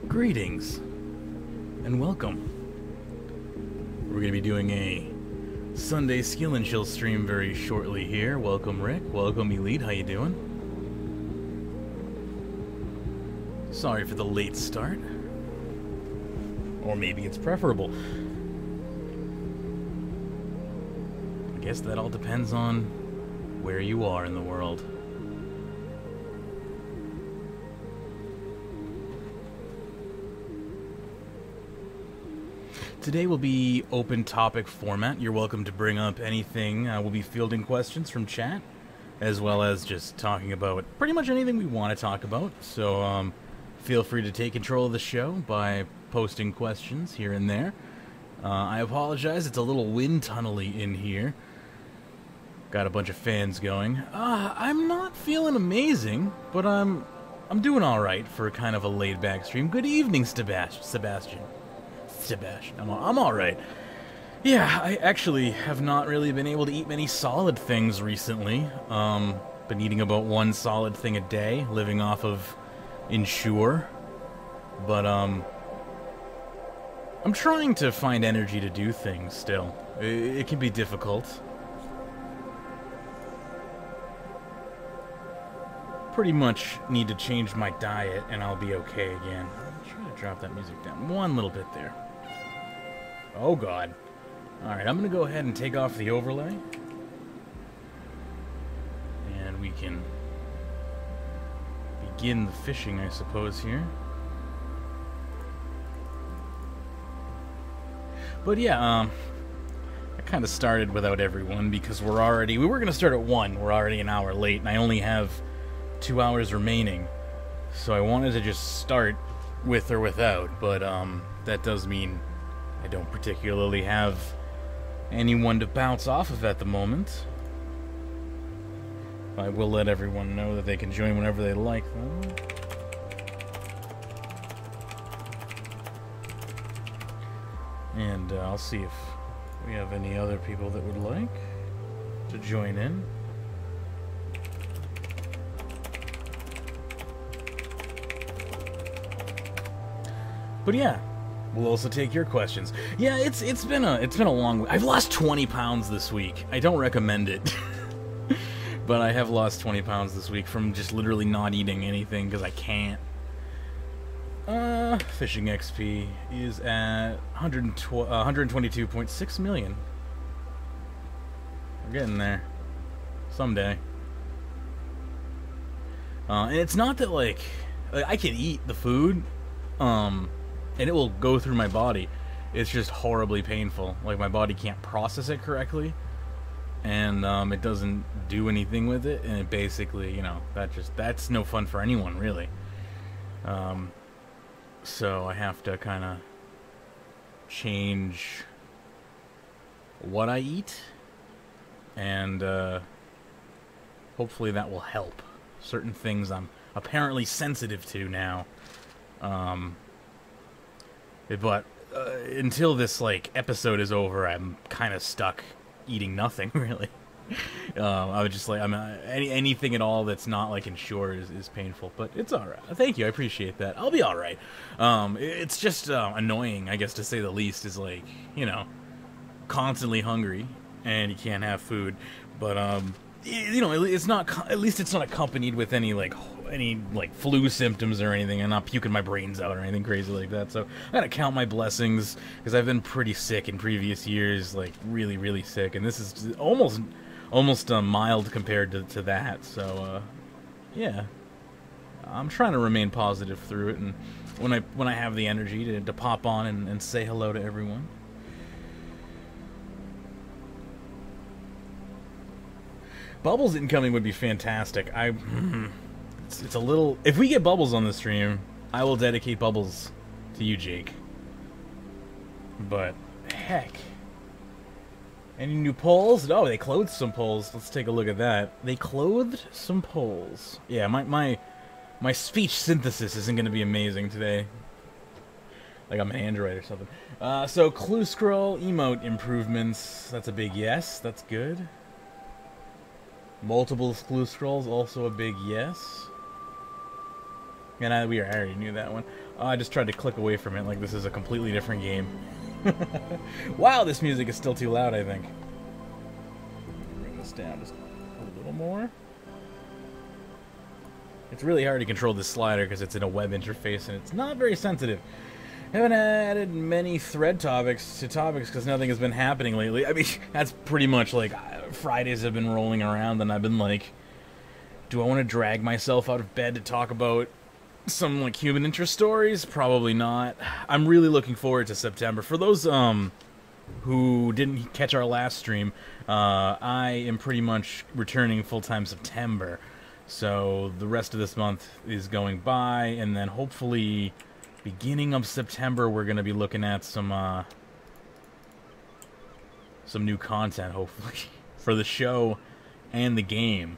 Greetings, and welcome. We're going to be doing a Sunday Skill and Chill stream very shortly here. Welcome, Rick. Welcome, Elite. How you doing? Sorry for the late start. Or maybe it's preferable. I guess that all depends on where you are in the world. Today will be open topic format. You're welcome to bring up anything. We'll be fielding questions from chat, as well as just talking about pretty much anything we want to talk about. So feel free to take control of the show by posting questions here and there. I apologize, it's a little wind tunnely in here. Got a bunch of fans going. I'm not feeling amazing, but I'm doing all right for kind of a laid-back stream. Good evening, Sebastian. I'm alright. Yeah, I actually have not really been able to eat many solid things recently. Been eating about one solid thing a day, living off of Ensure. But, I'm trying to find energy to do things still. It can be difficult. Pretty much need to change my diet and I'll be okay again. I'm trying to drop that music down one little bit there. Oh god. Alright, I'm gonna go ahead and take off the overlay. And we can begin the fishing, I suppose, here. But yeah, I kind of started without everyone because we were gonna start at 1, we're already an hour late, and I only have 2 hours remaining. So I wanted to just start with or without, but that does mean I don't particularly have anyone to bounce off of at the moment. I will let everyone know that they can join whenever they like, though. And I'll see if we have any other people that would like to join in. But yeah, we'll also take your questions. Yeah, it's been a long week. I've lost 20 pounds this week. I don't recommend it. But I have lost 20 pounds this week from just literally not eating anything because I can't. Fishing XP is at 122.6 million. We're getting there. Someday. And it's not that like I can eat the food, and it will go through my body. It's just horribly painful. Like, my body can't process it correctly, and it doesn't do anything with it, and it basically, you know, that's no fun for anyone, really. So I have to kind of change what I eat, and hopefully that will help. Certain things I'm apparently sensitive to now. But until this like episode is over, I'm kind of stuck eating nothing really. I would just like anything at all that's not like insured is painful, but it's all right. Thank you, I appreciate that. I'll be all right. It's just annoying, I guess, to say the least. Is like, you know, constantly hungry and you can't have food, but you know, it's not, at least it's not accompanied with any like flu symptoms or anything. I'm not puking my brains out or anything crazy like that. So I gotta count my blessings, because I've been pretty sick in previous years, like really sick, and this is almost mild compared to that. So yeah, I'm trying to remain positive through it, and when I have the energy to pop on and say hello to everyone. Bubbles incoming would be fantastic. It's a little... If we get Bubbles on the stream, I will dedicate Bubbles to you, Jake. But, heck. Any new polls? Oh, they clothed some polls. Let's take a look at that. They clothed some polls. Yeah, my speech synthesis isn't going to be amazing today. Like I'm an android or something. So, clue scroll, emote improvements. That's a big yes. That's good. Multiple clue scrolls, also a big yes. And I already knew that one. I just tried to click away from it like this is a completely different game. Wow, this music is still too loud, I think. Bring this down just a little more. It's really hard to control this slider because it's in a web interface and it's not very sensitive. Haven't added many thread topics to topics because nothing has been happening lately. I mean, that's pretty much like Fridays have been rolling around and I've been like, do I want to drag myself out of bed to talk about some like human interest stories? Probably not. I'm really looking forward to September. For those who didn't catch our last stream, I am pretty much returning full-time September. So the rest of this month is going by, and then hopefully beginning of September, we're going to be looking at some new content, hopefully, for the show and the game.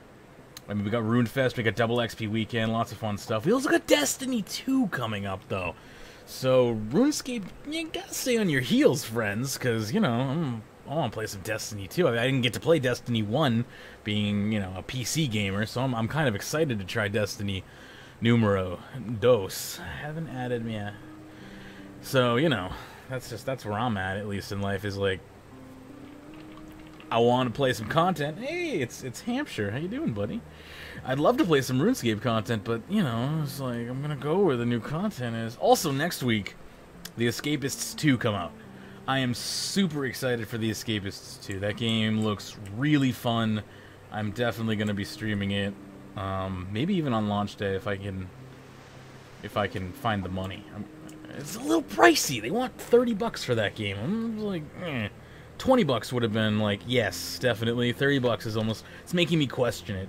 I mean, we got Runefest, we got Double XP Weekend, lots of fun stuff. We also got Destiny 2 coming up, though. So, RuneScape, you gotta stay on your heels, friends, because, you know, I want to play some Destiny 2. I didn't get to play Destiny 1, being, you know, a PC gamer, so I'm kind of excited to try Destiny Numero Dos. I haven't added me yet. So, you know, that's where I'm at least in life, is like, I want to play some content. Hey, it's Hampshire. How you doing, buddy? I'd love to play some RuneScape content, but, you know, it's like, I'm gonna go where the new content is. Also, next week, The Escapists 2 come out. I am super excited for The Escapists 2. That game looks really fun. I'm definitely gonna be streaming it. Maybe even on launch day if I can find the money. It's a little pricey. They want $30 for that game. I'm like, eh. $20 would have been like, yes, definitely. $30 is almost, it's making me question it.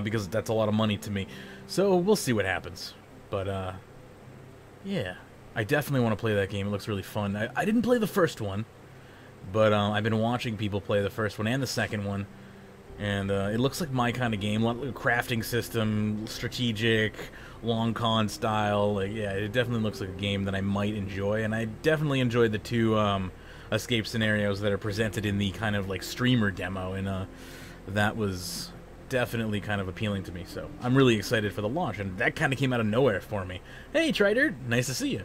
Because that's a lot of money to me. So we'll see what happens. But yeah, I definitely want to play that game. It looks really fun. I didn't play the first one, but I've been watching people play the first one and the second one. And it looks like my kind of game. Crafting system, strategic, long con style. Like, yeah, it definitely looks like a game that I might enjoy. And I definitely enjoyed the two escape scenarios that are presented in the kind of like streamer demo. And that was definitely kind of appealing to me. So I'm really excited for the launch. And that kind of came out of nowhere for me. Hey, Trider, nice to see you.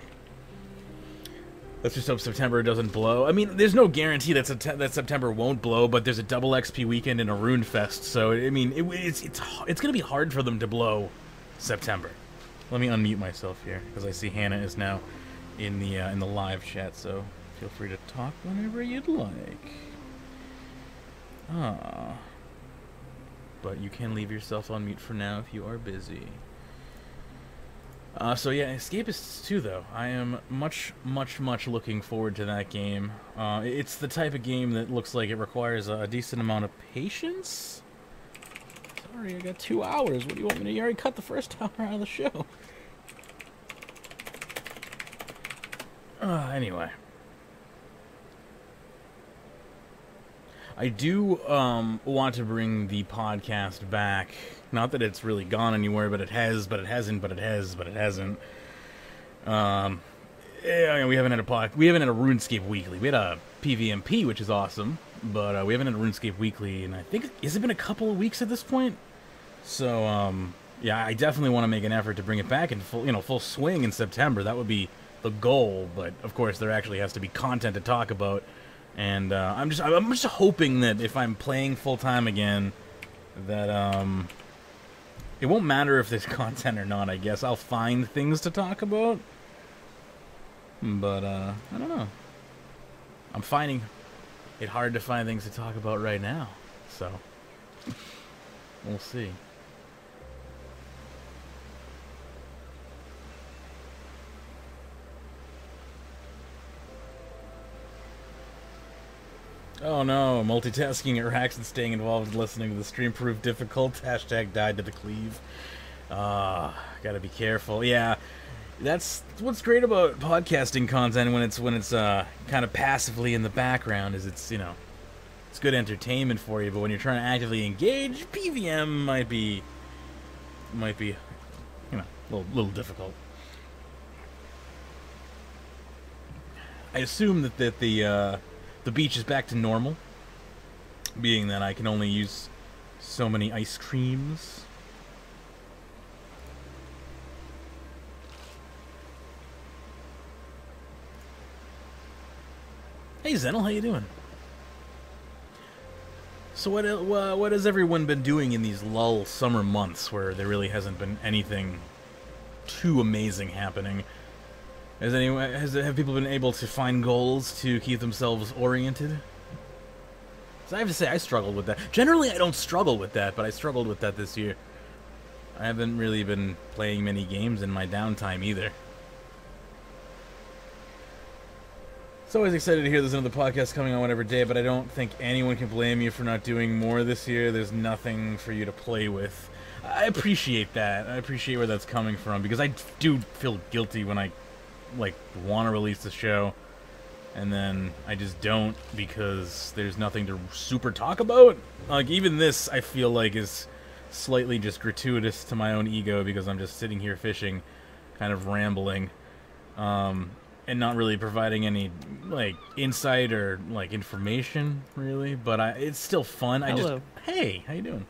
Let's just hope September doesn't blow. I mean, there's no guarantee that September won't blow, but there's a double XP weekend and a Runefest, so I mean, it's gonna be hard for them to blow September. Let me unmute myself here because I see Hannah is now in the live chat, so feel free to talk whenever you'd like. But you can leave yourself on mute for now if you are busy. So yeah, Escapists 2 though. I am much looking forward to that game. It's the type of game that looks like it requires a decent amount of patience. Sorry, I got 2 hours. What do you want me to do? You already cut the first hour out of the show. Anyway. I do want to bring the podcast back. Not that it's really gone anywhere, but it has, but it hasn't, but it has, but it hasn't. Yeah, we haven't had a RuneScape Weekly. We had a PVMP, which is awesome, but we haven't had a RuneScape Weekly, and I think has it been a couple of weeks at this point? So yeah, I definitely want to make an effort to bring it back in full swing in September. That would be the goal, but of course there actually has to be content to talk about, and I'm just hoping that if I'm playing full time again, that it won't matter if there's content or not. I guess I'll find things to talk about. But, I don't know. I'm finding it hard to find things to talk about right now. So, we'll see. Oh no, multitasking at racks and staying involved in listening to the stream proved difficult. Hashtag died to the cleave. Gotta be careful. Yeah. That's what's great about podcasting content when it's kind of passively in the background is it's good entertainment for you, but when you're trying to actively engage, PVM might be a little difficult. I assume that the beach is back to normal, being that I can only use so many ice creams. Hey Zenel, how you doing? So what has everyone been doing in these lull summer months where there really hasn't been anything too amazing happening? Have people been able to find goals to keep themselves oriented? So I have to say I struggled with that. Generally I don't struggle with that, but I struggled with that this year. I haven't really been playing many games in my downtime either. So always excited to hear there's another podcast coming on whatever day, but I don't think anyone can blame you for not doing more this year. There's nothing for you to play with. I appreciate that. I appreciate where that's coming from, because I do feel guilty when I, want to release the show, and then I just don't because there's nothing to super talk about. Even this, I feel like, is slightly just gratuitous to my own ego, because I'm just sitting here fishing, kind of rambling. And not really providing any, insight or, information, really. But it's still fun. Hello. Hey, how you doing?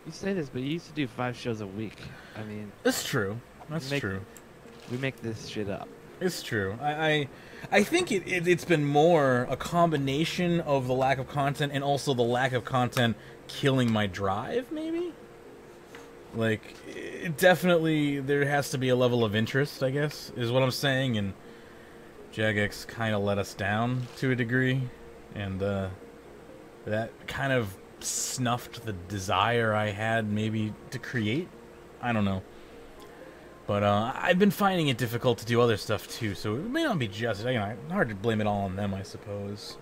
You say this, but you used to do 5 shows a week. I mean... That's true. That's true. We make this shit up. It's true. I think it's been more a combination of the lack of content and also the lack of content killing my drive, maybe? Definitely there has to be a level of interest, I guess, is what I'm saying, and Jagex kind of let us down to a degree, and that kind of snuffed the desire I had maybe to create. I don't know. But I've been finding it difficult to do other stuff too, so it may not be just, hard to blame it all on them, I suppose.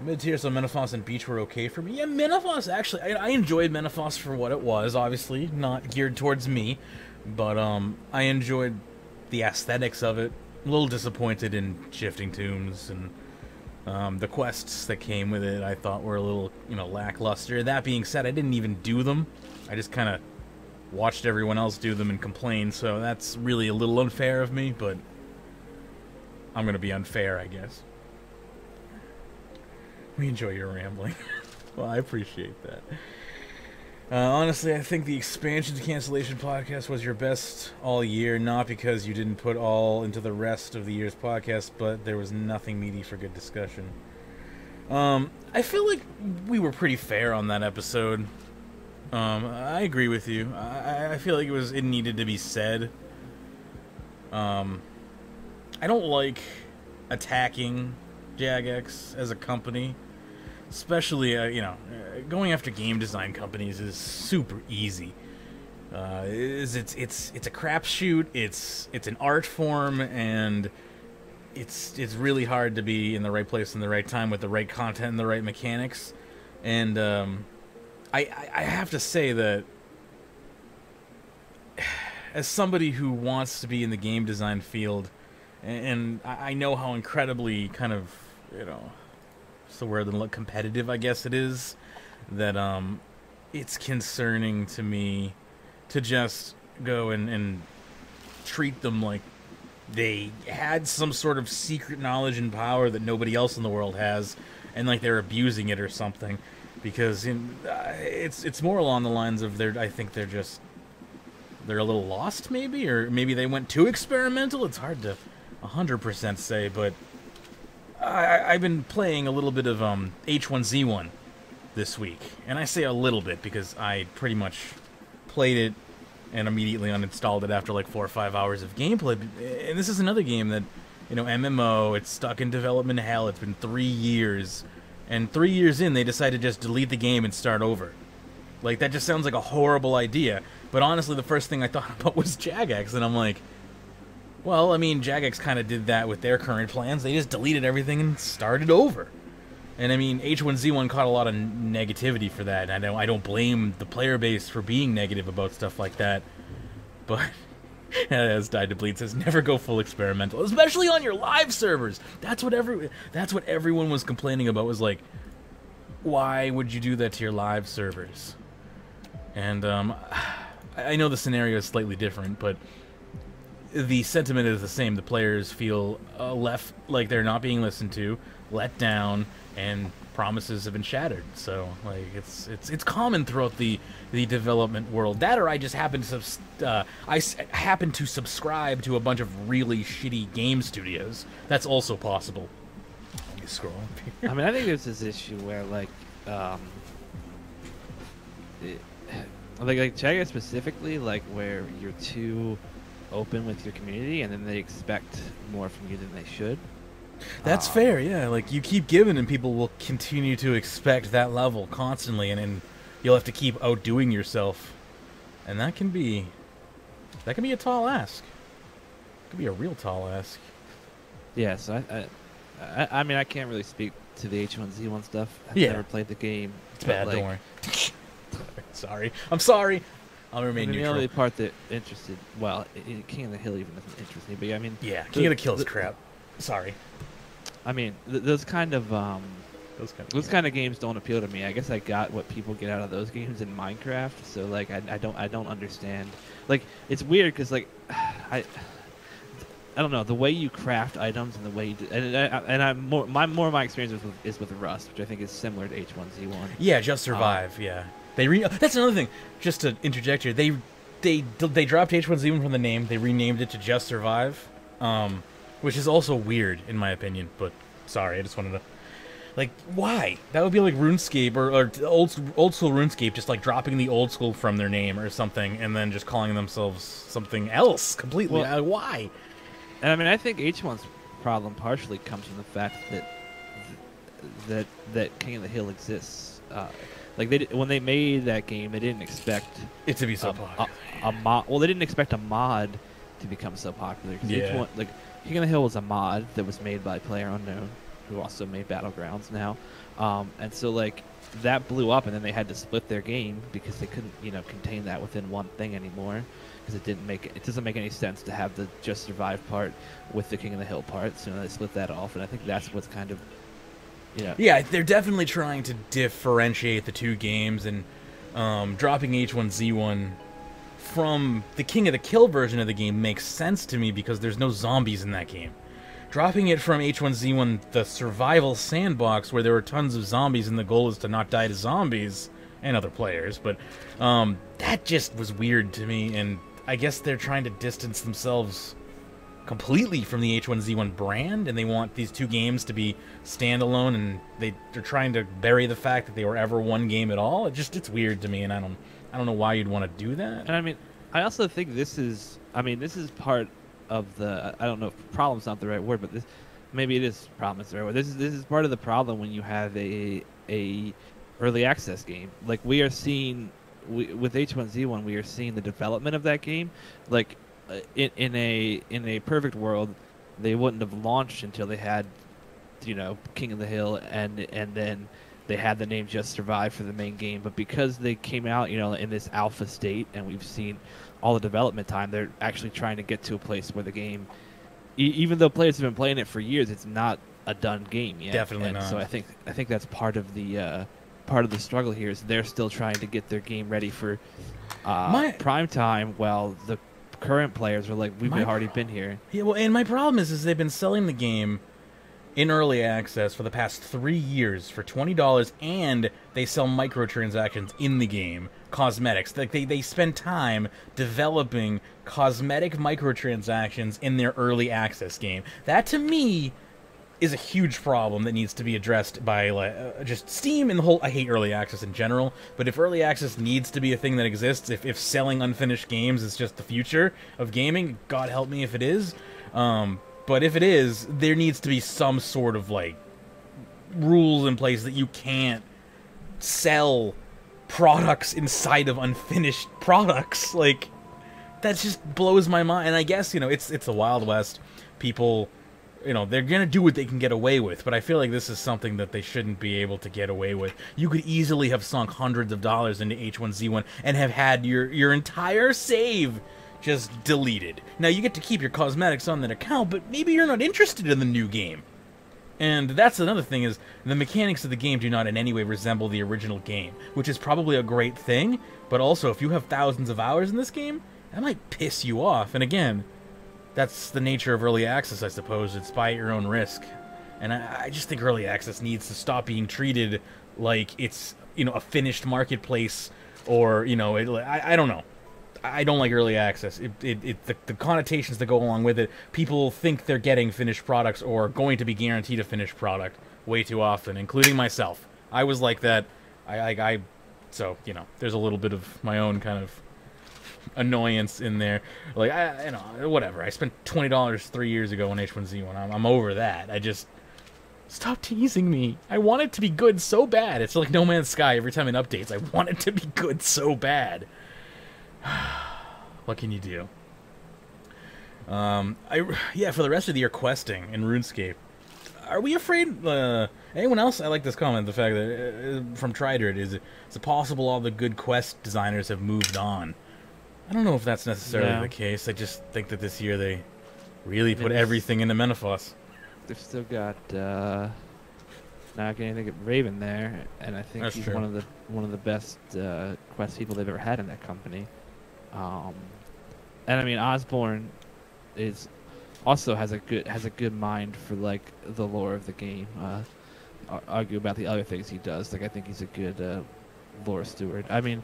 Mid-tier, so Menaphos and Beach were okay for me. Yeah, Menaphos, actually, I enjoyed Menaphos for what it was, obviously, not geared towards me, but I enjoyed the aesthetics of it. A little disappointed in shifting tombs, and the quests that came with it I thought were a little, lackluster. That being said, I didn't even do them. I just kind of watched everyone else do them and complain, so that's really a little unfair of me, but I'm going to be unfair, I guess. We enjoy your rambling. Well, I appreciate that. Honestly, I think the expansion to cancellation podcast was your best all year, not because you didn't put all into the rest of the year's podcast, but there was nothing meaty for good discussion. I feel like we were pretty fair on that episode. I agree with you. I feel like it needed to be said. I don't like attacking Jagex as a company, especially going after game design companies is super easy. It's a crapshoot. It's an art form, and it's really hard to be in the right place in the right time with the right content and the right mechanics. And I have to say that as somebody who wants to be in the game design field, and I know how incredibly kind of, what's the word, competitive, I guess it is, that it's concerning to me to just go and treat them like they had some sort of secret knowledge and power that nobody else in the world has, and like they're abusing it or something. Because it's more along the lines of I think they're a little lost, maybe, or maybe they went too experimental. It's hard to 100% say, but I've been playing a little bit of H1Z1 this week, and I say a little bit because I pretty much played it and immediately uninstalled it after like 4 or 5 hours of gameplay. And this is another game that, you know, MMO, it's stuck in development hell. It's been 3 years, and 3 years in, they decided to just delete the game and start over. Like, that just sounds like a horrible idea. But honestly, the first thing I thought about was Jagex, and I'm like, well, I mean, Jagex kind of did that with their current plans. They just deleted everything and started over. And I mean, H1Z1 caught a lot of negativity for that, and I don't blame the player base for being negative about stuff like that. But, as Died to Bleed says, never go full experimental, especially on your live servers. That's what everyone was complaining about, was like, why would you do that to your live servers? And I know the scenario is slightly different, but the sentiment is the same. The players feel left, like they're not being listened to, let down, and promises have been shattered. So, like, it's common throughout the development world. That, or I just happen to subscribe to a bunch of really shitty game studios. That's also possible. Let me scroll up here. I mean, I think there's this issue where, like, like Jagex specifically, like, where you're too open with your community, and then they expect more from you than they should. That's fair, yeah. Like, you keep giving, and people will continue to expect that level constantly, and you'll have to keep outdoing yourself, and that can be a tall ask. It could be a real tall ask. Yeah, so I mean, I can't really speak to the H1Z1 stuff. I've Yeah. never played the game. It's bad, like, don't worry. Sorry. I'm sorry. I'll remain the neutral. only part that interested, well, King of the Hill even doesn't interest me, but yeah, I mean, Yeah, King of the Kill is crap. Sorry. I mean, those kind of games don't appeal to me. I guess I got what people get out of those games in Minecraft, so like I don't understand. Like, it's weird because, like, I don't know, the way you craft items and the way you do, and more of my experience is with Rust, which I think is similar to H1Z1. Yeah, Just Survive. Yeah, that's another thing. Just to interject here, they dropped H1Z1 from the name. They renamed it to Just Survive, which is also weird in my opinion. But sorry, I just wanted to, like, why? That would be like RuneScape or old school RuneScape, just like dropping the old school from their name or something, and then just calling themselves something else completely. Well, why? And I mean, I think H1's problem partially comes from the fact that King of the Hill exists. Like, when they made that game, they didn't expect it to be so popular. Well, they didn't expect a mod to become so popular. Yeah. H1, like, King of the Hill was a mod that was made by PlayerUnknown, who also made Battlegrounds now, and so, like, that blew up, and then they had to split their game because they couldn't, contain that within one thing anymore. Because it doesn't make any sense to have the Just Survive part with the King of the Hill part, so they split that off, and I think that's what's kind of, Yeah, they're definitely trying to differentiate the two games, and dropping H1Z1 from the King of the Kill version of the game makes sense to me because there's no zombies in that game. Dropping it from H1Z1, the survival sandbox, where there were tons of zombies and the goal is to not die to zombies and other players, but that just was weird to me, and I guess they're trying to distance themselves completely from the H1Z1 brand, and they want these two games to be standalone, and they're trying to bury the fact that they were ever one game at all. It's weird to me, and I don't know why you'd want to do that. And I mean, I also think this is part of the, I don't know if problem's not the right word, but maybe it is problem is the right word. This is part of the problem when you have a early access game. Like, we are seeing with H1Z1, we are seeing the development of that game. Like, in a perfect world, they wouldn't have launched until they had, King of the Hill, and then they had the name Just Survive for the main game. But because they came out, in this alpha state, and we've seen all the development time, they're actually trying to get to a place where the game, even though players have been playing it for years, it's not a done game yet. Definitely not. So I think that's part of the struggle here, is they're still trying to get their game ready for prime time, while the current players are like, we've already been here. Yeah, well, and my problem is they've been selling the game in early access for the past 3 years for $20, and they sell microtransactions in the game, cosmetics. Like they spend time developing cosmetic microtransactions in their early access game. That to me is a huge problem that needs to be addressed by just Steam and the whole. I hate early access in general, but if early access needs to be a thing that exists, if selling unfinished games is just the future of gaming, God help me if it is. But if it is, there needs to be some sort of like rules in place that you can't sell products inside of unfinished products. Like that just blows my mind. And I guess, you know, it's the Wild West. People, you know, they're gonna do what they can get away with, but I feel like this is something that they shouldn't be able to get away with. You could easily have sunk hundreds of dollars into H1Z1 and have had your entire save just deleted. Now, you get to keep your cosmetics on that account, but maybe you're not interested in the new game. And that's another thing, is the mechanics of the game do not in any way resemble the original game, which is probably a great thing, but also if you have thousands of hours in this game, that might piss you off. And again, that's the nature of early access, I suppose. It's by your own risk. And I just think early access needs to stop being treated like it's, you know, a finished marketplace, or, you know, I don't know. I don't like early access. The connotations that go along with it, people think they're getting finished products or going to be guaranteed a finished product way too often, including myself. I was like that. So, you know, there's a little bit of my own kind of annoyance in there. Like, you know, whatever. I spent $20 3 years ago on H1Z1. I'm over that. I just... Stop teasing me. I want it to be good so bad. It's like No Man's Sky. Every time it updates, I want it to be good so bad. What can you do? Yeah, for the rest of the year, questing in RuneScape. Are we afraid? Anyone else? I like this comment. The fact that from Trider, is it possible all the good quest designers have moved on? I don't know if that's necessarily the case. I just think that this year they really put everything into Menaphos. They've still got not getting anything at Raven there, and I think he's one of the best quest people they've ever had in that company. And I mean, Osborne is also has a good mind for like the lore of the game. Argue about the other things he does. Like, I think he's a good lore steward. I mean,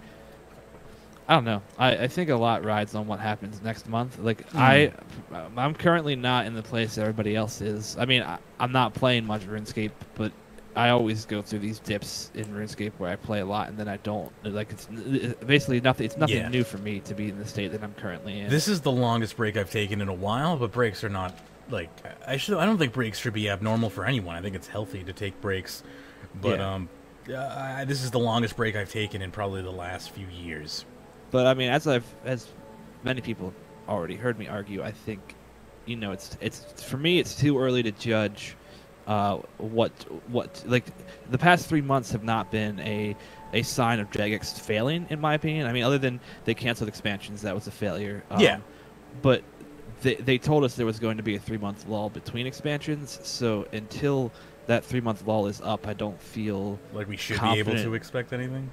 I don't know. I think a lot rides on what happens next month. Like, I'm currently not in the place everybody else is. I mean, I'm not playing much RuneScape, but I always go through these dips in RuneScape where I play a lot and then I don't. Like, it's basically nothing. It's nothing new for me to be in the state that I'm currently in. This is the longest break I've taken in a while, but breaks are not like I don't think breaks should be abnormal for anyone. I think it's healthy to take breaks, but this is the longest break I've taken in probably the last few years. But I mean, as many people already heard me argue, I think, you know, it's for me, it's too early to judge. What like the past 3 months have not been a sign of Jagex failing, in my opinion. I mean, other than they canceled expansions, that was a failure. But they told us there was going to be a 3-month lull between expansions. So until that 3-month lull is up, I don't feel like we should confident. be able to expect anything.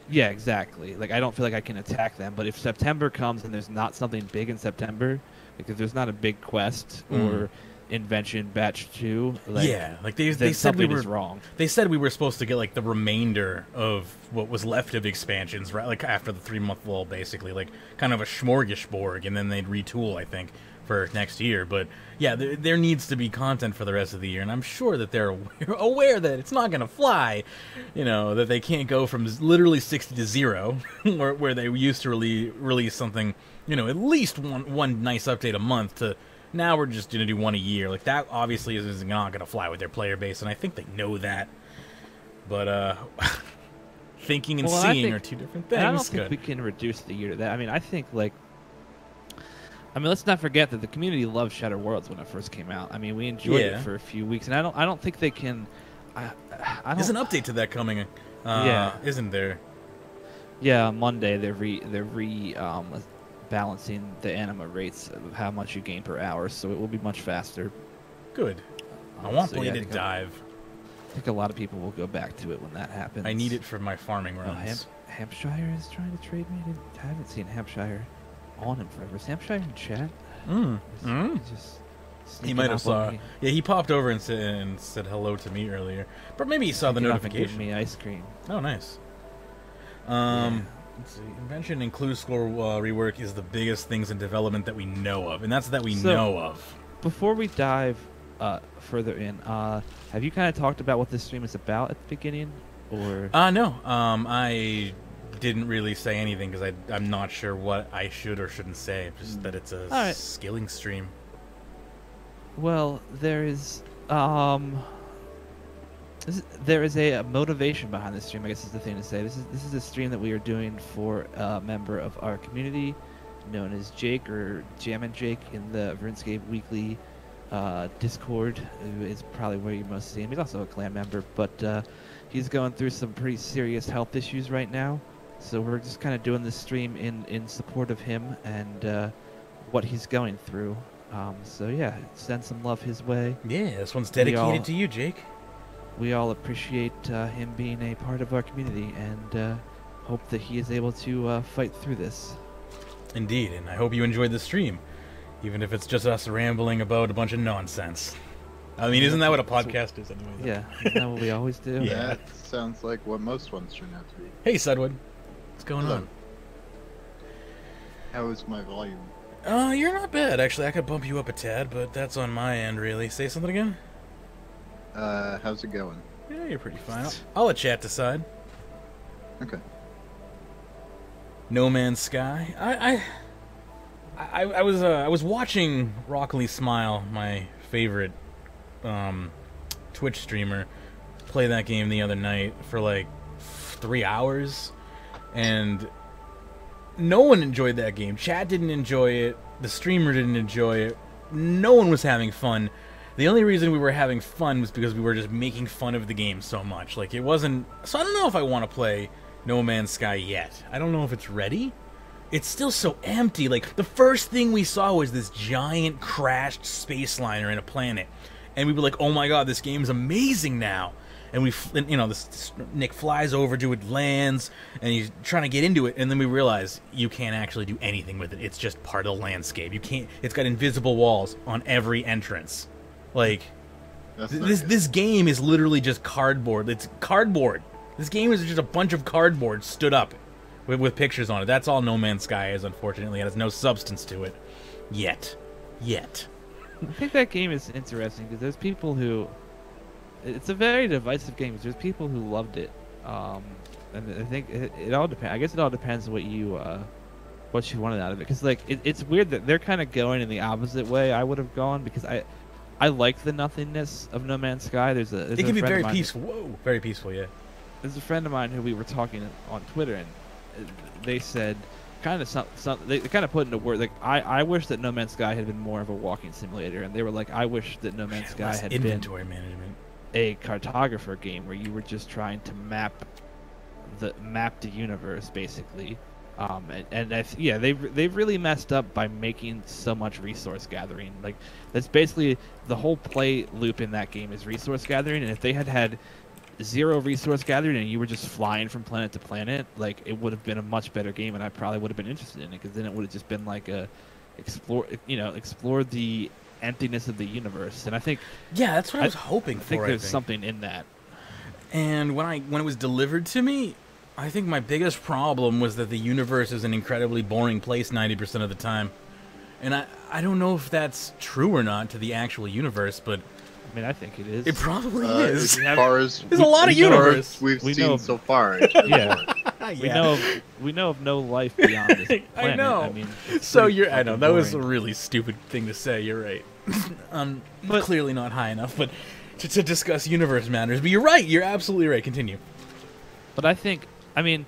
Yeah, exactly. Like, I don't feel like I can attack them. But if September comes and there's not something big in September, like if there's not a big quest or Invention Batch 2, like, like they said we were wrong. They said we were supposed to get like the remainder of what was left of expansions, right? Like after the 3-month lull, basically, like kind of a smorgasbord, and then they'd retool, I think, for next year. But yeah, there needs to be content for the rest of the year, and I'm sure that they're aware that it's not going to fly. You know, that they can't go from literally 60 to 0, where they used to release something, you know, at least one nice update a month, to now we're just going to do one a year. Like, that obviously is not going to fly with their player base, and I think they know that. But thinking and seeing are two different things. I don't think we can reduce the year to that. I mean, I think, like, let's not forget that the community loved Shattered Worlds when it first came out. I mean, we enjoyed it for a few weeks, and I don't think they can. There's an update to that coming. Isn't there? Yeah, on Monday they're balancing the anima rates of how much you gain per hour, so it will be much faster. Good. I want Bladed Dive. I think a lot of people will go back to it when that happens. I need it for my farming runs. Hampshire is trying to trade me. I haven't seen Hampshire. on him forever. Sam Shire in chat. Just He might have saw. Yeah, he popped over and said hello to me earlier. But maybe he saw the notification. Give me ice cream. Oh, nice. Let's see. Invention and clue score rework is the biggest things in development that we know of, and that's that we know of. Before we dive further in, have you kind of talked about what this stream is about at the beginning, or? No. I didn't really say anything because I'm not sure what I should or shouldn't say. Just that it's a skilling stream. Well, there is a motivation behind this stream, I guess is the thing to say. This is a stream that we are doing for a member of our community known as Jake, or Jam and Jake in the Runescape Weekly Discord, who is probably where you most see him. He's also a clan member, but he's going through some pretty serious health issues right now. So we're just kind of doing this stream in support of him and what he's going through. So yeah, send some love his way. Yeah, this one's dedicated to you, Jake. We all appreciate him being a part of our community and hope that he is able to fight through this. Indeed, and I hope you enjoyed the stream, even if it's just us rambling about a bunch of nonsense. I mean, isn't that what a podcast is anyway? Yeah, isn't that what we always do? Yeah, that sounds like what most ones turn out to be. Hey, Sudwood. What's going on? How is my volume? You're not bad, actually. I could bump you up a tad, but that's on my end, really. Say something again? How's it going? Yeah, you're pretty fine. I'll let chat decide. Okay. No Man's Sky. I was watching Rockley Smile, my favorite Twitch streamer, play that game the other night for like 3 hours, and no one enjoyed that game. Chat didn't enjoy it. The streamer didn't enjoy it. No one was having fun. The only reason we were having fun was because we were just making fun of the game so much. Like, it wasn't... So I don't know if I want to play No Man's Sky yet. I don't know if it's ready. It's still so empty. Like, the first thing we saw was this giant crashed space liner in a planet. And we were like, oh my god, this game's amazing now. And this Nick flies over to it, lands, and he's trying to get into it, and then we realize you can't actually do anything with it. It's just part of the landscape. You can't... It's got invisible walls on every entrance. Like, this game is literally just cardboard. It's cardboard. This game is just a bunch of cardboard stood up with pictures on it. That's all No Man's Sky is, unfortunately. It has no substance to it. Yet. I think that game is interesting because there's people who... It's a very divisive game. There's people who loved it. And I think it all depends. I guess it all depends what you wanted out of it. Because, like, it's weird that they're kind of going in the opposite way I would have gone, because I like the nothingness of No Man's Sky. It can be very peaceful. Whoa, very peaceful, yeah. There's a friend of mine who we were talking on Twitter, and they said kind of they kind of put into words like, I wish that No Man's Sky had been more of a walking simulator, and they were like, I wish that No Man's Sky had inventory management, a cartographer game where you were just trying to map the universe basically. They've really messed up by making so much resource gathering. Like, that's basically the whole play loop in that game is resource gathering. And if they had zero resource gathering and you were just flying from planet to planet, like, it would have been a much better game, and I probably would have been interested in it, because then it would have just been like explore the emptiness of the universe. And I think that's what I was hoping for. I think there's something in that. And when it was delivered to me, I think my biggest problem was that the universe is an incredibly boring place 90% of the time. And I don't know if that's true or not to the actual universe, but... I mean, I think it is. It probably is. As far as there's a lot of universe we've seen so far. We know of no life beyond this planet. I know. I mean, I know that was a really stupid thing to say. You're right. But clearly not high enough. But to discuss universe matters. But you're right. You're absolutely right. Continue. But I think, I mean,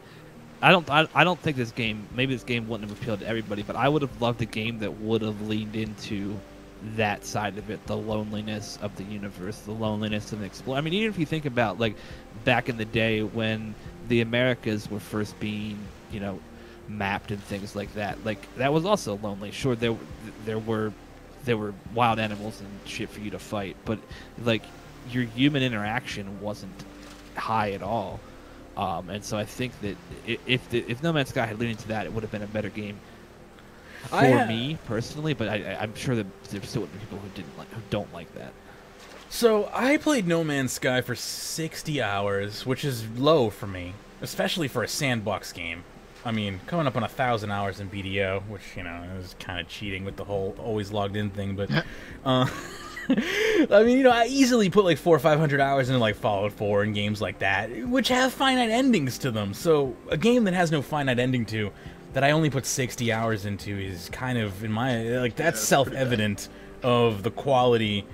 I don't think this game. Maybe this game wouldn't have appealed to everybody. But I would have loved a game that would have leaned into that side of it, the loneliness of the universe, the loneliness of explore. I mean, even if you think about, like, back in the day when the Americas were first being, mapped and things like that, like, that was also lonely. Sure, there were wild animals and shit for you to fight, but, like, your human interaction wasn't high at all. And so I think that if No Man's Sky had leaned into that, it would have been a better game. for me personally, but I'm sure that there's still people who don't like that. So I played No Man's Sky for 60 hours, which is low for me, especially for a sandbox game. I mean, coming up on 1,000 hours in BDO, which, you know, is kind of cheating with the whole always logged in thing, but I mean, you know, I easily put like 400 or 500 hours into like Fallout 4 and games like that, which have finite endings to them. So a game that has no finite ending to, that I only put 60 hours into, is kind of, in my, like, that's self-evident of the quality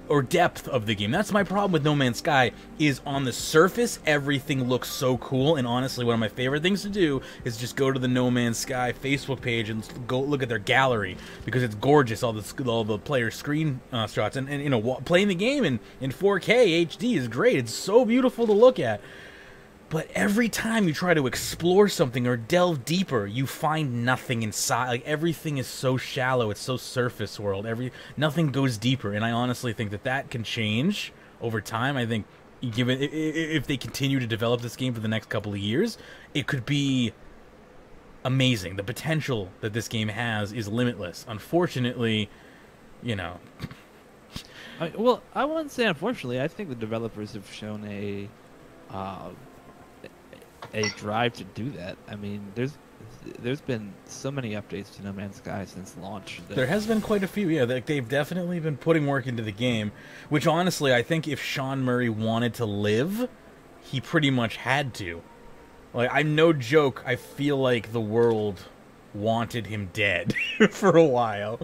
or depth of the game. That's my problem with No Man's Sky, is on the surface, everything looks so cool, and honestly, one of my favorite things to do is just go to the No Man's Sky Facebook page and go look at their gallery, because it's gorgeous, all the player screen shots, and you know, playing the game in 4K HD is great, it's so beautiful to look at. But every time you try to explore something or delve deeper, you find nothing inside. Like, everything is so shallow. It's so surface world. Nothing goes deeper. And I honestly think that can change over time. I think, given if they continue to develop this game for the next couple of years, it could be amazing. The potential that this game has is limitless. Unfortunately, you know. Well, I wouldn't say unfortunately. I think the developers have shown a drive to do that. I mean, there's been so many updates to No Man's Sky since launch. There has been quite a few, yeah. They've definitely been putting work into the game, which honestly, I think if Sean Murray wanted to live, he pretty much had to. Like, I'm no joke, I feel like the world wanted him dead for a while.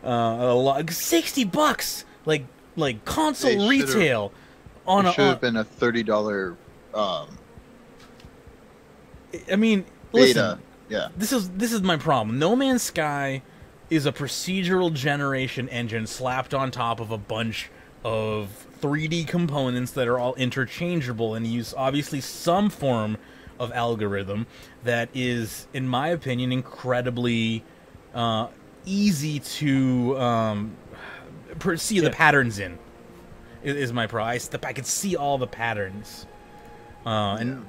$60, like console retail on a. It should have been a $30. I mean, beta. listen, Yeah. This is my problem. No Man's Sky is a procedural generation engine slapped on top of a bunch of 3D components that are all interchangeable and use obviously some form of algorithm that is, in my opinion, incredibly easy to see the patterns in. Is my problem. I can see all the patterns. And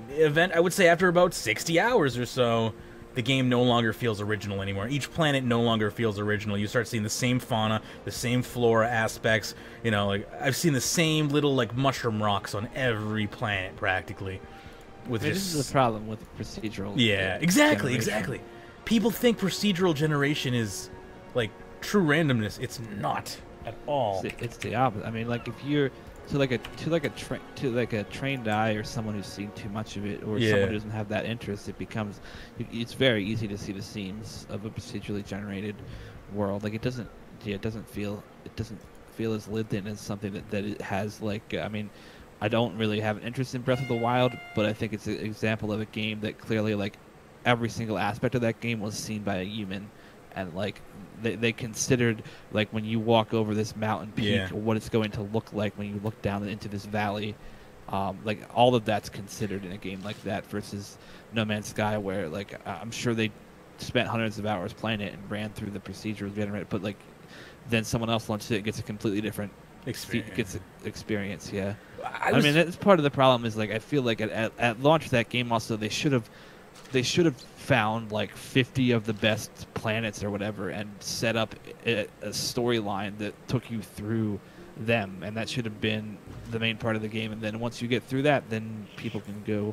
I would say after about 60 hours or so, the game no longer feels original anymore. Each planet no longer feels original. You start seeing the same fauna, the same flora aspects. You know, like, I've seen the same little, like, mushroom rocks on every planet, practically. This is the problem with procedural. Yeah, exactly. People think procedural generation is, like, true randomness. It's not at all. It's the opposite. I mean, like, if you're to like a trained eye or someone who's seen too much of it, or someone who doesn't have that interest, it's very easy to see the seams of a procedurally generated world. Like, it doesn't feel as lived in as something that it has. Like, I mean, I don't really have an interest in Breath of the Wild, but I think it's an example of a game that clearly, like, every single aspect of that game was seen by a human. And, like, they considered, like, when you walk over this mountain peak, what it's going to look like when you look down into this valley. Like, all of that's considered in a game like that versus No Man's Sky, where, like, I'm sure they spent hundreds of hours playing it and ran through the procedures generated, but, like, then someone else launches it and gets a completely different experience. Yeah. I mean, that's part of the problem is, like, I feel like at launch of that game also they should have found like 50 of the best planets or whatever and set up a storyline that took you through them, and that should have been the main part of the game. And then once you get through that, then people can go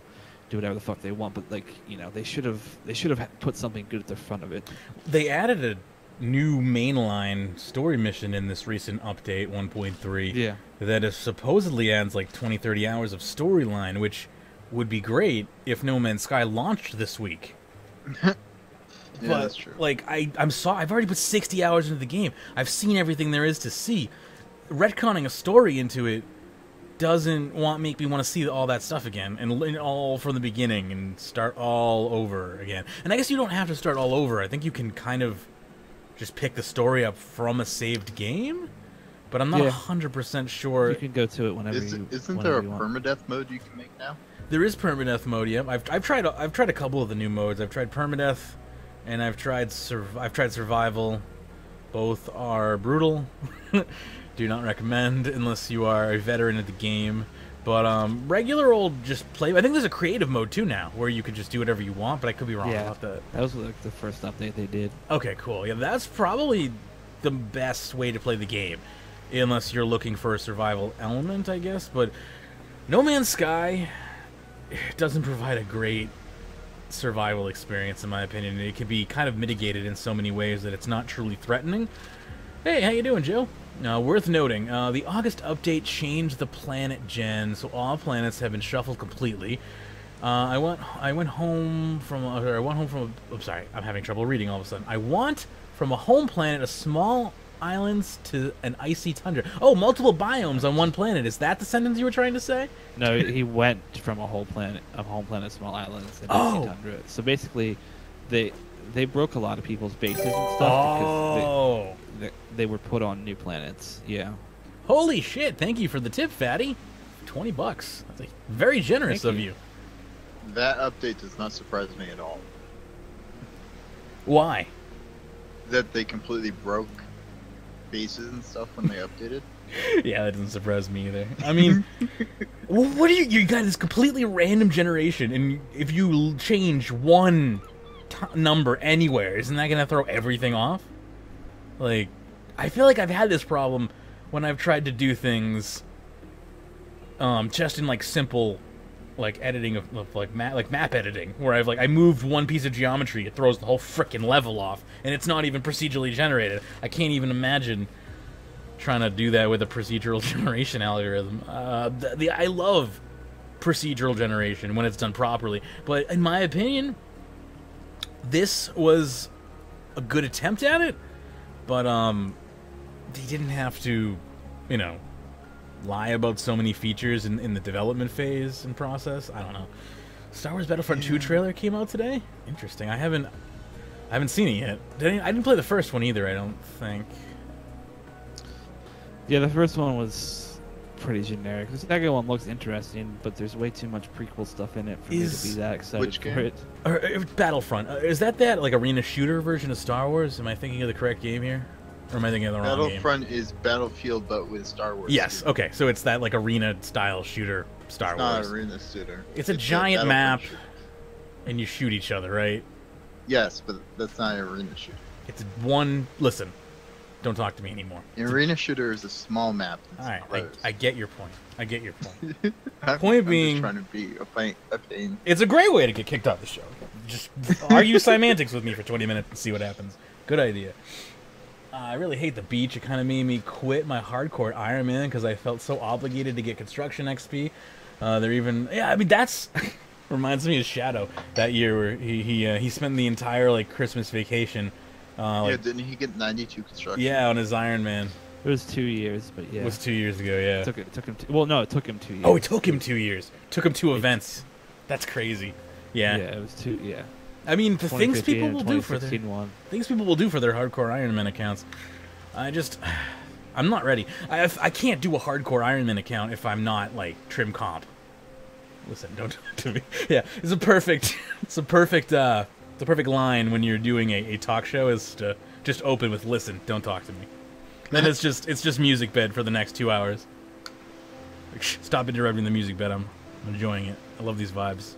do whatever the fuck they want. But, like, you know, they should have put something good at the front of it. They added a new mainline story mission in this recent update 1.3 that is supposedly adds like 20-30 hours of storyline, which would be great if No Man's Sky launched this week. But, that's true. Like, I've already put 60 hours into the game. I've seen everything there is to see. Retconning a story into it doesn't make me want to see all that stuff again and all from the beginning and start all over again. And I guess you don't have to start all over. I think you can kind of just pick the story up from a saved game, but I'm not 100% sure. You can go to it whenever Isn't there a permadeath mode you can make now? There is permadeath mode. Yeah, I've tried a couple of the new modes. I've tried permadeath, and I've tried survival. Both are brutal. Do not recommend unless you are a veteran of the game. But regular old just play. I think there's a creative mode too now, where you can just do whatever you want. But I could be wrong about that. That was like the first update they did. Okay, cool. Yeah, that's probably the best way to play the game, unless you're looking for a survival element, I guess. But No Man's Sky doesn't provide a great survival experience, in my opinion. It can be kind of mitigated in so many ways that it's not truly threatening. Hey, how you doing, Joe? Worth noting, the August update changed the planet gen, so all planets have been shuffled completely. I went home from. I'm sorry, I'm having trouble reading all of a sudden. I want from a home planet a small islands to an icy tundra. Oh, multiple biomes on one planet. Is that the sentence you were trying to say? No, he went from a home planet, small islands, and icy tundra. So basically, they broke a lot of people's bases and stuff because they were put on new planets. Yeah. Holy shit! Thank you for the tip, Fatty. $20. That's very generous of you. That update does not surprise me at all. Why? That they completely broke bases and stuff when they updated. Yeah, that doesn't surprise me either. I mean, what do you got this completely random generation, and if you change one number anywhere, isn't that gonna throw everything off? Like, I feel like I've had this problem when I've tried to do things just in like simple like editing of like map editing, where I moved one piece of geometry, it throws the whole frickin' level off, and it's not even procedurally generated. I can't even imagine trying to do that with a procedural generation algorithm. I love procedural generation when it's done properly, but in my opinion, this was a good attempt at it, but they didn't have to, you know, lie about so many features in the development phase and process. I don't know. Star Wars Battlefront 2 trailer came out today. Interesting. I haven't seen it yet. I didn't play the first one either, I don't think. Yeah, the first one was pretty generic. The second one looks interesting, but there's way too much prequel stuff in it for me to be that excited for it. Battlefront. Is that like arena shooter version of Star Wars? Am I thinking of the correct game here? Or am I thinking of the wrong game? Battlefront is Battlefield, but with Star Wars. Yes, shooter. Okay, so it's that like arena-style shooter Star Wars. It's not arena shooter. It's a giant map, and you shoot each other, right? Yes, but that's not an arena shooter. It's one... Listen, don't talk to me anymore. An arena shooter is a small map. Alright, I get your point. I get your point. I'm just trying to be a pain. It's a great way to get kicked off the show. Just argue semantics with me for 20 minutes and see what happens. Good idea. I really hate the beach. It kind of made me quit my hardcore Ironman because I felt so obligated to get construction XP. They're even... Yeah, I mean, that's... reminds me of Shadow that year where he spent the entire, like, Christmas vacation... yeah, didn't he get 92 construction? Yeah, on his Ironman. It was 2 years, but yeah. It was 2 years ago, yeah. It took him well, no, it took him 2 years. Oh, it took him 2 years. Took him 2 events. That's crazy. Yeah. Yeah, it was 2, yeah. I mean, the things people will do for their hardcore Ironman accounts. I'm not ready. I can't do a hardcore Ironman account if I'm not like trim comp. Listen, don't talk to me. Yeah, it's a perfect line when you're doing a talk show is to just open with "listen, don't talk to me." Then it's just music bed for the next 2 hours. Like, stop interrupting the music bed. I'm enjoying it. I love these vibes.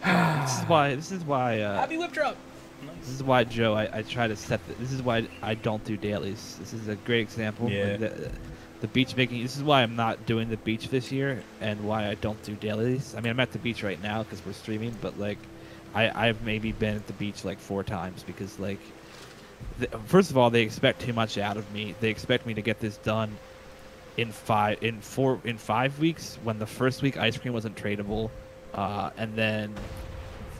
This is why. Happy whip drop. Nice. This is why, Joe. I try to set. This is why I don't do dailies. This is a great example. Yeah. The beach making. This is why I'm not doing the beach this year, and why I don't do dailies. I mean, I'm at the beach right now because we're streaming, but like, I've maybe been at the beach like 4 times because like, first of all, they expect too much out of me. They expect me to get this done in 5 weeks when the first week ice cream wasn't tradable. And then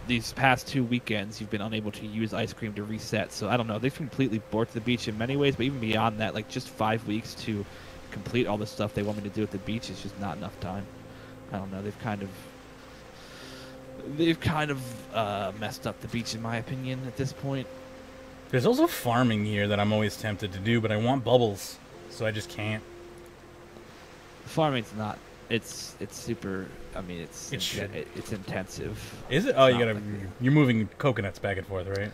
these past 2 weekends, you've been unable to use ice cream to reset. So I don't know. They've completely borked the beach in many ways, but even beyond that, like just 5 weeks to complete all the stuff they want me to do at the beach is just not enough time. I don't know. They've kind of messed up the beach, in my opinion, at this point. There's also farming here that I'm always tempted to do, but I want bubbles, so I just can't. Farming's not. It's super. I mean, it's intensive. Is it? Oh, you're moving coconuts back and forth, right?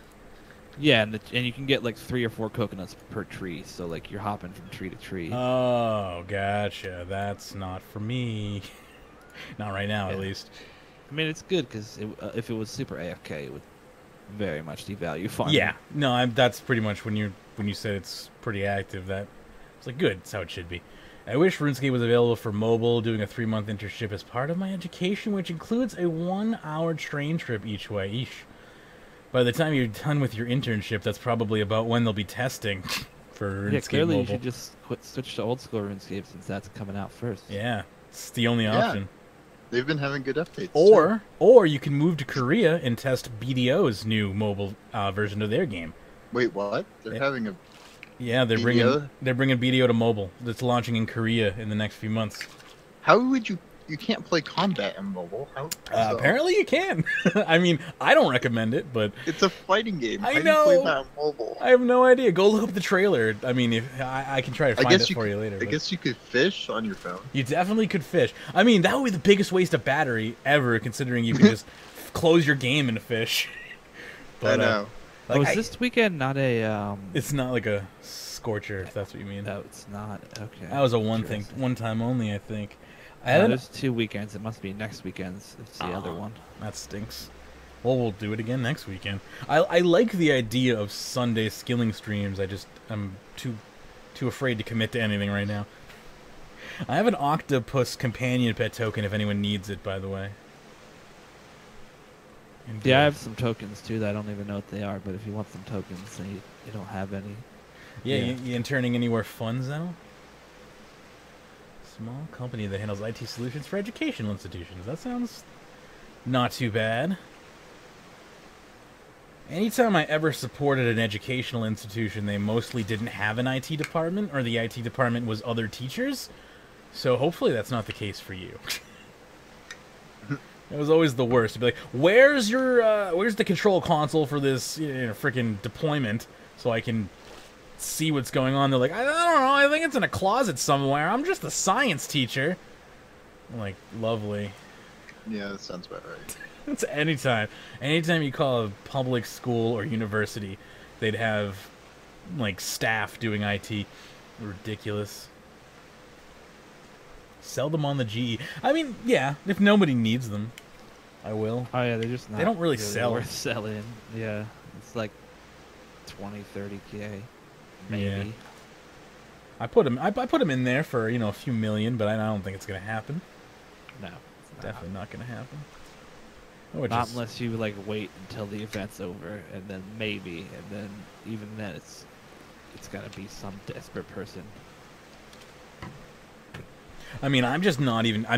Yeah, and you can get like 3 or 4 coconuts per tree, so like you're hopping from tree to tree. Oh, gotcha. That's not for me. Not right now, Yeah. at least. I mean, it's good because if it was super AFK, it would very much devalue farming. Yeah, no, that's pretty much when you said it's pretty active. That it's like good. That's how it should be. I wish RuneScape was available for mobile. Doing a 3-month internship as part of my education, which includes a 1-hour train trip each way. Eesh. By the time you're done with your internship, that's probably about when they'll be testing for RuneScape clearly mobile. you should just switch to old school RuneScape since that's coming out first. Yeah, it's the only option. They've been having good updates. Or you can move to Korea and test BDO's new mobile version of their game. Wait, what? They're having a Yeah, they're BDO? bringing BDO to mobile. That's launching in Korea in the next few months. How would you can't play combat in mobile? How, so? Apparently you can. I mean, I don't recommend it, but It's a fighting game. I How know. do you play that on mobile? I have no idea. Go look up the trailer. I mean, if I can try to find it for you later. I but guess you could fish on your phone. you definitely could fish. I mean, that would be the biggest waste of battery ever, considering you can just close your game and fish. I know. Like, Is this weekend not a? It's not like a scorcher, if that's what you mean. No, it's not. Okay. That was a Interesting. one time only, I think. There's 2 weekends. It must be next weekend's. It's the other one. That stinks. Well, we'll do it again next weekend. I like the idea of Sunday skilling streams. I'm too afraid to commit to anything right now. I have an octopus companion pet token if anyone needs it, by the way. Yeah, I have some tokens too that I don't even know what they are. But if you want some tokens, and you don't have any. Yeah, Yeah. You interning anywhere fun, Zeno? Small company that handles IT solutions for educational institutions. That sounds not too bad. Anytime I ever supported an educational institution, they mostly didn't have an IT department, or the IT department was other teachers. So hopefully that's not the case for you. It was always the worst. To be like, where's the control console for this freaking deployment, so I can see what's going on? They're like, I don't know, I think it's in a closet somewhere. I'm just a science teacher. I'm like, lovely. Yeah, that sounds about right. It's anytime you call a public school or university, they'd have like staff doing IT. Ridiculous. Sell them on the GE. I mean, yeah, if nobody needs them, I will. Oh yeah, they're just not. They don't really sell. worth selling. Yeah, it's like 20, 30K, maybe. Yeah. I put them in there for a few million, but I don't think it's gonna happen. No, it's not. Definitely not gonna happen. Not unless you like wait until the event's over, and then maybe, and then even then it's gotta be some desperate person. I mean, I'm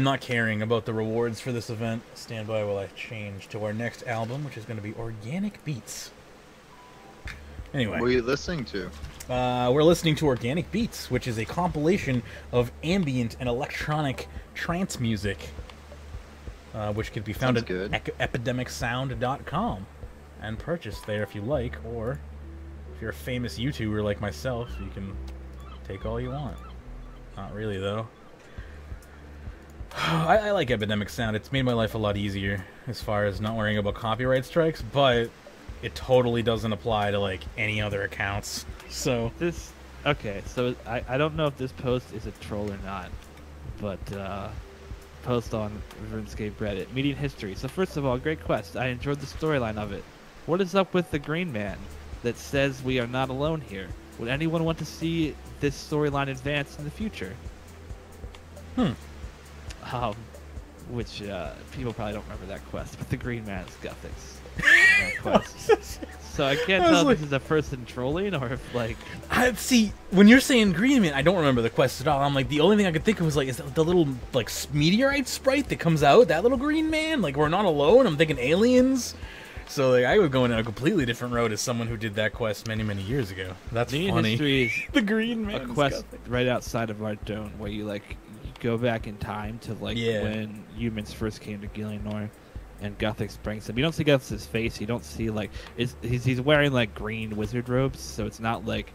not caring about the rewards for this event. Stand by while I change to our next album, which is going to be Organic Beats. Anyway. What are you listening to? We're listening to Organic Beats, which is a compilation of ambient and electronic trance music, which can be found at epidemicsound.com and purchased there if you like, or if you're a famous YouTuber like myself, you can take all you want. Not really, though. I like Epidemic Sound. It's made my life a lot easier as far as not worrying about copyright strikes, but it totally doesn't apply to like any other accounts. So so I don't know if this post is a troll or not, but post on RuneScape Reddit meeting history. So first of all, great quest. I enjoyed the storyline of it. What is up with the green man that says we are not alone here? Would anyone want to see this storyline advance in the future? Which people probably don't remember that quest, but the green man is Guthix. That quest. So I can't tell if this is a person trolling or if like. See, when you're saying green man, I don't remember the quest at all. I'm like, the only thing I could think of was like, is the little like meteorite sprite that comes out? That little green man? Like, we're not alone. I'm thinking aliens. So like, I was going down a completely different road as someone who did that quest many, many years ago. That's funny. History is the green man. A quest right outside of Ardone where you like go back in time to like when humans first came to Gielinor, and Guthix brings him. You don't see Guthix's face. You don't see like he's wearing like green wizard robes, so it's not like.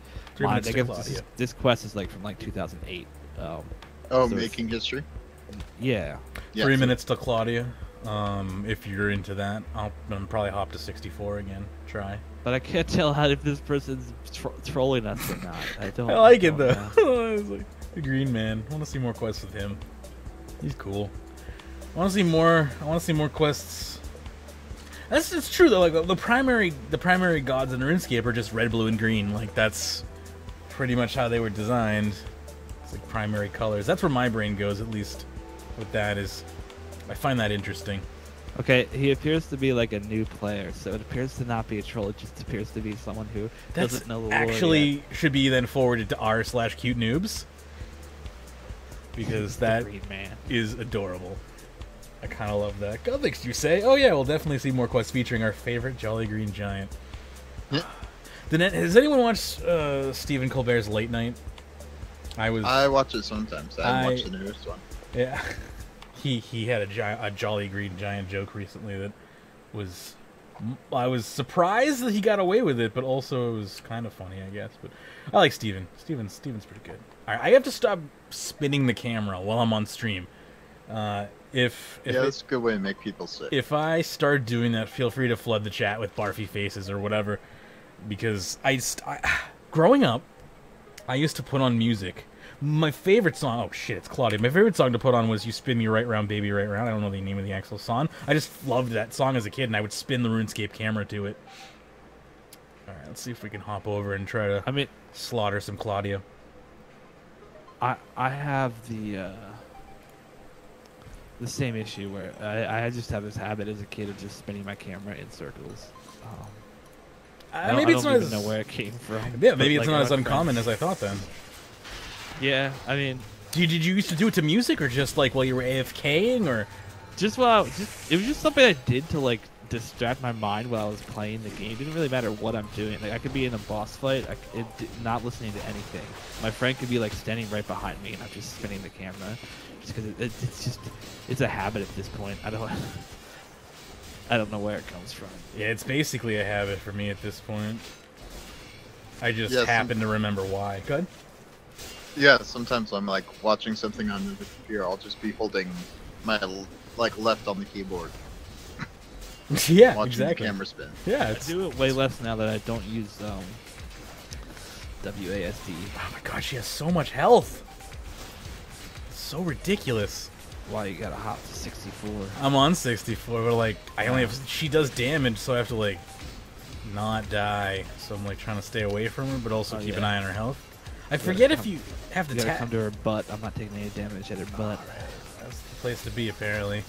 This quest is like from like 2008. So making history. Yeah. 3 minutes to Claudia. If you're into that, I'm probably hop to 64 again. Try. But I can't tell how if this person's trolling us or not. I don't. I like it don't though. know. It's like the Green Man. I want to see more quests with him. He's cool. I want to see more. I want to see more quests. It's true though. Like the primary gods in RuneScape are just red, blue, and green. Like that's pretty much how they were designed. It's like primary colors. That's where my brain goes, at least with that. Is I find that interesting. Okay, he appears to be like a new player, so it appears to not be a troll. It just appears to be someone who doesn't know the lore actually yet. should be then forwarded to r/cuteNoobs because that Green Man. is adorable. I kind of love that. God, thanks, you say? Oh yeah, we'll definitely see more quests featuring our favorite Jolly Green Giant. Has anyone watched Stephen Colbert's Late Night? I watch it sometimes. I haven't watched the newest one. Yeah. He had a Jolly Green Giant joke recently that was... I was surprised that he got away with it, but also it was kind of funny, I guess. But I like Steven. Steven's pretty good. All right, I have to stop spinning the camera while I'm on stream. If that's a good way to make people sick. If I start doing that, feel free to flood the chat with barfy faces or whatever. Because growing up, I used to put on music. My favorite song, oh shit, it's Claudia. My favorite song to put on was "You Spin Me Right Round, Baby Right Round." I don't know the name of the actual song. I just loved that song as a kid, and I would spin the RuneScape camera to it. All right, let's see if we can hop over and try to slaughter some Claudia. I have the same issue where I just have this habit as a kid of just spinning my camera in circles. Maybe it's not even know where it came from. Yeah, maybe it's not as uncommon as I thought then. Yeah, I mean, did you used to do it to music, or just like while you were AFKing, or just while it was just something I did to like distract my mind while I was playing the game. It didn't really matter what I'm doing. Like I could be in a boss fight, not listening to anything. My friend could be like standing right behind me, and I'm just spinning the camera, just because it's a habit at this point. I don't know where it comes from. Yeah, it's basically a habit for me at this point. I just happen to remember why. Good. Yeah, sometimes I'm like watching something on the computer. I'll just be holding my left on the keyboard. Yeah, watching exactly. the camera spin. Yeah, I do it way less now that I don't use WASD. Oh my god, she has so much health. It's so ridiculous. Why you gotta hop to 64? I'm on 64, but like I only have. She does damage, so I have to like not die. So I'm like trying to stay away from her, but also keep an eye on her health. I forget if you have to tap. Come to her butt. I'm not taking any damage at her butt. Right. That's the place to be, apparently.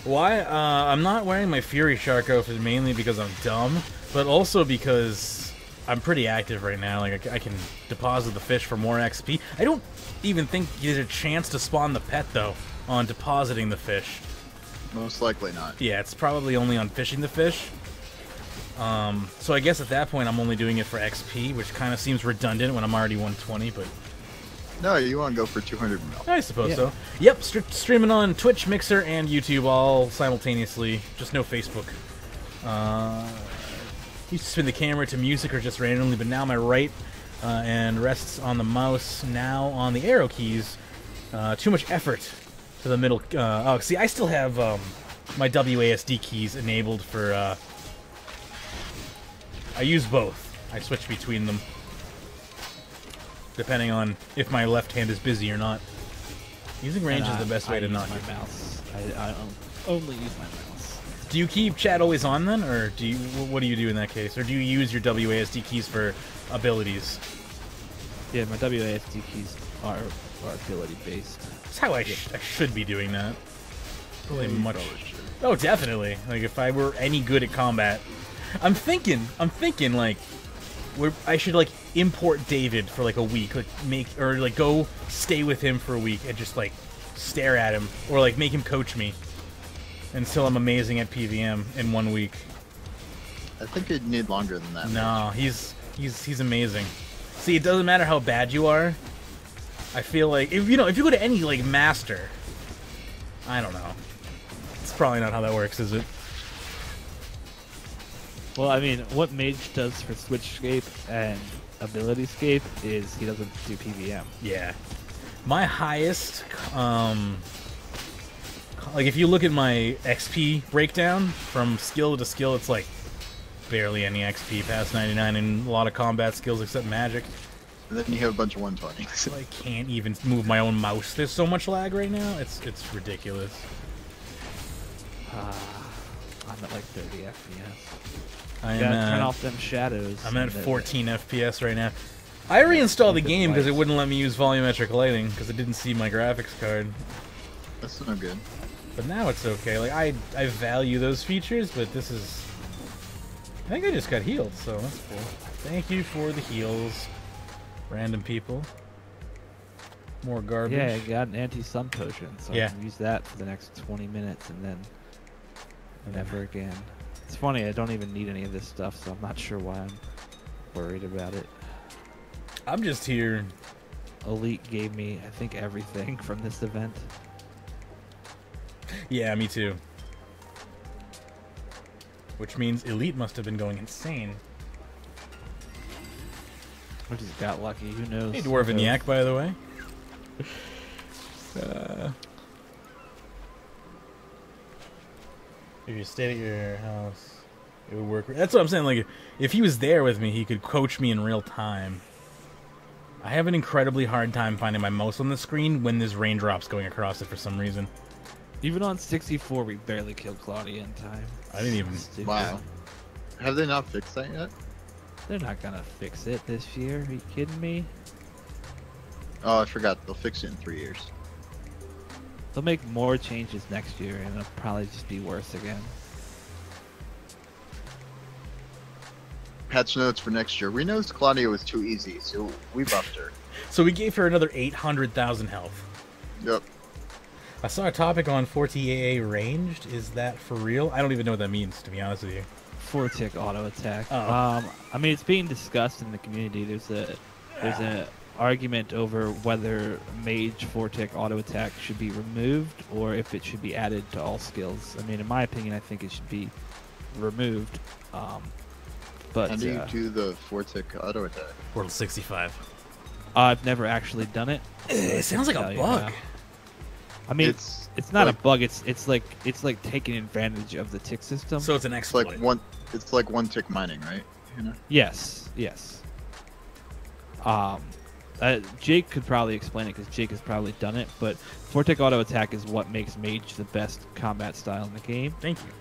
Why? I'm not wearing my Fury Shark outfit mainly because I'm dumb, but also because I'm pretty active right now. Like I can deposit the fish for more XP. I don't even think there's a chance to spawn the pet though on depositing the fish. Most likely not. Yeah, it's probably only on fishing the fish. So I guess at that point I'm only doing it for XP, which kind of seems redundant when I'm already 120, but... No, you want to go for 200 mil. I suppose so. Yep, streaming on Twitch, Mixer, and YouTube all simultaneously. Just no Facebook. Used to spin the camera to music or just randomly, but now my right and rests on the mouse, now on the arrow keys. Too much effort to the middle. Oh, see, I still have my WASD keys enabled for... I use both. I switch between them, depending on if my left hand is busy or not. Using range is the best way to not use my mouse. I only use my mouse. Do you keep chat always on then, or do you? What do you do in that case, or do you use your WASD keys for abilities? Yeah, my WASD keys are ability based. That's how I should be doing that. Really much. Oh, definitely. Like if I were any good at combat. I'm thinking like, I should like import David for like a week, like go stay with him for a week and just like stare at him, or like make him coach me until I'm amazing at PVM in 1 week. I think you'd need longer than that. No, he's amazing. See, it doesn't matter how bad you are. I feel like if you go to any like master, I don't know. It's probably not how that works, is it? Well, I mean, what Mage does for Switchscape and AbilityScape is he doesn't do PVM. Yeah. My highest Like, if you look at my XP breakdown from skill to skill, it's like barely any XP past 99 in a lot of combat skills except magic. And then you have a bunch of 120s. I can't even move my own mouse. There's so much lag right now. It's ridiculous. I'm at like 30 FPS. I You gotta turn am off them shadows. I'm at 14 FPS right now. I reinstalled the game because it wouldn't let me use volumetric lighting because it didn't see my graphics card. That's no good. But now it's okay. Like, I value those features, but this is... I think I just got healed, so that's cool. Thank you for the heals, random people. More garbage. Yeah, I got an anti-sun potion, so Yeah. I can use that for the next 20 minutes and then never again. It's funny, I don't even need any of this stuff, so I'm not sure why I'm worried about it. I'm just here. Elite gave me, I think, everything from this event. Yeah, me too. Which means Elite must have been going insane. I just got lucky, who knows? Hey, Dwarven Yak, by the way. If you stayed at your house, it would work. That's what I'm saying. Like, if he was there with me, he could coach me in real time. I have an incredibly hard time finding my mouse on the screen when there's raindrops going across it for some reason. Even on 64, we barely killed Claudia in time. I didn't even... Stupid. Wow. Have they not fixed that yet? They're not gonna fix it this year. Are you kidding me? Oh, I forgot. They'll fix it in 3 years. They'll make more changes next year, and it'll probably just be worse again. Patch notes for next year. We noticed Claudia was too easy, so we buffed her. So we gave her another 800,000 health. Yep. I saw a topic on 40AA ranged. Is that for real? I don't even know what that means, to be honest with you. 4-tick auto attack. Oh. I mean, it's being discussed in the community. There's a argument over whether mage 4-tick auto attack should be removed or if it should be added to all skills. I mean, in my opinion, I think it should be removed. But How do you do the 4-tick auto attack? Portal 65. I've never actually done it. It sounds like a bug. I mean, it's not like, a bug. It's like taking advantage of the tick system. So it's an It's exploit. like one tick mining, right? You know? Yes. Jake could probably explain it because Jake has probably done it. But 4-tick auto attack is what makes mage the best combat style in the game. Thank you.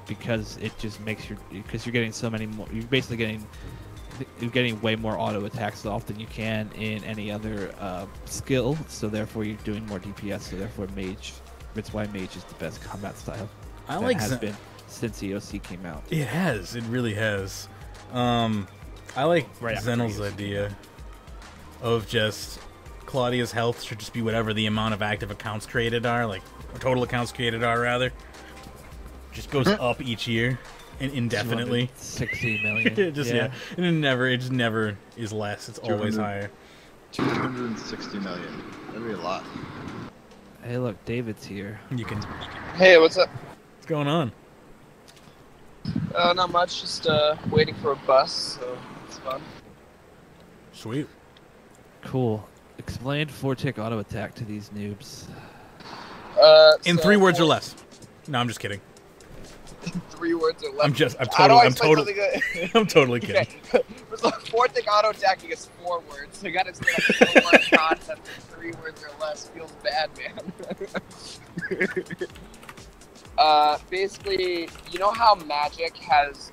Because it just makes because you're getting so many more. You're basically getting way more auto attacks off than you can in any other skill. So therefore, you're doing more DPS. So therefore, mage. That's why mage is the best combat style. I like has been since EOC came out. It has. It really has. I like Right after Zenel's EOC. idea of just Claudia's health should just be whatever the amount of active accounts created are, like or total accounts created are rather. Just goes up each year and indefinitely. 60 million. It just yeah. And it just never is less. It's always 200. higher. 260 million. That'd be a lot. Hey, look, David's here. You can. Hey, what's up? What's going on? Not much. Just waiting for a bus, so it's fun. Sweet. Cool. Explain 4-tick auto attack to these noobs. In So 3 words or less. No, I'm just kidding. 3 words or less. I'm totally kidding. Okay. So 4-tick auto attacking is 4 words. So you gotta explain a 4-word concept in 3 words or less. Feels bad, man. Basically, you know how magic has...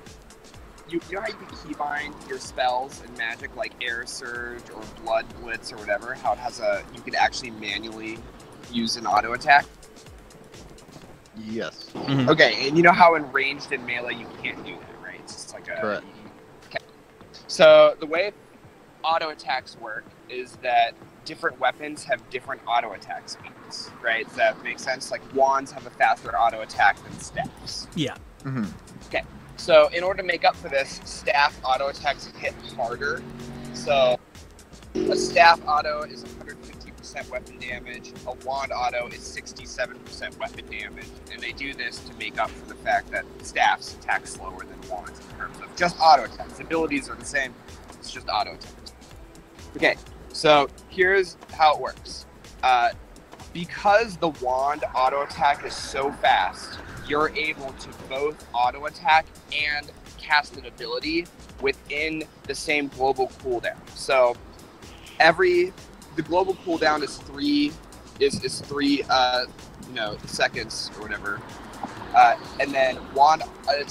You know how you can keybind your spells in magic, like Air Surge or Blood Blitz or whatever? How it has a... You can actually manually use an auto attack? Yes. Mhm. Okay, and you know how in ranged and melee you can't do that, right? It's just like a... Correct. Okay. So the way auto attacks work is that different weapons have different auto attack speeds, right? Does that make sense? Like wands have a faster auto attack than staffs. Yeah. Mm-hmm. Okay, so in order to make up for this, staff auto attacks hit harder. So a staff auto is 150% weapon damage, a wand auto is 67% weapon damage, and they do this to make up for the fact that staffs attack slower than wands in terms of just auto attacks. Abilities are the same, it's just auto attacks. Okay, so here's how it works. because the wand auto attack is so fast, you're able to both auto attack and cast an ability within the same global cooldown. So the global cooldown is three seconds or whatever, and then wand auto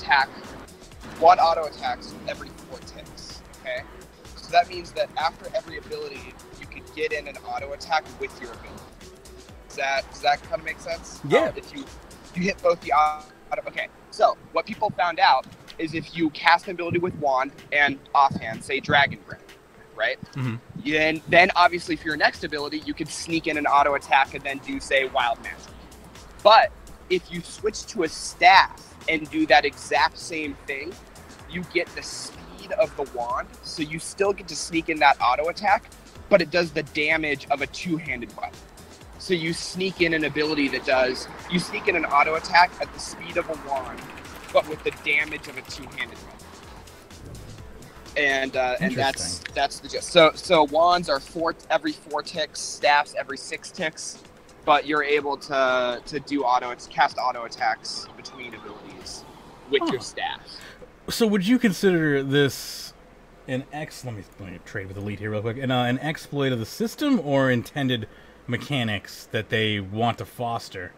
attacks every 4 ticks. Okay, so that means that after every ability, you could get in an auto attack with your ability. Does that kind of make sense? Yeah. If you hit both the auto. Okay, so what people found out is if you cast an ability with wand and offhand, say Dragon Breath, right? Mm-hmm. Then obviously for your next ability, you could sneak in an auto attack and then do, say, Wild Magic. But if you switch to a staff and do that exact same thing, you get the speed of the wand, so you still get to sneak in that auto attack, but it does the damage of a two-handed weapon. So you sneak in an ability you sneak in an auto attack at the speed of a wand, but with the damage of a two-handed weapon. And that's the gist. So wands are every 4 ticks, staffs every 6 ticks, but you're able to cast auto attacks between abilities with your staff. So would you consider this an let me trade with Elite here real quick, an exploit of the system or intended mechanics that they want to foster?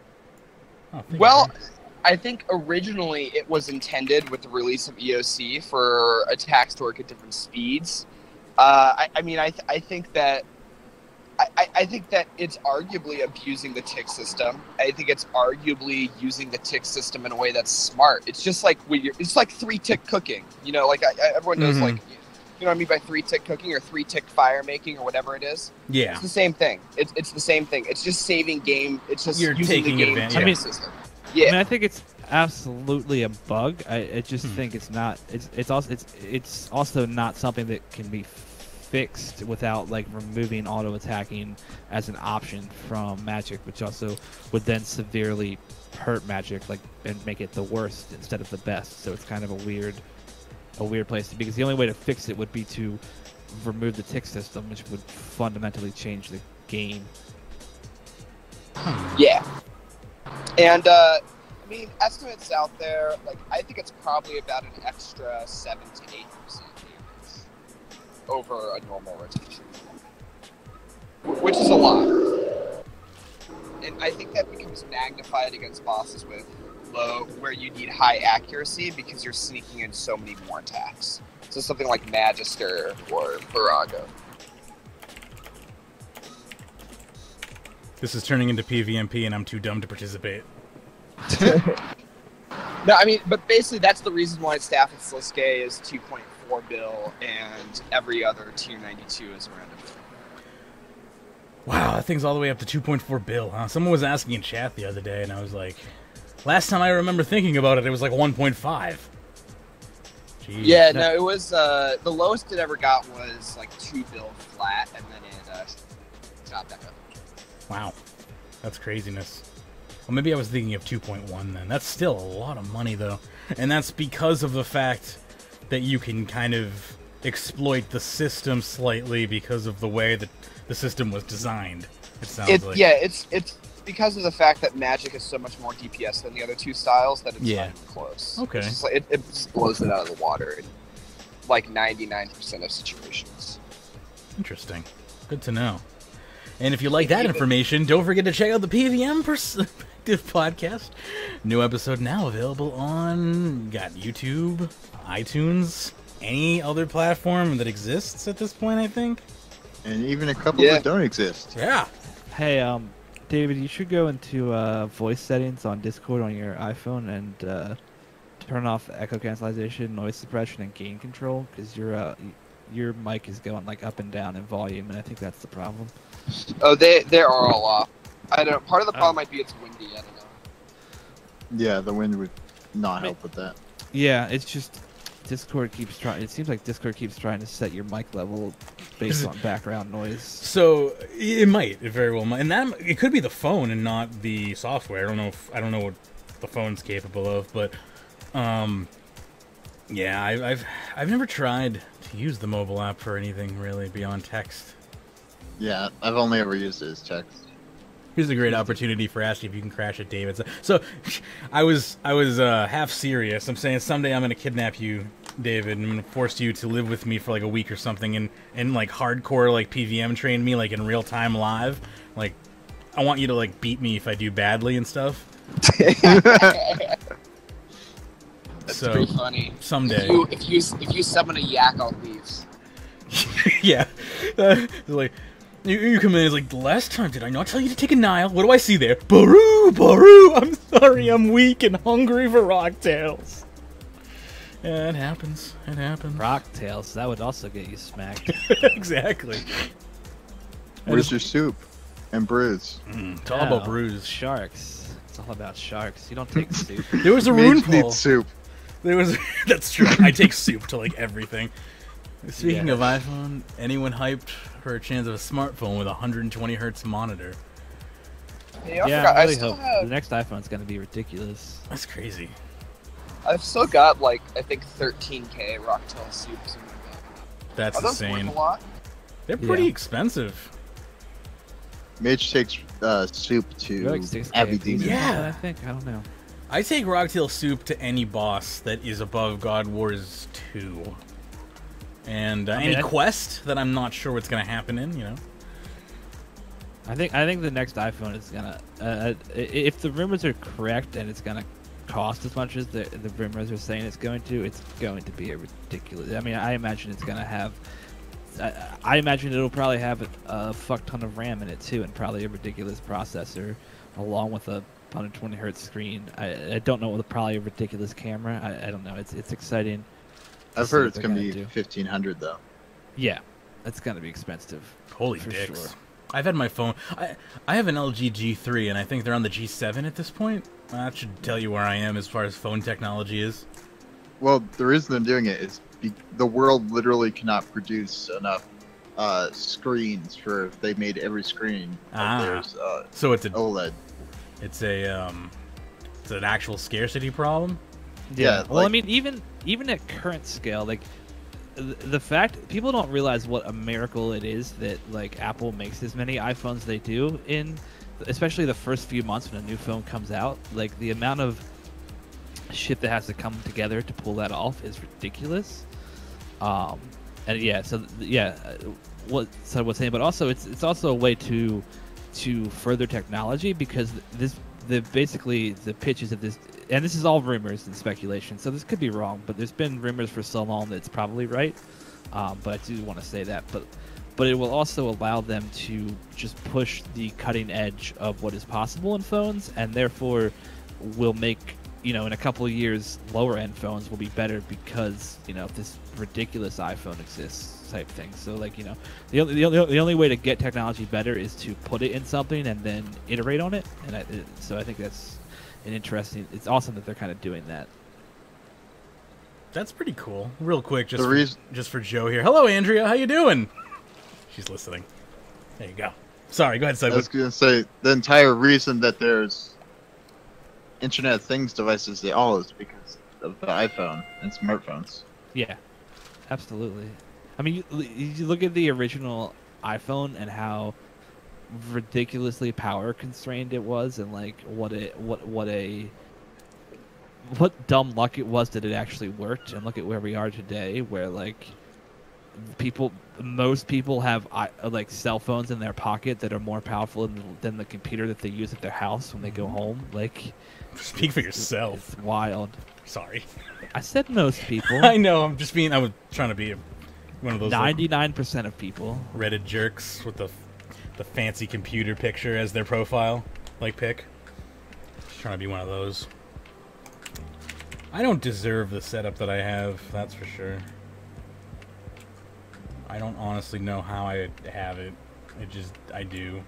I think originally it was intended with the release of EOC for attacks to work at different speeds. I think that it's arguably abusing the tick system. I think it's arguably using the tick system in a way that's smart. It's just like it's like 3-tick cooking. You know, like everyone knows, Mm-hmm. like, you know what I mean by 3-tick cooking or 3-tick fire making or whatever it is. Yeah, it's the same thing. It's the same thing. It's just saving game. It's just You're using taking the game advantage. tick system. Yeah. I mean, I think it's absolutely a bug. I just think it's not. It's also not something that can be fixed without like removing auto attacking as an option from Magic, which also would then severely hurt Magic, like, and make it the worst instead of the best. So it's kind of a weird place to be, because the only way to fix it would be to remove the tick system, which would fundamentally change the game. Yeah. And I mean, estimates out there, like, I think it's probably about an extra 7 to 8% damage over a normal rotation, which is a lot. And I think that becomes magnified against bosses with low, where you need high accuracy because you're sneaking in so many more attacks. So something like Magister or Virago. This is turning into PvMP and I'm too dumb to participate. No, I mean, but basically that's the reason why Staff at Sliske is 2.4 bill and every other tier 92 is around it. Wow, that thing's all the way up to 2.4 bill, huh? Someone was asking in chat the other day, and I was like, last time I remember thinking about it, it was like 1.5. Jeez. Yeah, no, it was, the lowest it ever got was like 2 bill flat, and then it shot back up. Wow, that's craziness. Well, maybe I was thinking of 2.1 then. That's still a lot of money, though. And that's because of the fact that you can kind of exploit the system slightly because of the way that the system was designed, it sounds like. Yeah, it's because of the fact that Magic is so much more DPS than the other two styles that it's not even close. Okay. It's just like, it just blows it out of the water in like 99% of situations. Interesting. Good to know. And if you like that information, don't forget to check out the PVM Perspective podcast. New episode now available on YouTube, iTunes, any other platform that exists at this point, I think. And even a couple that don't exist. Yeah. Hey, David, you should go into voice settings on Discord on your iPhone and turn off echo cancellation, noise suppression, and gain control, because your mic is going like up and down in volume, and I think that's the problem. Oh, they're all off. I don't. Part of the problem might be it's windy. I don't know. Yeah, the wind would not help with that. Yeah, it's just Discord keeps trying. It seems like Discord keeps trying to set your mic level based on background noise. So it very well might, and that it could be the phone and not the software. I don't know what the phone's capable of, but yeah, I've never tried to use the mobile app for anything really beyond text. Yeah, I've only ever used it as text. Here's a great opportunity for asking if you can crash at David's. So, I was half serious. I'm saying someday I'm gonna kidnap you, David, and I'm gonna force you to live with me for like a week or something, and like hardcore like PVM train me like in real time live. Like, I want you to like beat me if I do badly and stuff. That's So, pretty funny. Someday. If you summon a yak, I'll leave. Yeah. Like, you come in, it's like, the last time did I not tell you to take a Nile? What do I see there? Baru, Baru! I'm sorry, I'm weak and hungry for rocktails. Yeah, it happens. It happens. Rocktails, that would also get you smacked. Exactly. Where's your soup and brews? It's all about brews. Sharks. It's all about sharks. You don't take soup. There was a rune Mage poll. needs soup. There was. That's true. I take soup to like everything. Speaking Yeah. of iPhone, anyone hyped for a chance of a smartphone with a 120 hertz monitor? Yeah, Yeah, forgot, I really still hope have, the next iPhone's gonna be ridiculous. That's crazy. I've still got like I think 13K Rocktail soups. That's Are those worth insane. a lot? They're pretty Yeah. expensive. Mage takes soup to They're like 6K Abby a piece, Demon. Yeah. I think. I don't know. I take Rocktail soup to any boss that is above God Wars 2. And I mean, any quest that I'm not sure what's going to happen in, you know? I think the next iPhone is gonna. If the rumors are correct and it's gonna cost as much as the rumors are saying it's going to be a ridiculous. I mean, I imagine it's gonna have. I imagine it'll probably have a fuck ton of RAM in it too, and probably a ridiculous processor, along with a 120 hertz screen. I don't know, probably a ridiculous camera. I don't know. It's exciting. I've see heard what it's they're gonna gonna be do. 1500 though. Yeah, it's gonna be expensive. Holy For dicks. sure. I've had my phone. I have an LG G3, and I think they're on the G7 at this point. That should tell you where I am as far as phone technology is. Well, the reason they're doing it is the world literally cannot produce enough screens for if they made every screen. There's So it's OLED. it's an actual scarcity problem. Yeah, Well, I like- mean, even at current scale, like the fact people don't realize what a miracle it is that like Apple makes as many iPhones they do in, especially the first few months when a new phone comes out. Like the amount of shit that has to come together to pull that off is ridiculous. And yeah, so yeah, what I was saying, but also it's also a way to further technology because basically the pitches of this, and this is all rumors and speculation, so this could be wrong, but there's been rumors for so long that it's probably right. But I do want to say that, but it will also allow them to just push the cutting edge of what is possible in phones, and therefore will make, in a couple of years, lower end phones will be better because this ridiculous iPhone exists type thing. So like the only way to get technology better is to put it in something and then iterate on it, and so I think that's an interesting. It's awesome that they're kind of doing that. That's pretty cool. Real quick, The just for Joe here. Hello, Andrea. How you doing? She's listening. There you go. Sorry, go ahead, I was Cyber. gonna say the entire reason that there's Internet of Things devices at all is because of the iPhone and smartphones. Yeah, absolutely. I mean, you look at the original iPhone and how ridiculously power constrained it was, and like what dumb luck it was that it actually worked. And look at where we are today, where like most people have like cell phones in their pocket that are more powerful than the computer that they use at their house when they go home. Like, Speak for yourself. it's wild. Sorry. I said most people. I know. I was trying to be one of those like, 99% of people. Reddit jerks with the fancy computer picture as their profile, like pic. Just trying to be one of those. I don't deserve the setup that I have, that's for sure. I don't honestly know how I have it. I do.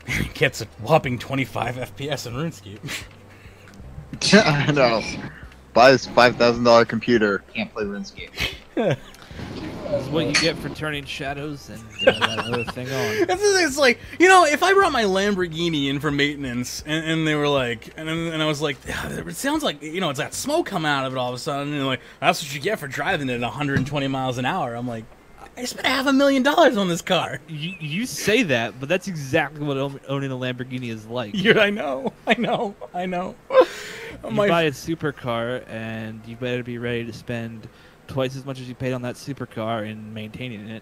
It gets a whopping 25 FPS in RuneScape. I know. Buy this $5,000 computer. Can't play RuneScape. This is what you get for turning shadows and that other thing on. It's like, if I brought my Lamborghini in for maintenance, and they were like, and I was like, it sounds like, it's got smoke coming out of it all of a sudden, and they're like, that's what you get for driving it at 120 miles an hour. I'm like, I spent $500,000 on this car. You say that, but that's exactly what owning a Lamborghini is like. I know. You buy a supercar, and you better be ready to spend twice as much as you paid on that supercar in maintaining it.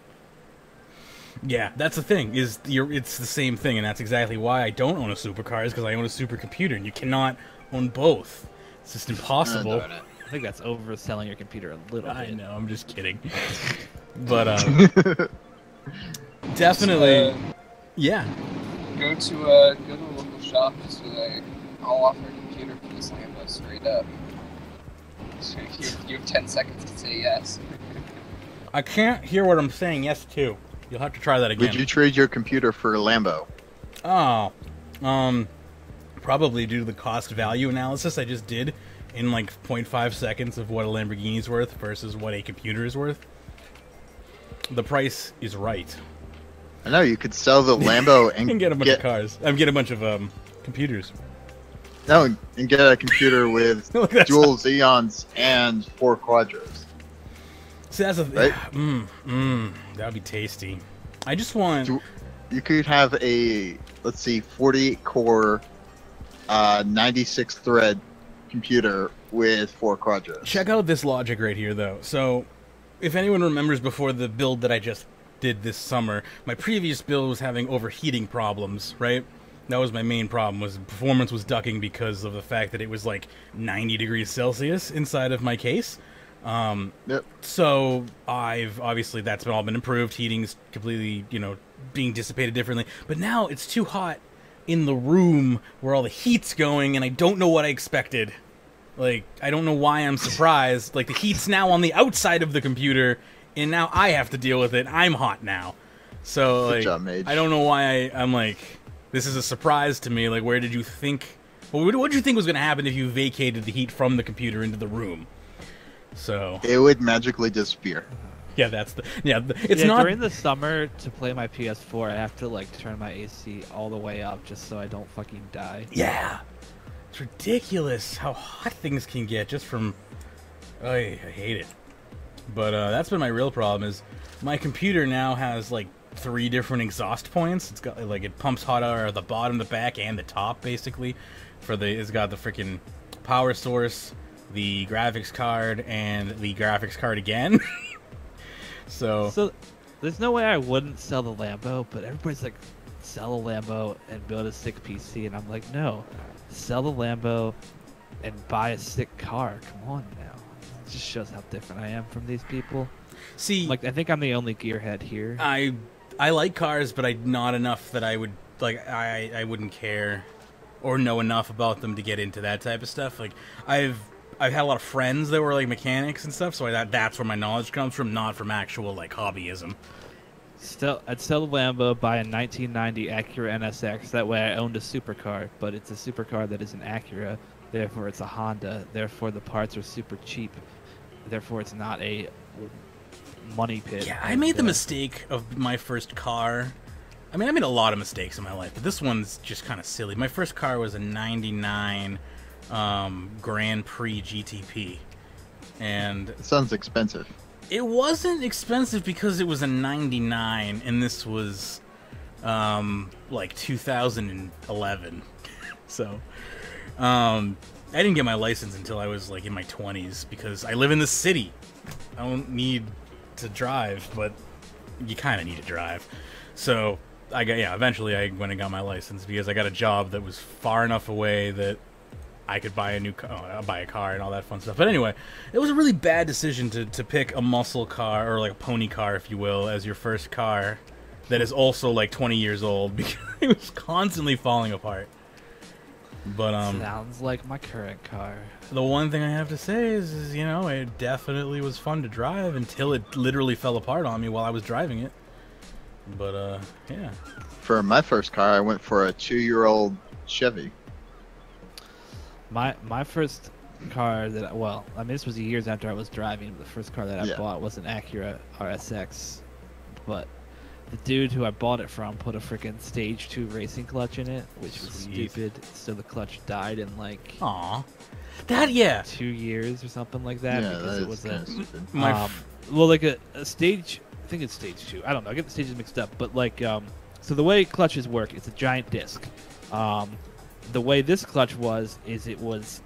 Yeah, that's the thing. It's the same thing, and that's exactly why I don't own a supercar. Is because I own a supercomputer, and you cannot own both. It's just impossible. I think that's overselling your computer a little bit. I know. I'm just kidding. But definitely, yeah. Go to a local shop and say, I'll offer a computer for this Lambo straight up. So you have 10 seconds to say yes. I can't hear what I'm saying yes to. You'll have to try that again. Would you trade your computer for a Lambo? Oh, probably due to the cost-value analysis I just did in like 0.5 seconds of what a Lamborghini's worth versus what a computer is worth. The price is right. I know, you could sell the Lambo and get a bunch of cars. Get a bunch of computers. No, and get a computer with dual Xeons and 4 Quadros. See, that's a right? That would be tasty. I just want... You could have a, let's see, 48-core, 96-thread computer with 4 Quadros. Check out this logic right here, though. So, if anyone remembers before the build that I just did this summer, my previous build was having overheating problems, right? That was my main problem, was performance was ducking because of the fact that it was like 90 degrees Celsius inside of my case. Yep. So obviously that's all been improved. Heating's completely, being dissipated differently. But now it's too hot in the room where all the heat's going, and I don't know what I expected. Like, I don't know why I'm surprised. Like, the heat's now on the outside of the computer, and now I have to deal with it. I'm hot now. So, like, good job, Mage. I don't know why I'm like, this is a surprise to me. Like, where did you think... Well, what did you think was going to happen if you vacated the heat from the computer into the room? So it would magically disappear. Yeah, it's not during the summer to play my PS4. I have to like turn my AC all the way up just so I don't fucking die. Yeah, it's ridiculous how hot things can get just from. I hate it. But that's been my real problem. Is my computer now has like 3 different exhaust points. It's got like it pumps hot air at the bottom, the back, and the top basically. It's got the freaking power source, the graphics card, and the graphics card again. So there's no way I wouldn't sell the Lambo, but everybody's like, sell a Lambo and build a sick PC, and I'm like, no, sell the Lambo and buy a sick car. Come on now. It just shows how different I am from these people. See, like, I think I'm the only gearhead here. I like cars, but not enough that I would like. I wouldn't care or know enough about them to get into that type of stuff. Like, I've had a lot of friends that were like mechanics and stuff, so that's where my knowledge comes from, not from actual like hobbyism. I'd sell the Lambo, buy a 1990 Acura NSX. That way I owned a supercar, but it's a supercar that is an Acura. Therefore, it's a Honda. Therefore, the parts are super cheap. Therefore, it's not a money pit. Yeah, I made the mistake of my first car. I mean, I made a lot of mistakes in my life, but this one's just kind of silly. My first car was a 99 Grand Prix GTP, and it sounds expensive. It wasn't expensive because it was a 99, and this was like 2011. So I didn't get my license until I was like in my 20s because I live in the city. I don't need to drive, but you kind of need to drive. So eventually I went and got my license because I got a job that was far enough away that I could buy buy a car and all that fun stuff. But anyway, it was a really bad decision to pick a muscle car, or like a pony car, if you will, as your first car that is also like 20 years old because it was constantly falling apart. But sounds like my current car. The one thing I have to say is it definitely was fun to drive until it literally fell apart on me while I was driving it. But yeah. For my first car, I went for a 2-year-old Chevy. My first car this was years after I was driving. The first car that I bought was an Acura RSX, but the dude who I bought it from put a freaking Stage 2 racing clutch in it, which was stupid. So the clutch died in like 2 years or something like that. Yeah, because that it was kind of stupid. like a Stage think it's stage 2. I don't know. I get the stages mixed up, but like, so the way clutches work, it's a giant disc. The way this clutch was it was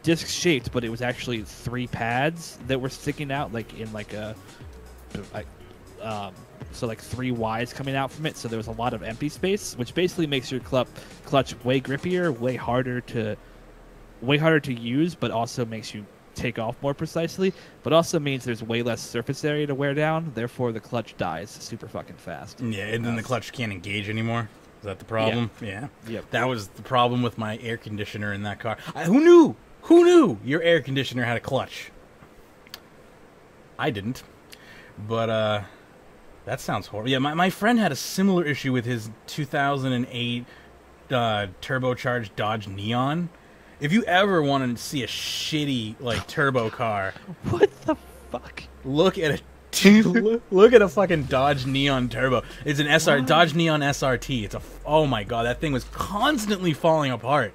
disc shaped, but it was actually 3 pads that were sticking out, like in like a, so like 3 Ys coming out from it. So there was a lot of empty space, which basically makes your clutch way grippier, way harder to use, but also makes you take off more precisely, but also means there's way less surface area to wear down, therefore the clutch dies super fucking fast. Yeah, and then the clutch can't engage anymore. Is that the problem? Yeah. Yep. That was the problem with my air conditioner in that car. Who knew? Who knew your air conditioner had a clutch? I didn't. But, that sounds horrible. Yeah, my friend had a similar issue with his 2008 turbocharged Dodge Neon. If you ever want to see a shitty, like, turbo car... What the fuck? Look at a fucking Dodge Neon Turbo. It's an Dodge Neon SRT. It's oh my god, that thing was constantly falling apart.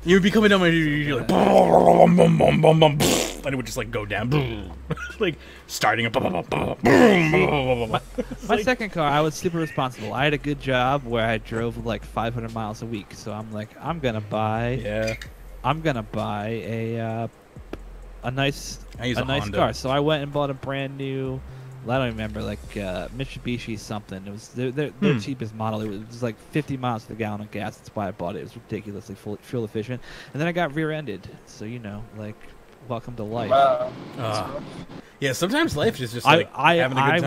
You would be coming down, you're like, and it would just like go down, like starting up. My second car, I was super responsible. I had a good job where I drove like 500 miles a week, so I'm like, I'm gonna buy a nice car. So I went and bought a brand new, I don't remember, like Mitsubishi something. It was their cheapest model. It was like 50 miles per gallon of gas. That's why I bought it. It was ridiculously fuel efficient. And then I got rear-ended. So you know, like, welcome to life. Yeah, sometimes life is just like having a good time.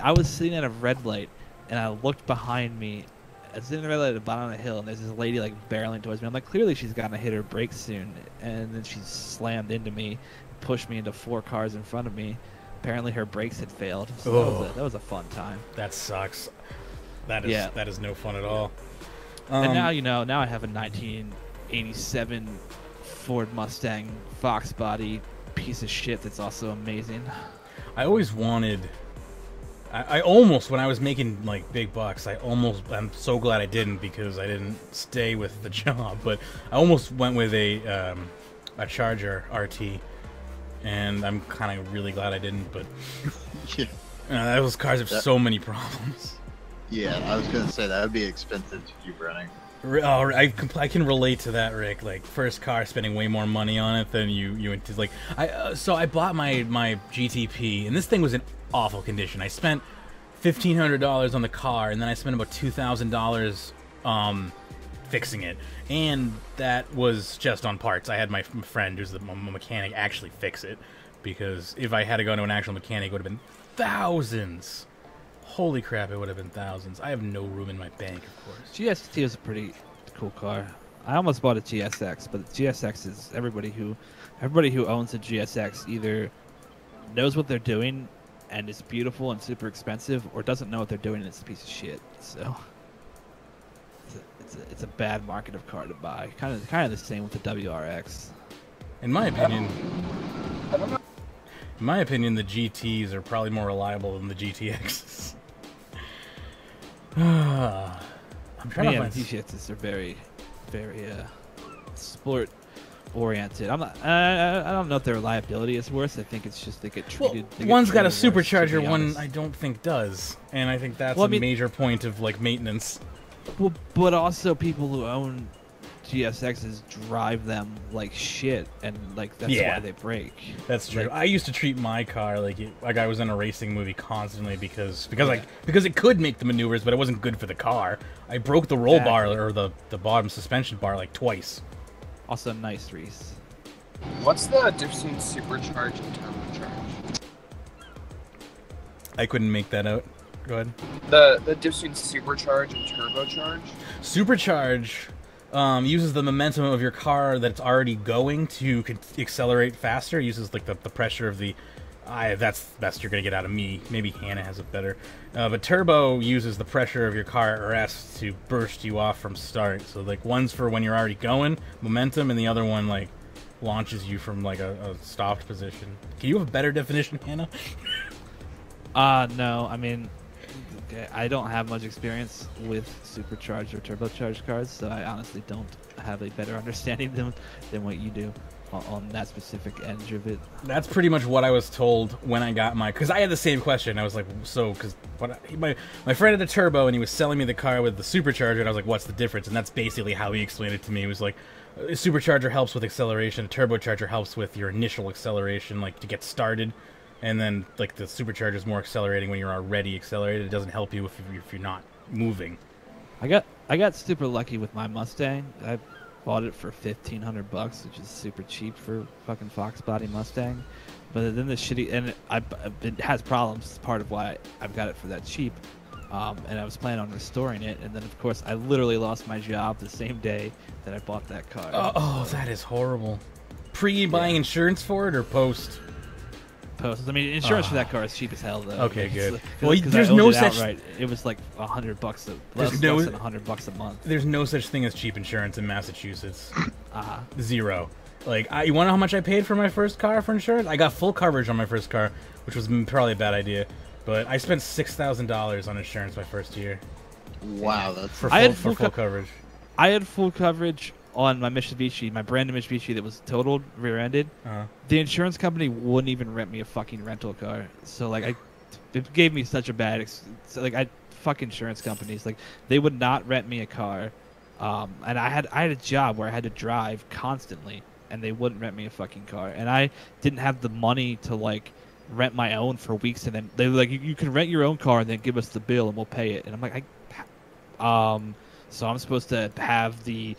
I was sitting at a red light, and I looked behind me. I was sitting at the red light at the bottom of the hill, and there's this lady like barreling towards me. I'm like, clearly she's gonna hit her brakes soon, and then she slammed into me, pushed me into 4 cars in front of me. Apparently her brakes had failed. So that was a fun time. That sucks. That is no fun at all. And now, you know, now I have a 1987 Ford Mustang Fox body piece of shit that's also amazing. I always wanted... I almost, when I was making like big bucks, I'm so glad I didn't, because I didn't stay with the job, but I almost went with a Charger RT. And I'm kind of really glad I didn't, but yeah. Those cars have so many problems. Yeah, I was gonna say that would be expensive to keep running. Oh, I can relate to that, Rick. Like, first car, spending way more money on it than you like. So I bought my GTP, and this thing was in awful condition. I spent $1,500 on the car, and then I spent about $2,000 fixing it, and that was just on parts. I had my friend, who's the mechanic, actually fix it, because if I had to go to an actual mechanic, it would have been thousands. Holy crap, it would have been thousands. I have no room in my bank, of course. GST is a pretty cool car. I almost bought a GSX, but the GSX is everybody who owns a GSX either knows what they're doing and it's beautiful and super expensive, or doesn't know what they're doing and it's a piece of shit. So it's a bad market of car to buy. Kind of the same with the WRX. In my opinion, the GTs are probably more reliable than the GTXs. I'm trying to find... The GTXs are very, very sport oriented. I don't know if their reliability is worse. I think it's just they get treated. Well, one's got a supercharger, one I don't think does, and I think that's a major point of like maintenance. Well, but also people who own GSXs drive them like shit, and like that's why they break. That's true. Like, I used to treat my car like I was in a racing movie constantly because it could make the maneuvers, but it wasn't good for the car. I broke the roll bar or the bottom suspension bar like twice. Also, nice, Reese. What's the difference between supercharge and turbocharge? I couldn't make that out. Go ahead. The difference between supercharge and turbocharge? Supercharge uses the momentum of your car that's already going to accelerate faster. It uses like the pressure of the... that's the best you're going to get out of me. Maybe Hannah has it better. But turbo uses the pressure of your car at rest to burst you off from start. So like one's for when you're already going, momentum, and the other one like launches you from like a stopped position. Can you have a better definition, Hannah? No. I mean... I don't have much experience with supercharged or turbocharged cars, so I honestly don't have a better understanding than what you do. on that specific edge of it. That's pretty much what I was told when I got my... Because I had the same question. I was like, so... Because my friend had a turbo, and he was selling me the car with the supercharger, and I was like, what's the difference? And that's basically how he explained it to me. He was like, a supercharger helps with acceleration, a turbocharger helps with your initial acceleration, like, to get started. And then, like, the supercharger is more accelerating when you're already accelerated. It doesn't help you if you're not moving. I got super lucky with my Mustang. I bought it for $1,500, which is super cheap for fucking Fox body Mustang. But then the shitty, and it has problems. It's part of why I've got it for that cheap. And I was planning on restoring it, and then of course I literally lost my job the same day that I bought that car. Oh, that is horrible. Pre-buying insurance for it or post? Post. I mean, insurance for that car is cheap as hell, though. Okay, good. Well, there's no such. It was like $100 less than $100 a month. There's no such thing as cheap insurance in Massachusetts. Zero. Like, you want to know how much I paid for my first car for insurance? I got full coverage on my first car, which was probably a bad idea. But I spent $6,000 on insurance my first year. Wow, that's for full coverage. I had full coverage on my Mitsubishi, my brand new Mitsubishi that was totaled, rear-ended. The insurance company wouldn't even rent me a fucking rental car. So like, it gave me such a bad. Fuck insurance companies. Like, they would not rent me a car, and I had a job where I had to drive constantly, and they wouldn't rent me a fucking car, and I didn't have the money to like rent my own for weeks, and then they were like, you can rent your own car and then give us the bill and we'll pay it. And I'm like, so I'm supposed to have the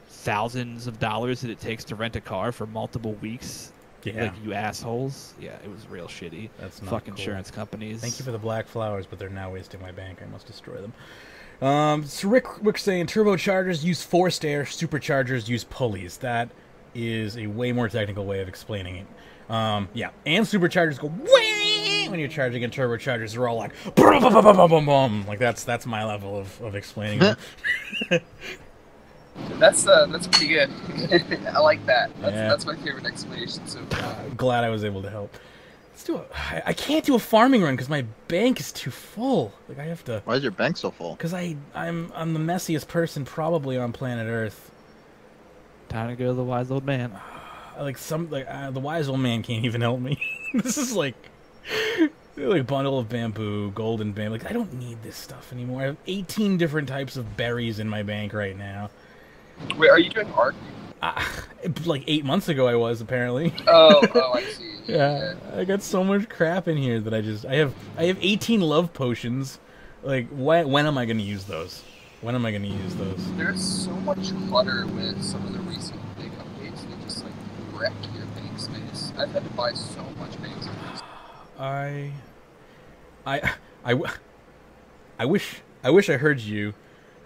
thousands of dollars that it takes to rent a car for multiple weeks? Yeah. Like, you assholes. Yeah, it was real shitty. That's not Fuck cool. Insurance companies. Thank you for the black flowers, but they're now wasting my bank. I must destroy them. So Rick's saying turbochargers use forced air, superchargers use pulleys. That is a way more technical way of explaining it. Yeah, and superchargers go whee when you're charging, and turbochargers are all like boom, boom, boom, boom, boom, boom. Like that's my level of explaining it. That's pretty good. I like that. That's my favorite explanation so far. Glad I was able to help. Let's do I can't do a farming run because my bank is too full. Like, I have to. Why is your bank so full? Because I'm the messiest person probably on planet Earth. Time to go to the wise old man. The wise old man can't even help me. This is like bundle of bamboo, golden bamboo. Like, I don't need this stuff anymore. I have 18 different types of berries in my bank right now. Wait, are you doing art? Like 8 months ago I was, apparently. Oh, I see. Yeah, I got so much crap in here that I have 18 love potions. Like, when am I going to use those? When am I going to use those? There's so much clutter with some of the recent big updates. They just, like, wreck your bank space. I've had to buy so much bank space. I wish I heard you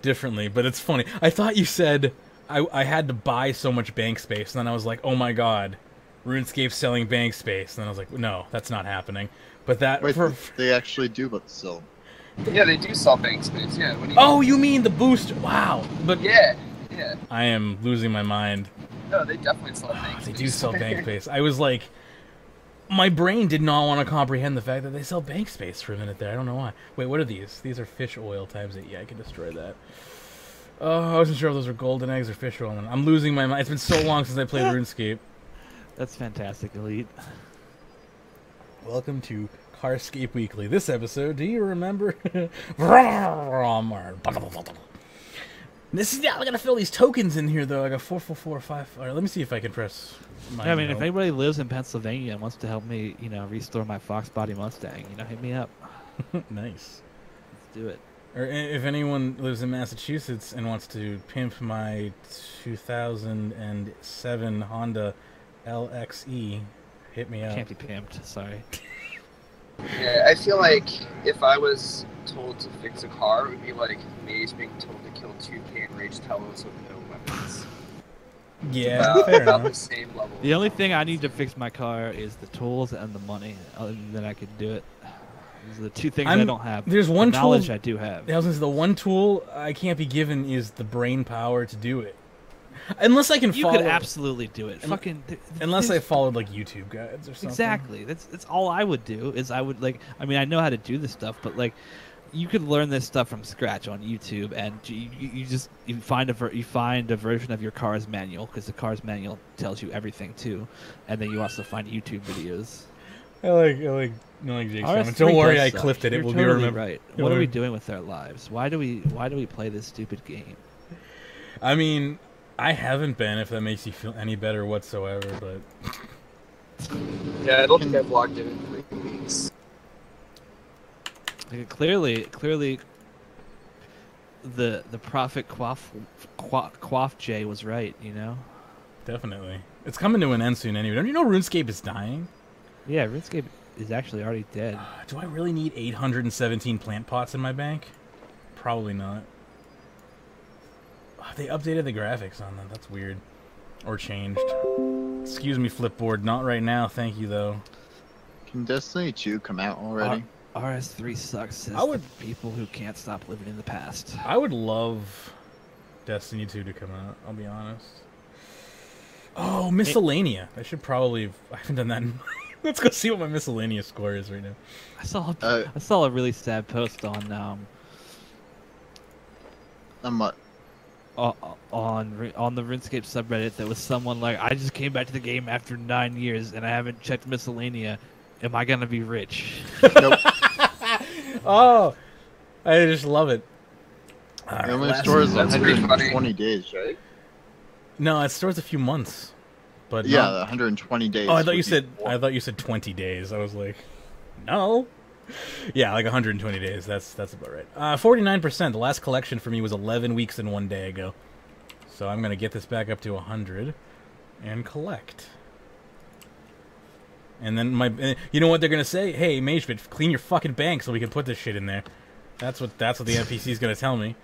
differently, but it's funny. I thought you said I had to buy so much bank space, and then I was like, oh my god, RuneScape's selling bank space, and then I was like, no, that's not happening. But that they actually do sell. Yeah, they do sell bank space. Yeah. What do you you mean the booster? Wow. But yeah. I am losing my mind. No, they definitely sell bank space. They do sell bank space. I was like, my brain did not want to comprehend the fact that they sell bank space for a minute there. I don't know why. Wait, what are these? These are fish oil times 8. Yeah, I can destroy that. Oh, I wasn't sure if those were golden eggs or fish oil. I'm losing my mind. It's been so long since I played RuneScape. That's fantastic, Elite. Welcome to Carscape Weekly. This episode, do you remember? This is I gotta fill these tokens in here though. I got 4, 4, 4, 5. All right, let me see if I can press. I mean, if anybody lives in Pennsylvania and wants to help me, restore my Fox Body Mustang, hit me up. Nice. Let's do it. Or if anyone lives in Massachusetts and wants to pimp my 2007 Honda LXE, hit me up. Can't be pimped. Sorry. Yeah, I feel like if I was told to fix a car, it would be like Maze being told to kill 2K and Rage Telos with no weapons. Yeah, fair enough. The same level. The only thing I need to fix my car is the tools and the money. Other than that, I could do it. These are the two things I don't have. There's one tool. Knowledge I do have. The one tool I can't be given is the brain power to do it. Unless I can follow. You could absolutely do it. Unless I followed like YouTube guides or something. Exactly. That's all I would do. Is I would I know how to do this stuff, but you could learn this stuff from scratch on YouTube, and you find a version of your car's manual, because the car's manual tells you everything too, and then you also find YouTube videos. I like Jake's comment. RS3 Don't worry, I suck. clipped it. You're It will totally be remembered. right. What are we doing with our lives? Why do we play this stupid game? I mean, I haven't been, if that makes you feel any better whatsoever, but Yeah, I don't think I've logged in 3 weeks. Like, clearly, the prophet Quaff J was right. You know. definitely. It's coming to an end soon anyway. Don't you know RuneScape is dying? Yeah, RuneScape is actually already dead. Do I really need 817 plant pots in my bank? Probably not. They updated the graphics on that. That's weird. Or changed. Excuse me, Flipboard. Not right now. Thank you, though. Can Destiny 2 come out already? RS3 sucks, says the people who can't stop living in the past. I would love Destiny 2 to come out, I'll be honest. Oh, Miscellanea. I should probably... I haven't done that in... Let's go see what my Miscellanea score is right now. I saw a really sad post on what? On the RuneScape subreddit that was someone like, I just came back to the game after 9 years and I haven't checked Miscellanea. Am I gonna be rich? Nope. Oh, I just love it. It only stores That's pretty 120 funny. days, right? No, it stores a few months. But Yeah, not... 120 days. Oh, I thought you would said be more. I thought you said 20 days. I was like, no. Yeah, like 120 days. That's about right. 49%. The last collection for me was 11 weeks and 1 day ago. So I'm gonna get this back up to 100 and collect. And then you know what they're gonna say? Hey, Magebit, clean your fucking bank so we can put this shit in there. That's what the NPC is gonna tell me.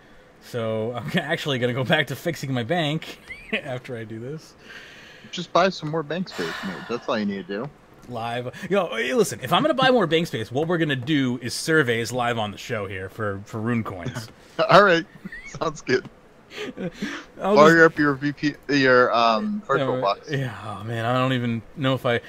So I'm actually gonna go back to fixing my bank after I do this. Just buy some more bank space, mate. That's all you need to do. Live, hey, listen. If I'm gonna buy more bank space, what we're gonna do is surveys live on the show here for Rune coins. All right, sounds good. Fire up your virtual box. Yeah, oh man, I don't even know if I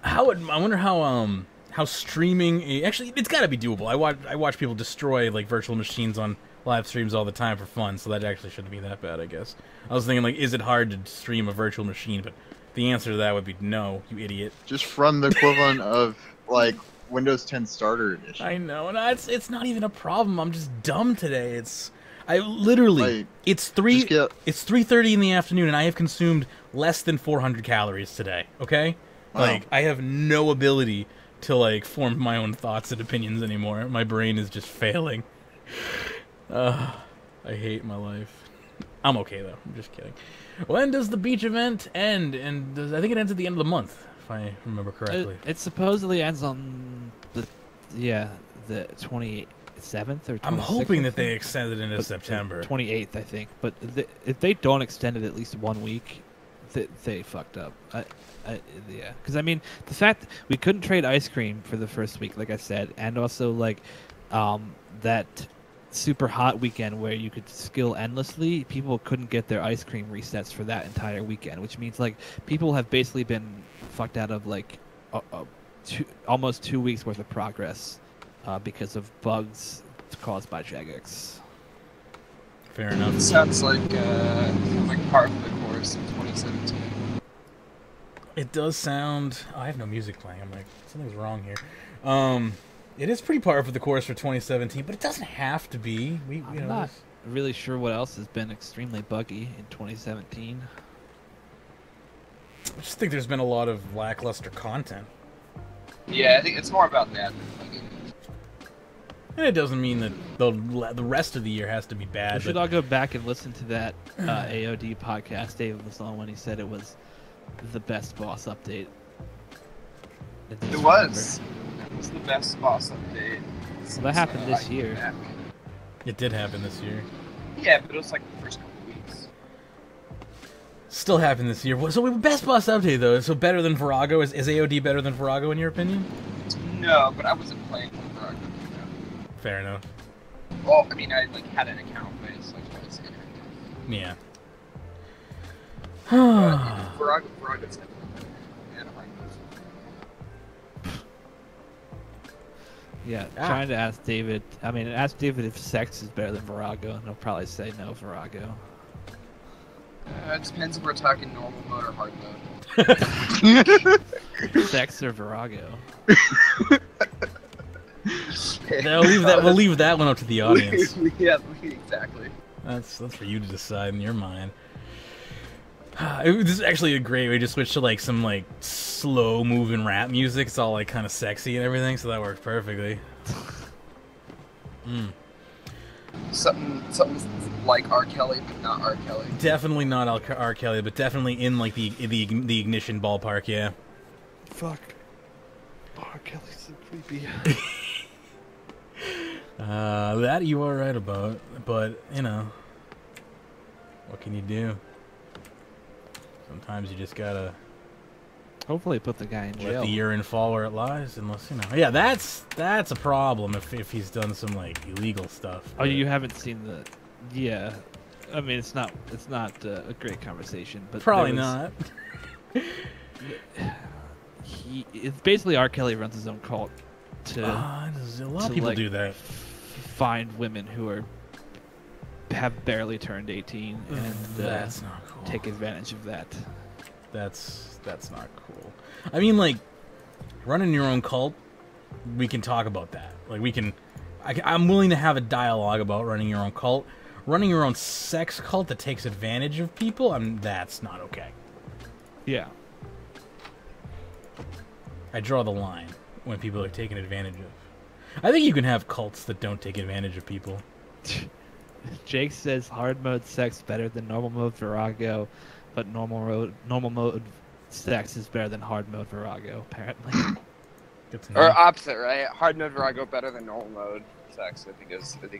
wonder how streaming actually it's got to be doable. I watch people destroy like virtual machines on live streams all the time for fun, so that actually shouldn't be that bad, I guess. I was thinking like, is it hard to stream a virtual machine? But the answer to that would be no, you idiot. Just run the equivalent of like Windows 10 Starter Edition. I know, and it's not even a problem. I'm just dumb today. It's 3:30 in the afternoon, and I have consumed less than 400 calories today. Okay, wow. Like I have no ability to like form my own thoughts and opinions anymore. My brain is just failing. I hate my life. I'm okay though. I'm just kidding. When does the beach event end? And I think it ends at the end of the month, if I remember correctly. It supposedly ends on the 27th or 26th. I'm hoping that they extend it into September. 28th, I think. But if they don't extend it at least 1 week, they fucked up. Yeah, because I mean, the fact that we couldn't trade ice cream for the first week, like I said, and also like that super hot weekend where you could skill endlessly, people couldn't get their ice cream resets for that entire weekend, which means like people have basically been fucked out of like almost 2 weeks worth of progress because of bugs caused by Jagex. Fair enough. It sounds like part of the course in 2017. It does sound... Oh, I have no music playing. I'm like, something's wrong here. It is pretty par for the course for 2017, but it doesn't have to be. I'm not really sure what else has been extremely buggy in 2017. I just think there's been a lot of lackluster content. Yeah, I think it's more about that than buggy. And it doesn't mean that the rest of the year has to be bad. We should all go back and listen to that AOD podcast David was on when he said it was the best boss update. It was. It was the best boss update. So that happened this year. Back. It did happen this year. Yeah, but it was like the first couple weeks. Still happened this year. So best boss update though. So better than Virago. Is AOD better than Virago in your opinion? No, but I wasn't playing with Virago. Fair enough. Well, I mean, I like had an account, but it's like always inactive. Yeah. Viraga's Yeah, trying to ask David. I mean, ask David if sex is better than Virago, and he'll probably say no, Virago. It depends if we're talking normal mode or hard mode. Sex or Virago. We'll leave that one up to the audience. Yeah, exactly. That's for you to decide in your mind. This is actually a great way to switch to like some like slow moving rap music. It's all like kind of sexy and everything, so that works perfectly. Something like R. Kelly, but not R. Kelly. Definitely not R. Kelly, but definitely in like the ignition ballpark. Yeah. Fuck. R. Kelly's so creepy. That you are right about, but you know, what can you do? Sometimes you just gotta hopefully put the guy in jail. Let the urine fall where it lies, unless, you know. Yeah, that's a problem if he's done some like illegal stuff. Oh, you haven't seen the? Yeah, I mean it's not a great conversation, but probably not. It's basically R. Kelly runs his own cult to. A lot of people do that. Find women who have barely turned 18 and that's not cool. Take advantage of that. That's not cool. I mean, like, running your own cult, we can talk about that. Like, I'm willing to have a dialogue about running your own cult. Running your own sex cult that takes advantage of people, that's not okay. Yeah. I draw the line when people are taken advantage of. I think you can have cults that don't take advantage of people. Jake says hard mode sex better than normal mode Virago, but normal mode sex is better than hard mode Virago, apparently. Or opposite, right? Hard mode Virago better than normal mode sex. I think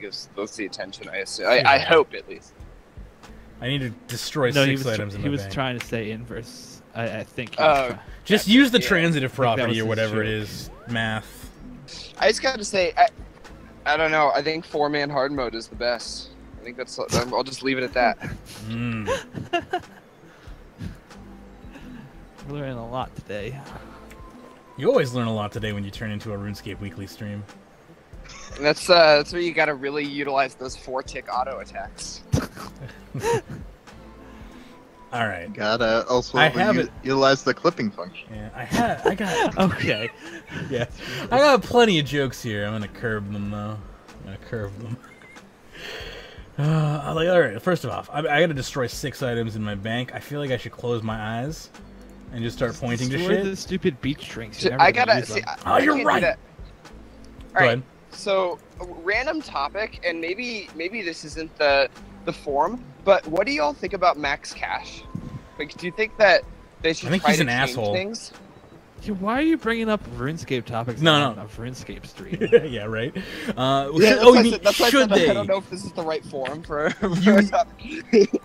is that's the attention. I assume. I hope at least. I need to destroy 6 items in my bank. He was trying to say inverse. I think. Just use the transitive property or whatever it is. Math. I just gotta say, I don't know. I think 4-man hard mode is the best. I think that's. I'll just leave it at that. We're learning a lot today. You always learn a lot today when you turn into a RuneScape Weekly stream. And that's where you gotta really utilize those 4-tick auto attacks. All right. Gotta also utilize the clipping function. Yeah, I got. Okay. Yeah, I got plenty of jokes here. I'm gonna curb them though. All right. First off, I gotta destroy 6 items in my bank. I feel like I should close my eyes and just start pointing to shit. The stupid beach drinks. I gotta see. Oh, you're right. All right. So, random topic, and maybe this isn't the forum, but what do y'all think about max cash? Like, do you think that they should try to change things? Yeah, why are you bringing up RuneScape topics? No. A RuneScape stream. Yeah, right. Should they? I don't know if this is the right forum for.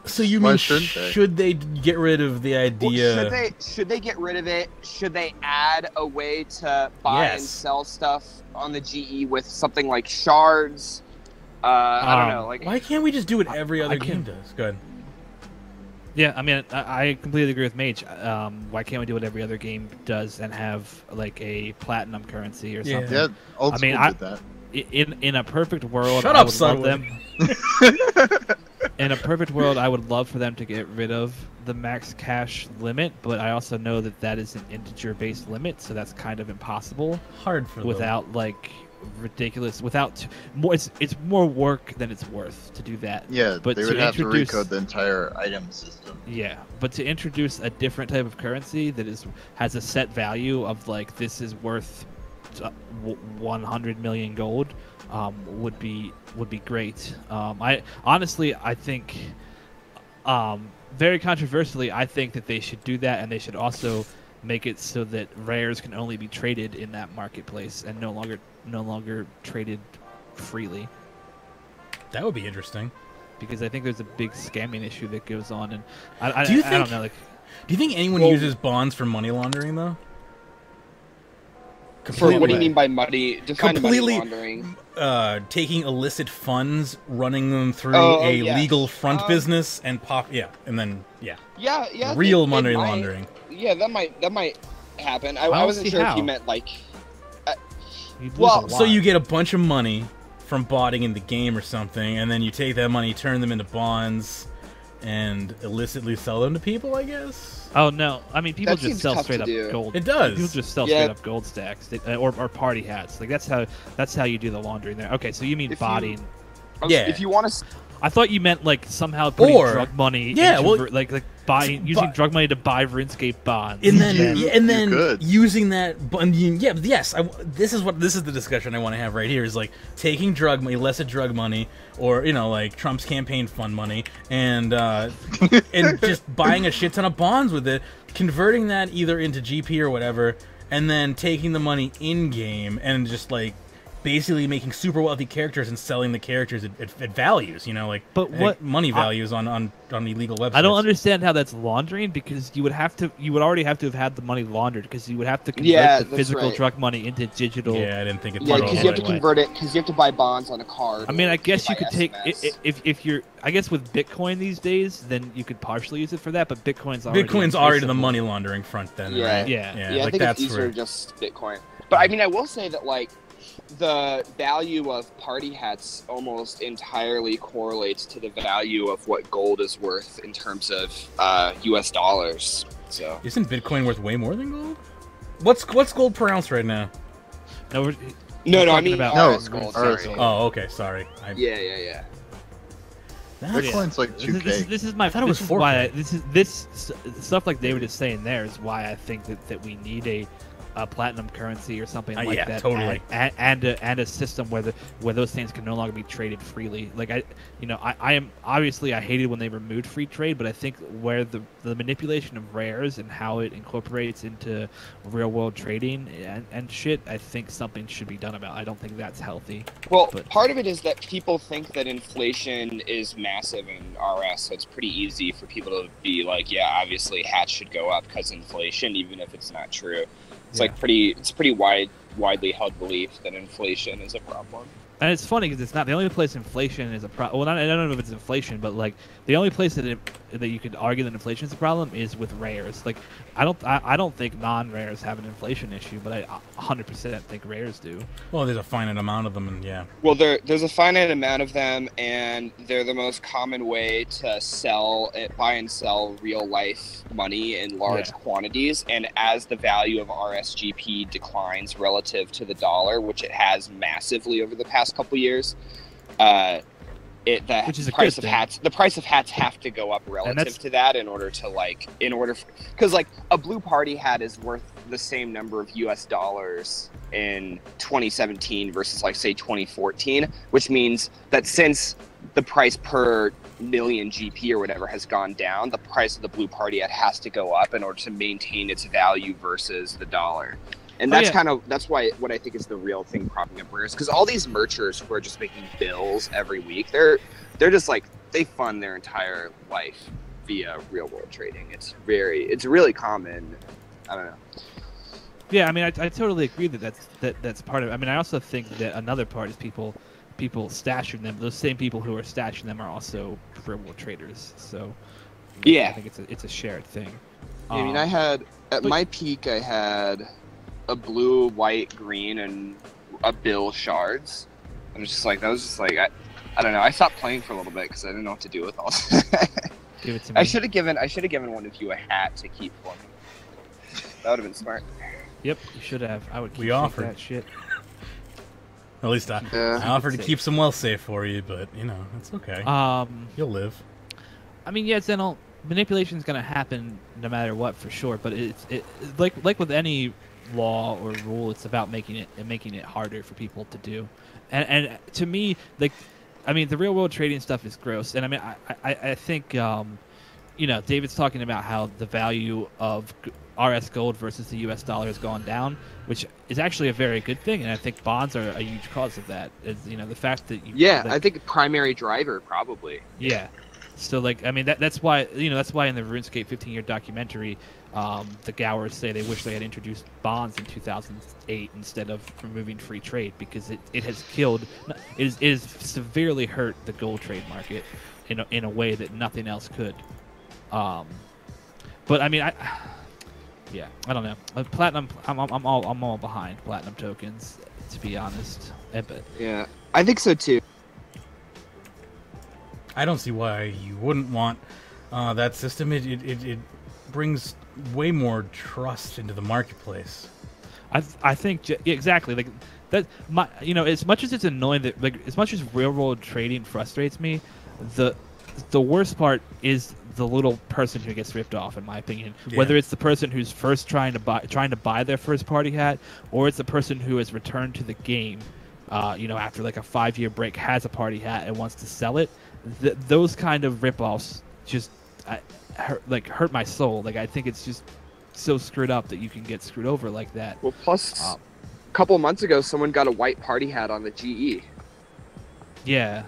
So you mean should they get rid of the idea? Well, should they get rid of it? Should they add a way to buy and sell stuff on the GE with something like shards? I don't know. Like, why can't we just do what every other game does? Go ahead. Yeah, I mean, I completely agree with Mage. Why can't we do what every other game does and have like a platinum currency or something? Yeah, old school did that. In a perfect world, Shut up, son. In a perfect world, I would love for them to get rid of the max cash limit, but I also know that is an integer-based limit, so that's kind of impossible. Hard for them. Without like ridiculous, without more. It's more work than it's worth to do that. Yeah, but they would have to recode the entire item system. Yeah, but to introduce a different type of currency that has a set value of like this is worth 100 million gold would be great. I think very controversially, I think that they should do that, and they should also make it so that rares can only be traded in that marketplace and no longer traded freely. That would be interesting. Because I think there's a big scamming issue that goes on, and I don't know. Like, do you think anyone uses bonds for money laundering though? Completely. What do you mean by money? Define money laundering. Taking illicit funds, running them through a legal front business, and real money laundering. Yeah, that might happen. I wasn't sure if you meant like. You'd lose Well, a So lot. you get a bunch of money from botting in the game or something, and then you take that money, turn them into bonds, and illicitly sell them to people, I guess? Oh no! I mean, people That just seems sell tough straight to up do. gold. It does. People just sell Yeah. straight up gold stacks or party hats. Like that's how you do the laundering there. Okay, so you mean If you- botting? Yeah. If you want to, I thought you meant like somehow putting Or- drug money. yeah, into, well- like buying using drug money to buy RuneScape bonds. And then, You and then could. using that, yes. This is the discussion I want to have right here. Is like taking drug money, illicit drug money, or like Trump's campaign fund money, and and just buying a shit ton of bonds with it, converting that either into GP or whatever, and then taking the money in game and just like basically making super wealthy characters and selling the characters at values. But what- money values on illegal websites. I don't understand how that's laundering because you would already have to have had the money laundered because you would have to convert Yeah, the that's physical right. drug money into digital. Yeah, I didn't think it. yeah, through because all you have to the way. convert it, because you have to buy bonds on a card. I mean, I or guess you by could take SMS. if you're. I guess with Bitcoin these days, then you could partially use it for that. But Bitcoin's already Bitcoin's already the money laundering front then, Yeah. right? Yeah. Yeah, I like think that's it's easier where, just Bitcoin. But I mean, I will say that like the value of party hats almost entirely correlates to the value of what gold is worth in terms of U.S. dollars. So isn't Bitcoin worth way more than gold? What's gold per ounce right now? No, no, talking I mean about- RS No, gold. RS sorry. gold. Oh, okay, sorry. Yeah. That's, Bitcoin's like 2K. This is my. I thought it was this is why 4K. this stuff like David is saying there is why I think that we need a platinum currency or something like yeah, that, totally. and a system where those things can no longer be traded freely. Like I am obviously I hated when they removed free trade, but I think where the manipulation of rares and how it incorporates into real world trading and shit, I think something should be done about. I don't think that's healthy. Well, But- part of it is that people think that inflation is massive in RS, so it's pretty easy for people to be like, yeah, obviously hats should go up because inflation, even if it's not true. It's Yeah. like pretty widely held belief that inflation is a problem. And it's funny because it's not the only place inflation is a problem. Well, I don't know if it's inflation, but like the only place that you could argue that inflation is a problem is with rares. Like I don't think non-rares have an inflation issue, but I 100% think rares do. well, there's a finite amount of them, and yeah. Well, there's a finite amount of them, and they're the most common way to buy and sell real life money in large Yeah. quantities. And as the value of RSGP declines relative to the dollar, which it has massively over the past couple years, Which is a price good of thing. the price of hats have to go up relative to that in order because like a blue party hat is worth the same number of US dollars in 2017 versus like say 2014, which means that since the price per million GP or whatever has gone down, the price of the blue party hat has to go up in order to maintain its value versus the dollar. And Oh, that's yeah. that's why what I think is the real thing propping up rares, because all these merchers who are just making bills every week, they're just like they fund their entire life via real world trading. It's really common. I don't know. Yeah, I mean, I totally agree that's part of it. I mean, I also think that another part is people stashing them. Those same people who are stashing them are also real world traders. So Yeah. I think it's a shared thing. I mean, I had at but- my peak, I had a blue, white, green, and a bill shards. I was just like, that was just like, I don't know. I stopped playing for a little bit because I didn't know what to do with all. Give it to me. I should have given one of you a hat to keep for me. That would have been smart. Yep, you should have. I would. We keep offered. that shit. At least I offered to Safe. keep some wealth safe for you, but it's okay. You'll live. I mean, yeah, Zeno, manipulation is going to happen no matter what, for sure. But it's like with any law or rule, it's about making it harder for people to do. And to me, like, I mean, the real world trading stuff is gross. And I mean, I think David's talking about how the value of RS gold versus the US dollar has gone down, which is actually a very good thing. And I think bonds are a huge cause of that. Is the fact that I think primary driver probably. Yeah. So like, I mean, that's why that's why in the RuneScape 15-year documentary, the Gowers say they wish they had introduced bonds in 2008 instead of removing free trade, because it has killed, it is severely hurt the gold trade market in a way that nothing else could. But I mean, I don't know. Platinum, I'm all behind platinum tokens. to be honest. But Yeah, I think so too. I don't see why you wouldn't want that system. It brings way more trust into the marketplace. I think exactly like that. As much as it's annoying that like as much as real world trading frustrates me, the worst part is the little person who gets ripped off, in my opinion. Yeah. Whether it's the person who's first trying to buy their first party hat, or it's the person who has returned to the game, after like a 5-year break, has a party hat and wants to sell it. Those kind of rip-offs just hurt my soul. Like I think it's just so screwed up that you can get screwed over like that. Well, plus a couple of months ago, someone got a white party hat on the GE. Yeah.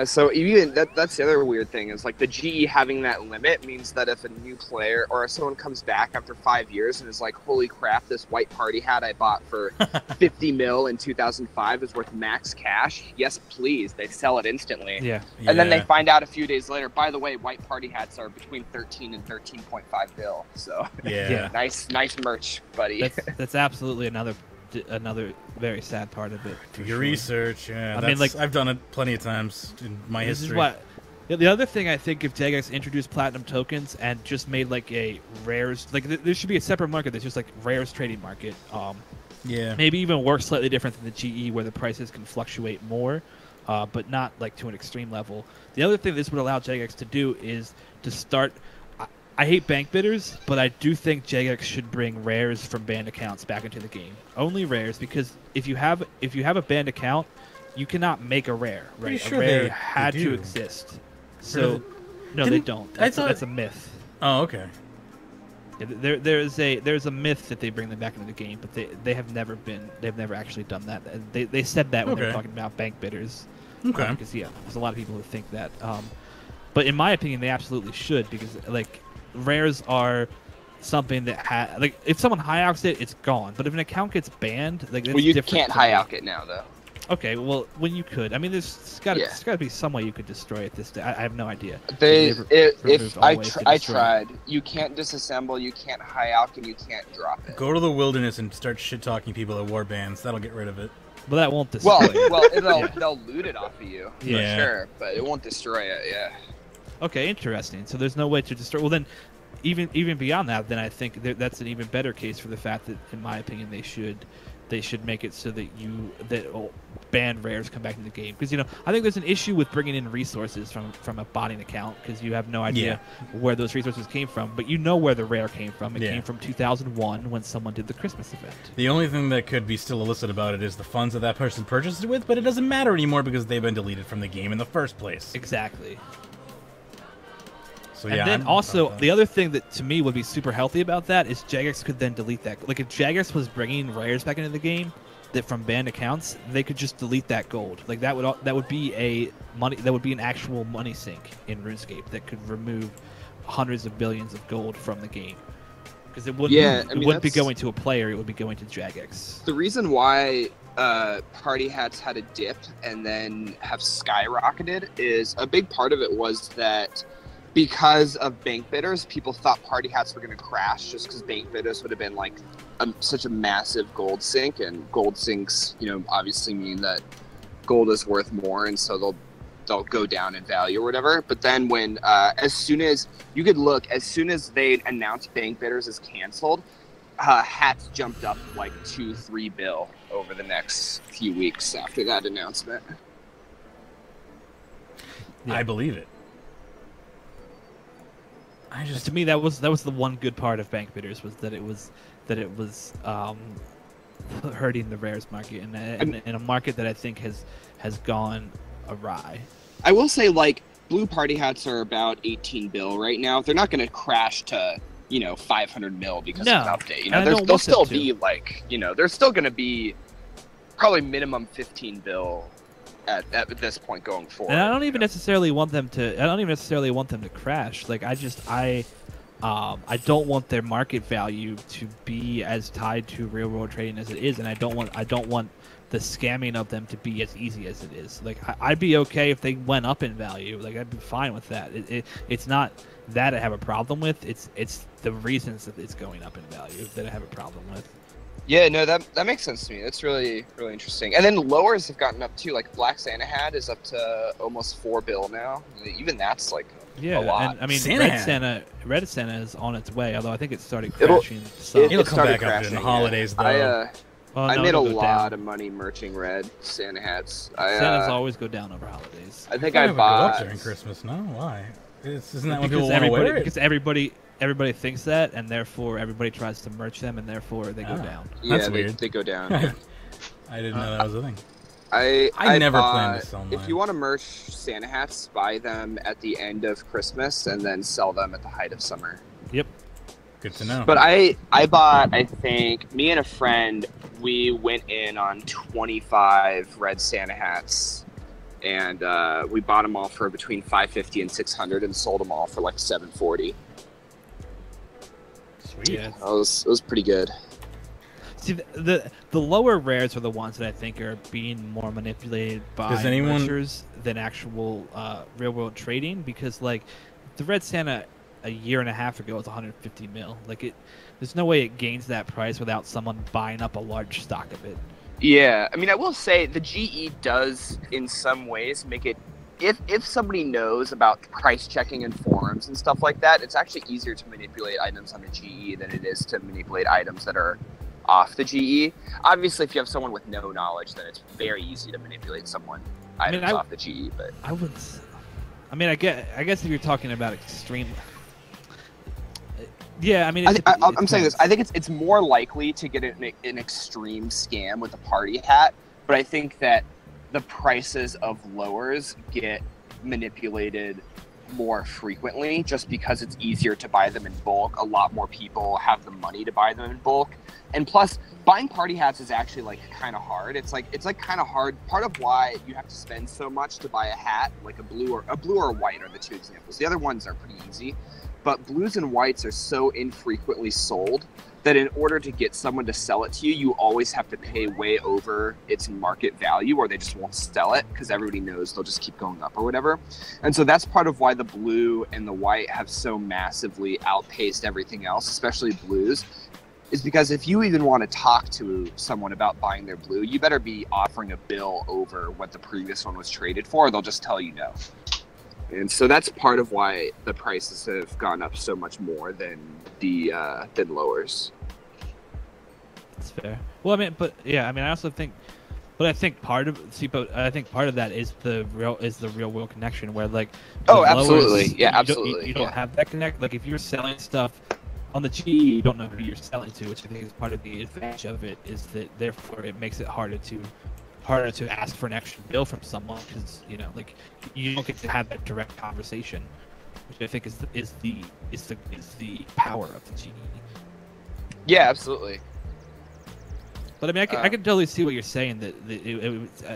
So even that's the other weird thing is like the GE having that limit means that if a new player or if someone comes back after 5 years and is like, holy crap, this white party hat I bought for 50 mil in 2005 is worth max cash. Yes, please. They sell it instantly. Yeah. And then they find out a few days later, by the way, white party hats are between 13 and 13.5 bill. So Yeah. nice merch, buddy. That's absolutely another very sad part of it. Do your research. Yeah, I mean, like, I've done it plenty of times in my this history. is what the other thing I think, if Jagex introduced platinum tokens and just made like a rares, like there should be a separate market that's just like rares trading market. Yeah. Maybe even work slightly different than the GE, where the prices can fluctuate more, but not like to an extreme level. The other thing this would allow Jagex to do is to start. I hate bank bidders, but I do think Jagex should bring rares from banned accounts back into the game. Only rares, because if you have a banned account, you cannot make a rare. Right? Pretty sure a rare they had do. to exist. So no, they Didn't- don't. I That's, thought- that's a myth. Oh, okay. Yeah, there's a myth that they bring them back into the game, but they've never actually done that. They said that when they were Okay. talking about bank bidders. Okay. Because there's a lot of people who think that. But in my opinion, they absolutely should, because like rares are something that like if someone high-alks it, it's gone. But if an account gets banned, like that's Well, you different can't to me. high-alk it now, though. Okay, well, when you could, I mean, there's got to be some way you could destroy it. I have no idea. I tried. You can't disassemble, you can't high-alk, and you can't drop it. Go to the wilderness and start shit-talking people at war bands. That'll get rid of it. Well, that won't destroy it. Well, they'll loot it off of you, Yeah. for sure, but it won't destroy it. Yeah. Okay, interesting. So there's no way to destroy. Well, then, even beyond that, then I think that's an even better case for the fact that, in my opinion, they should make it so that banned rares come back into the game. Because I think there's an issue with bringing in resources from a botting account, because you have no idea where those resources came from, but you know where the rare came from. It came from 2001 when someone did the Christmas event. The only thing that could be still illicit about it is the funds that person purchased it with, but it doesn't matter anymore because they've been deleted from the game in the first place. Exactly. So, And yeah, then I'm also, about that. the other thing that to me would be super healthy about that is Jagex could then delete that. Like if Jagex was bringing rares back into the game that from banned accounts, they could just delete that gold. Like that would be an actual money sink in RuneScape that could remove hundreds of billions of gold from the game. Because it wouldn't be going to a player, it would be going to Jagex. The reason why party hats had a dip and then have skyrocketed is a big part of it was that because of bank bidders, people thought party hats were going to crash just because bank bidders would have been like such a massive gold sink, and gold sinks, obviously mean that gold is worth more, and so they'll go down in value or whatever. But then when as soon as they announced bank bidders is canceled, hats jumped up like 2-3 bill over the next few weeks after that announcement. Yeah. I believe it. To me, that was the one good part of bank bidders, was that it was hurting the rares market and in a market that I think has gone awry. I will say, like, blue party hats are about 18 bill right now. They're not going to crash to 500 mil because of an update. They'll still be like, they're still going to be probably minimum 15 bill at this point going forward. And I don't even necessarily want them to crash. Like I don't want their market value to be as tied to real world trading as it is, and I don't want the scamming of them to be as easy as it is. Like I'd be okay if they went up in value. Like I'd be fine with that. It's not that I have a problem with. It's the reasons that it's going up in value that I have a problem with. Yeah, no, that makes sense to me. That's really interesting. And then lowers have gotten up too. Like Black Santa Hat is up to almost 4 bill now. Even that's like a lot. And I mean, Red Santa is on its way. Although I think it started It'll crashing. It'll come back up in the holidays though. I made a lot of money merching red Santa hats. Santas always go down over holidays. I think I bought go up during Christmas. No, why? Isn't that when people want to wear it? Because everybody thinks that, and therefore everybody tries to merch them, and therefore they go down. Yeah, that's weird. They go down. I didn't know that was a thing. I never plan to sell mine. If you want to merch Santa hats, buy them at the end of Christmas and then sell them at the height of summer. Yep. Good to know. But I bought, I think, me and a friend, we went in on 25 red Santa hats, and we bought them all for between $550 and $600 and sold them all for like $740. Sweet. Yeah. It was pretty good. See, the lower rares are the ones that I think are being more manipulated by merchers than actual real world trading, because like the red Santa a year and a half ago was 150 mil. Like there's no way it gains that price without someone buying up a large stock of it. Yeah, I mean, I will say the GE does in some ways make it. If somebody knows about price checking and forums and stuff like that, it's actually easier to manipulate items on the GE than it is to manipulate items that are off the GE. Obviously, if you have someone with no knowledge, then it's very easy to manipulate items off the GE. But I would. I mean, I guess if you're talking about extreme. Yeah, I mean, I'm saying this. I think it's more likely to get an extreme scam with a party hat, but I think that the prices of lowers get manipulated more frequently just because it's easier to buy them in bulk. A lot more people have the money to buy them in bulk, and plus, buying party hats is actually like kind of hard. It's like kind of hard. Part of why you have to spend so much to buy a hat, like a blue or a white, are the two examples. The other ones are pretty easy. But blues and whites are so infrequently sold that in order to get someone to sell it to you, you always have to pay way over its market value, or they just won't sell it because everybody knows they'll just keep going up or whatever. And so that's part of why the blue and the white have so massively outpaced everything else, especially blues, is because if you even want to talk to someone about buying their blue, you better be offering a bill over what the previous one was traded for, or they'll just tell you no. And so that's part of why the prices have gone up so much more than than lowers. That's fair. Well, I mean, but yeah, I mean, I also think, but I think part of that is the real world connection, where like absolutely, yeah, absolutely, you don't have that connect. Like if you're selling stuff on the GE, you don't know who you're selling to, which I think is part of the advantage of it, is that therefore it makes it harder to ask for an extra bill from someone, because like you don't get to have that direct conversation, which I think is the power of the GE. Yeah, absolutely. But I mean, I can totally see what you're saying.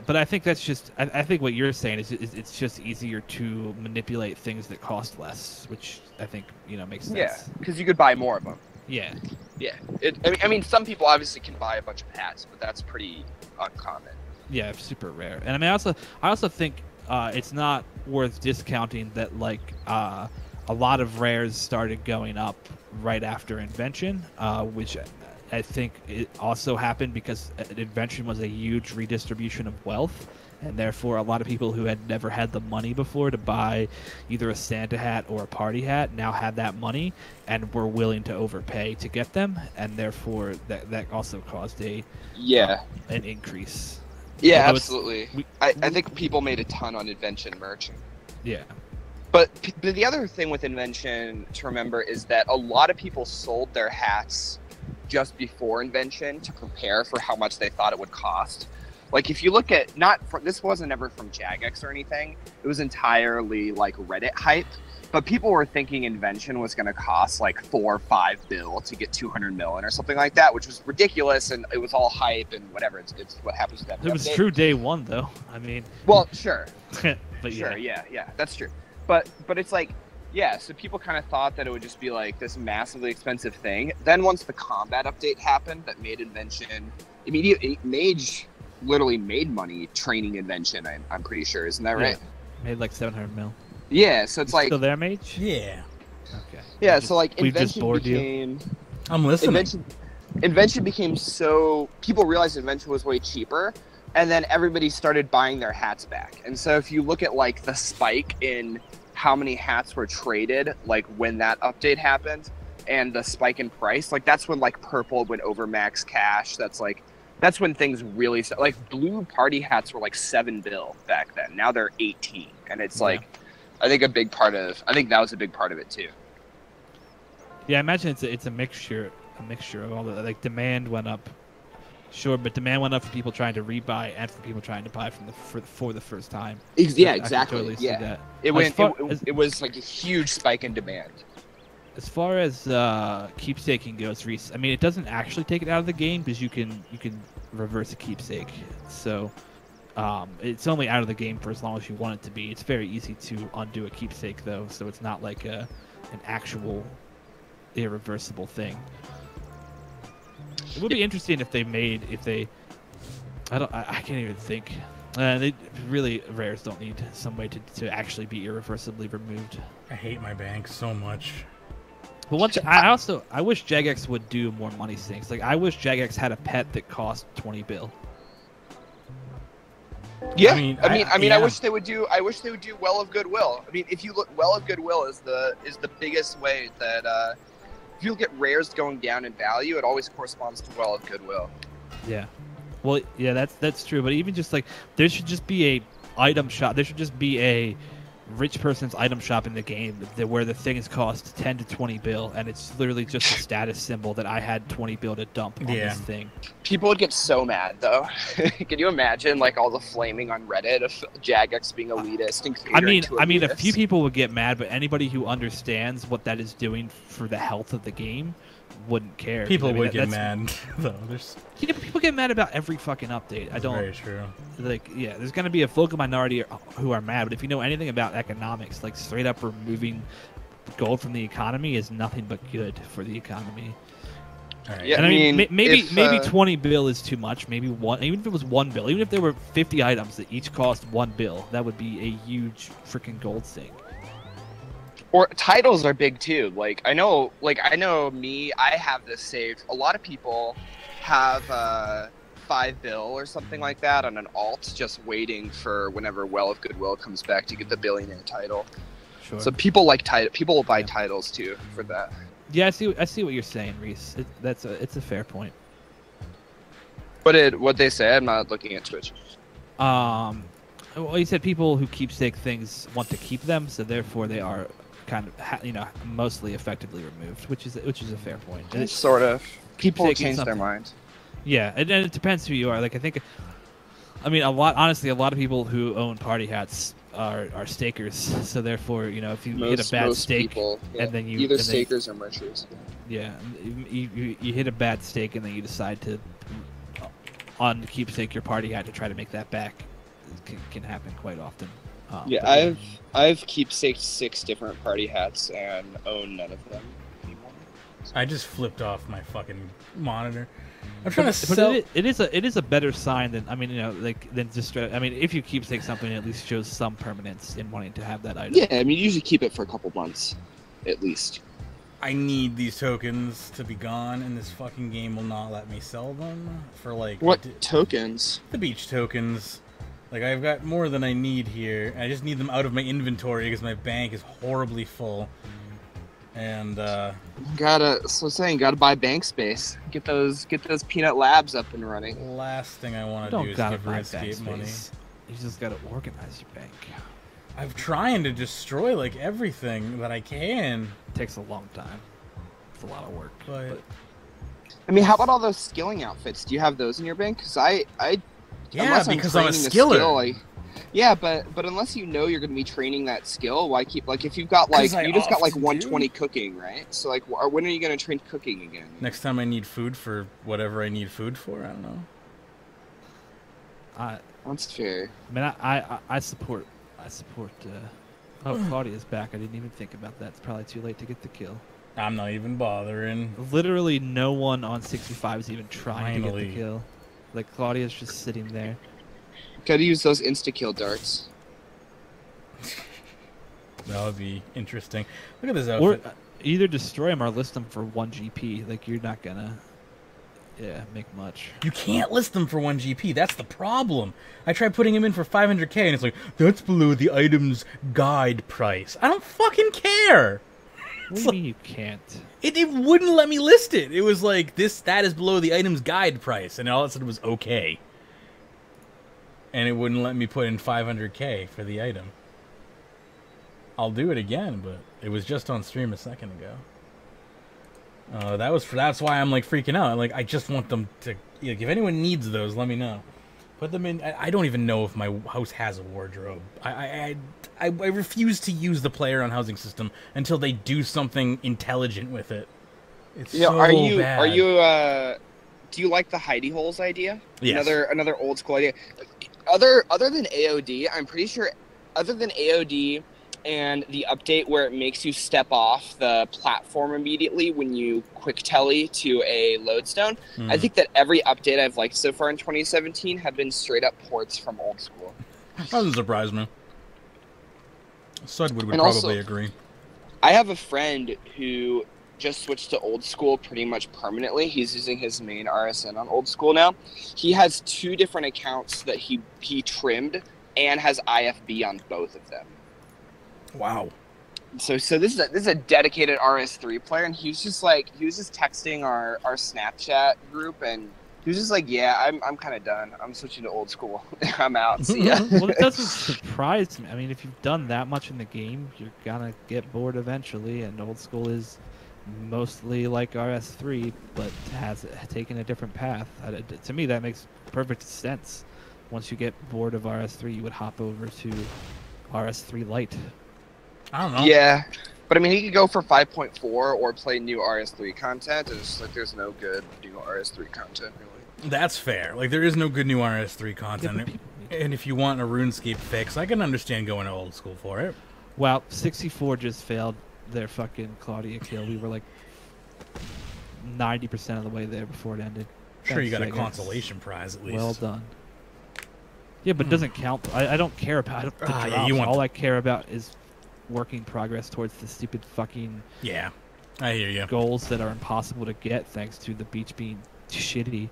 But I think that's just. I think what you're saying is it's just easier to manipulate things that cost less, which I think makes sense. Yeah, because you could buy more of them. Yeah. Yeah. I mean, some people obviously can buy a bunch of hats, but that's pretty uncommon. Yeah, super rare. And I mean, I also think it's not worth discounting that like a lot of rares started going up right after Invention, which I think it also happened because Invention was a huge redistribution of wealth, and therefore a lot of people who had never had the money before to buy either a Santa hat or a party hat now had that money and were willing to overpay to get them, and therefore that also caused an increase. Yeah, absolutely. I think people made a ton on Invention merching. Yeah. But the other thing with Invention to remember is that a lot of people sold their hats just before Invention to prepare for how much they thought it would cost. Like if you look at, this wasn't ever from Jagex or anything, it was entirely like Reddit hype, but people were thinking Invention was going to cost like 4 or 5 bill to get 200 mil or something like that, which was ridiculous, and it was all hype and whatever. It's what happens with that. It was true day one though. I mean, well, sure. But sure, yeah, that's true. But it's like, yeah, so people kind of thought that it would just be like this massively expensive thing. Then once the combat update happened that made Invention Mage literally made money training Invention, I'm pretty sure, isn't that right? Made like 700 mil. Yeah, so it's like still there, Mage? Yeah. Okay. Yeah, so like Invention became. I'm listening. Invention became so people realized Invention was way cheaper, and then everybody started buying their hats back. And so if you look at like the spike in how many hats were traded, like when that update happened, and the spike in price, like that's when like purple went over max cash. That's when things really like blue party hats were like $7 back then. Now they're 18, and it's like I think that was a big part of it too. Yeah, I imagine it's a mixture of all the like demand went up, sure, but demand went up for people trying to rebuy and for people trying to buy for the first time. Yeah, I exactly. Totally see that. It was like a huge spike in demand. As far as keepsaking goes, Reese, I mean, it doesn't actually take it out of the game because you can reverse a keepsake. So it's only out of the game for as long as you want it to be. It's very easy to undo a keepsake, though, so it's not like an actual irreversible thing. It would be interesting if they I can't even think. They really rares don't need some way to actually be irreversibly removed. I hate my bank so much. But I wish Jagex would do more money sinks. Like I wish Jagex had a pet that cost $20. Yeah, I mean, I wish they would do Well of Goodwill. I mean, if you look, Well of Goodwill is the biggest way that if you look at rares going down in value, it always corresponds to Well of Goodwill. Yeah, well, yeah, that's true. But even just like there should just be a item shop. There should just be a rich person's item shop in the game where the things cost $10 to $20, and it's literally just a status symbol that I had $20 to dump on this thing. People would get so mad, though. Can you imagine, like, all the flaming on Reddit of Jagex being elitist and I mean, a few people would get mad, but anybody who understands what that is doing for the health of the game wouldn't care. People would get mad, though. People get mad about every fucking update. Very true. Like, yeah, there's going to be a vocal minority who are mad, but if you know anything about economics, like straight up removing gold from the economy is nothing but good for the economy. All right. Yeah, and I mean, maybe $20 is too much. Maybe one, even if it was $1, even if there were 50 items that each cost $1, that would be a huge freaking gold sink. Or titles are big too. I know me, I have this saved. A lot of people have $5 or something like that on an alt, just waiting for whenever Well of Goodwill comes back to get the billionaire title. Sure. So people will buy titles too for that. Yeah, I see what you're saying, Reese. It's a fair point. What they say? I'm not looking at Twitch. Well, you said people who keepsake things want to keep them, so therefore they are kind of mostly effectively removed, which is a fair point. Sort of. People change their mind. Yeah, and it depends who you are. Like I mean, a lot of people who own party hats are stakers. So therefore, if you hit a bad stake, people, and then you either stakers or merchants. Yeah, you hit a bad stake, and then you decide to keepsake your party hat to try to make that back. It can happen quite often. Yeah, I've keepsaked 6 different party hats and own none of them anymore. I just flipped off my fucking monitor. I'm trying to sell. It is a better sign than than just. I mean, if you keepsake something, it at least shows some permanence in wanting to have that item. Yeah, I mean, you usually keep it for a couple months, at least. I need these tokens to be gone, and this fucking game will not let me sell them for what tokens? The beach tokens. Like, I've got more than I need here. I just need them out of my inventory because my bank is horribly full. And gotta buy bank space. Get those peanut labs up and running. Last thing I want to do is give Runescape money. You just gotta organize your bank. I'm trying to destroy everything that I can. It takes a long time. It's a lot of work. But I mean, how about all those skilling outfits? Do you have those in your bank? Because yeah, because I'm a skiller. Yeah, but unless you know you're going to be training that skill, why keep if you've got you just got 120 cooking, right? So when are you going to train cooking again? Next time I need food for whatever I need food for, I don't know. That's fair. I mean, I support. Claudia's back. I didn't even think about that. It's probably too late to get the kill. I'm not even bothering. Literally, no one on 65 is even trying to get the kill. Claudia's just sitting there. Gotta use those insta-kill darts. That would be interesting. Look at this outfit. Or either destroy them or list them for 1 GP. You're not gonna... make much. You can't list them for 1 GP. That's the problem. I tried putting him in for 500k, and it's like, that's below the item's guide price. I don't fucking care. What do you mean you can't? It wouldn't let me list it. It was like, that is below the item's guide price, and all it said was okay. And it wouldn't let me put in 500k for the item. I'll do it again, but it was just on stream a second ago. That's why I'm like freaking out. Like, I just want them to. Like, if anyone needs those, let me know. Put them in. I don't even know if my house has a wardrobe. I refuse to use the player on housing system until they do something intelligent with it. It's so bad. Are you do you like the hidey holes idea? Yes. Another old school idea. Other than AOD, I'm pretty sure. Other than AOD. And the update where it makes you step off the platform immediately when you quick telly to a lodestone. I think that every update I've liked so far in 2017 have been straight up ports from old school. That doesn't surprise me. Sudwood would And probably also, agree. I have a friend who just switched to old school pretty much permanently. He's using his main RSN on old school now. He has 2 different accounts that he trimmed and has IFB on both of them. Wow. So this is a dedicated RS3 player, and he was just texting our Snapchat group, and he was just like, yeah, I'm kind of done. I'm switching to old school. I'm out. See ya. Well, it doesn't surprise me. I mean, if you've done that much in the game, you're gonna get bored eventually, and old school is mostly like RS3, but has taken a different path. To me, that makes perfect sense. Once you get bored of RS3, you would hop over to RS3 Lite. I don't know. Yeah, but I mean, he could go for 5.4 or play new RS3 content. It's just like there's no good new RS3 content, really. That's fair. Like, there is no good new RS3 content. And if you want a RuneScape fix, I can understand going to old school for it. Well, 64 just failed their fucking Claudia kill. We were like 90% of the way there before it ended. Sure, you got a consolation prize at least. Well done. Yeah, but it doesn't count. I don't care about the drops. Yeah, All I care about is working progress towards the stupid fucking I hear you. goals that are impossible to get thanks to the beach being shitty.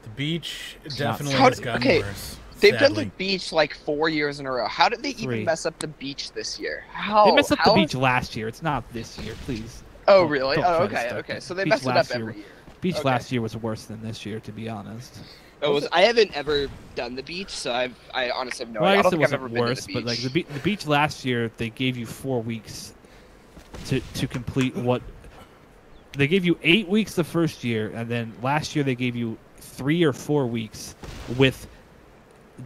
The beach It's definitely not- has gotten worse. They've done sadly. the beach like 4 years in a row. How did they 3. even mess up the beach this year? They messed up the beach last year. It's not this year, please. Oh, Don't- really? don't Oh, try to okay, start okay. that. So they Beach messed it up last year- every year. Beach Okay. last year was worse than this year, to be honest. I haven't ever done the beach, so I honestly have no Well, I idea. guess don't it think I've wasn't ever worse, been to but like the beach last year, they gave you 4 weeks to complete what they gave you 8 weeks the first year, and then last year they gave you 3 or 4 weeks with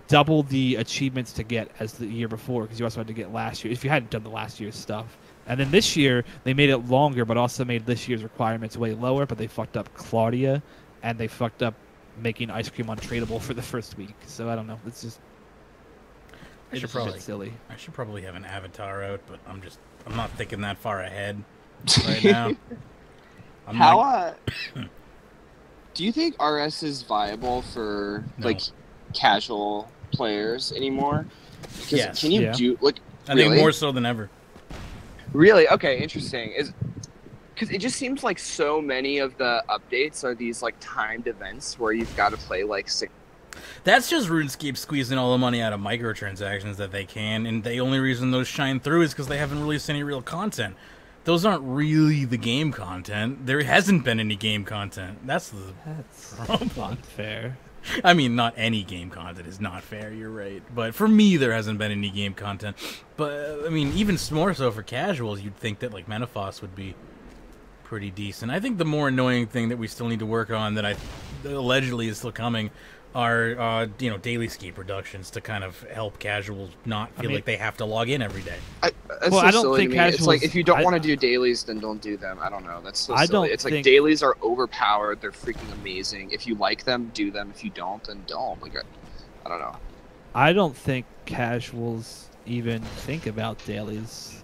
double the achievements to get as the year before, because you also had to get last year if you hadn't done the last year's stuff. And then this year they made it longer, but also made this year's requirements way lower. But they fucked up Claudia, and they fucked up making ice cream untradeable for the first week. So I don't know. It's just I should a probably bit silly. I should probably have an avatar out, but I'm not thinking that far ahead right now. Do you think RS is viable for No. like casual players anymore? Because Yes. can you Yeah. do like I really? think more so than ever. Really? Okay, interesting. Because it just seems like so many of the updates are these like timed events where you've got to play like 6. That's just RuneScape squeezing all the money out of microtransactions that they can, and the only reason those shine through is because they haven't released any real content. Those aren't really the game content. There hasn't been any game content. That's unfair. I mean, not any game content is not fair, you're right. But for me, there hasn't been any game content. But, I mean, even more so for casuals, you'd think that, like, Menaphos would be pretty decent. I think the more annoying thing that we still need to work on that allegedly is still coming are, daily ski productions to kind of help casuals not feel like they have to log in every day. Well, I don't think casuals. It's like if you don't want to do dailies, then don't do them. I don't know. That's so silly. It's like dailies are overpowered. They're freaking amazing. If you like them, do them. If you don't, then don't. Like, I don't know. I don't think casuals even think about dailies.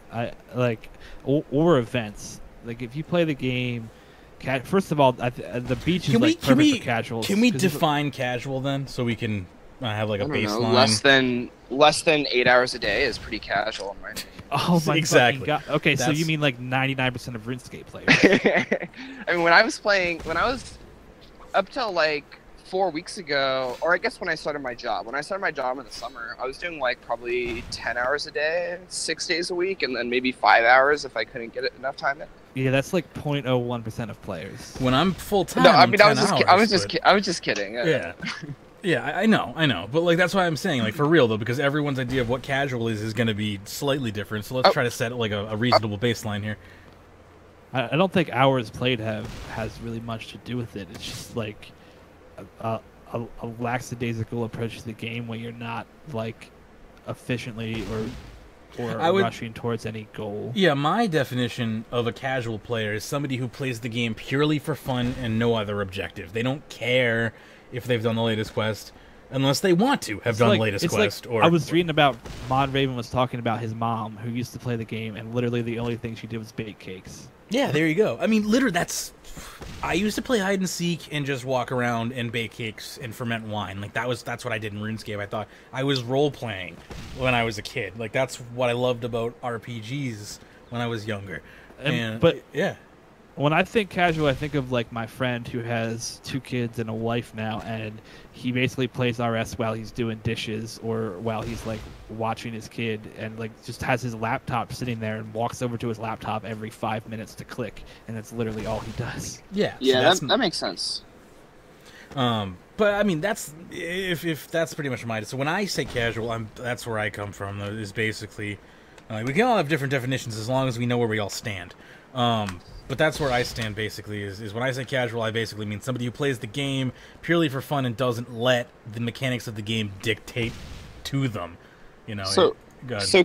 Or events. Like if you play the game. First of all, the beach is perfect for casuals. Can we define casual then, so we can have like a baseline? Less than 8 hours a day is pretty casual in my opinion. Oh my Exactly. fucking god. Okay, so That's- you mean like 99% of RuneScape players? I mean, when I was up till like 4 weeks ago, or I guess when I started my job. When I started my job in the summer, I was doing like probably 10 hours a day, 6 days a week, and then maybe 5 hours if I couldn't get enough time in. Yeah, that's like 0.01% of players. When I'm full time, No, I mean, I was just kidding. Yeah. Yeah, I know, but like that's why I'm saying, like, for real though, because everyone's idea of what casual is going to be slightly different. So let's try to set like a reasonable baseline here. I don't think hours played has really much to do with it. It's just like a lackadaisical approach to the game where you're not like efficiently or rushing towards any goal. Yeah, my definition of a casual player is somebody who plays the game purely for fun and no other objective. They don't care if they've done the latest quest, unless they want to have done the latest quest. Or I was reading about Mod Raven was talking about his mom who used to play the game, and literally the only thing she did was bake cakes. Yeah, there you go. I mean, literally, I used to play hide and seek and just walk around and bake cakes and ferment wine. Like that's what I did in RuneScape. I thought I was role playing when I was a kid. Like that's what I loved about RPGs when I was younger. But yeah. When I think casual, I think of like my friend who has 2 kids and a wife now, and he basically plays RS while he's doing dishes or while he's like watching his kid, and like just has his laptop sitting there and walks over to his laptop every 5 minutes to click, and that's literally all he does. Yeah. Yeah, that makes sense. But I mean, that's if that's pretty much mine. So when I say casual, that's where I come from. Is basically we can all have different definitions as long as we know where we all stand. But that's where I stand, basically, is when I say casual, I basically mean somebody who plays the game purely for fun and doesn't let the mechanics of the game dictate to them. You know. So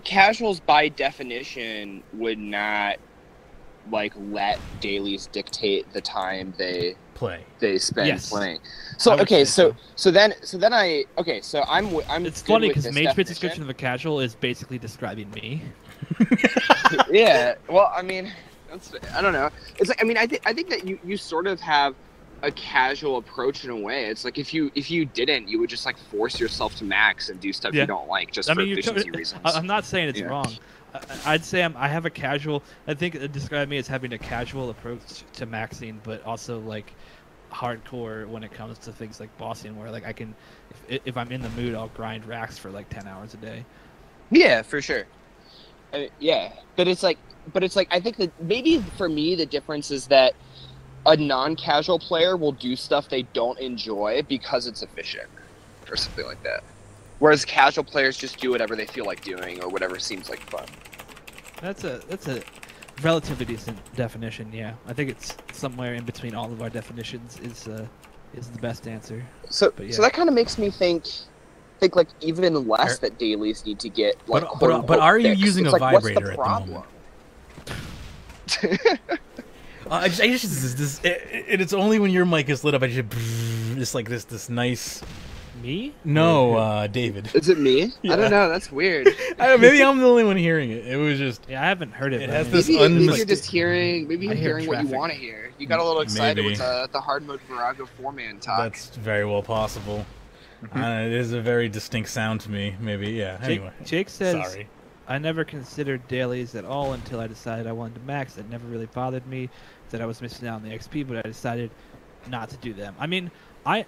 casuals, by definition, would not like let dailies dictate the time they spend playing. So I'm It's funny because Magebit's description of a casual is basically describing me. Yeah. Well, I mean. I don't know. It's like, I mean, I think that you sort of have a casual approach in a way. It's like if you didn't, you would just like force yourself to max and do stuff you don't like just for efficiency reasons. I'm not saying it's wrong. I'd say I have a casual. I think it described me as having a casual approach to maxing, but also like hardcore when it comes to things like bossing, where like I can, if I'm in the mood, I'll grind racks for like 10 hours a day. Yeah, for sure. Yeah, but it's like I think that maybe for me the difference is that a non-casual player will do stuff they don't enjoy because it's efficient or something like that, whereas casual players just do whatever they feel like doing or whatever seems like fun. That's a relatively decent definition. Yeah, I think it's somewhere in between all of our definitions is the best answer. So that kind of makes me think like even less that dailies need to get like. But are you using a like, vibrator what's the at the moment? It's only when your mic is lit up. I just like this nice. Me? No, David. Is it me? Yeah. I don't know. That's weird. Maybe I'm the only one hearing it. It was just. Yeah, I haven't heard it. It has maybe you're just hearing. Maybe you're hearing what you want to hear. You got a little excited with the hard mode Virago 4-man talk. That's very well possible. It is a very distinct sound to me. Maybe, yeah. Anyway, Jake says, sorry. I never considered dailies at all until I decided I wanted to max. It never really bothered me that I was missing out on the XP, but I decided not to do them. I mean, I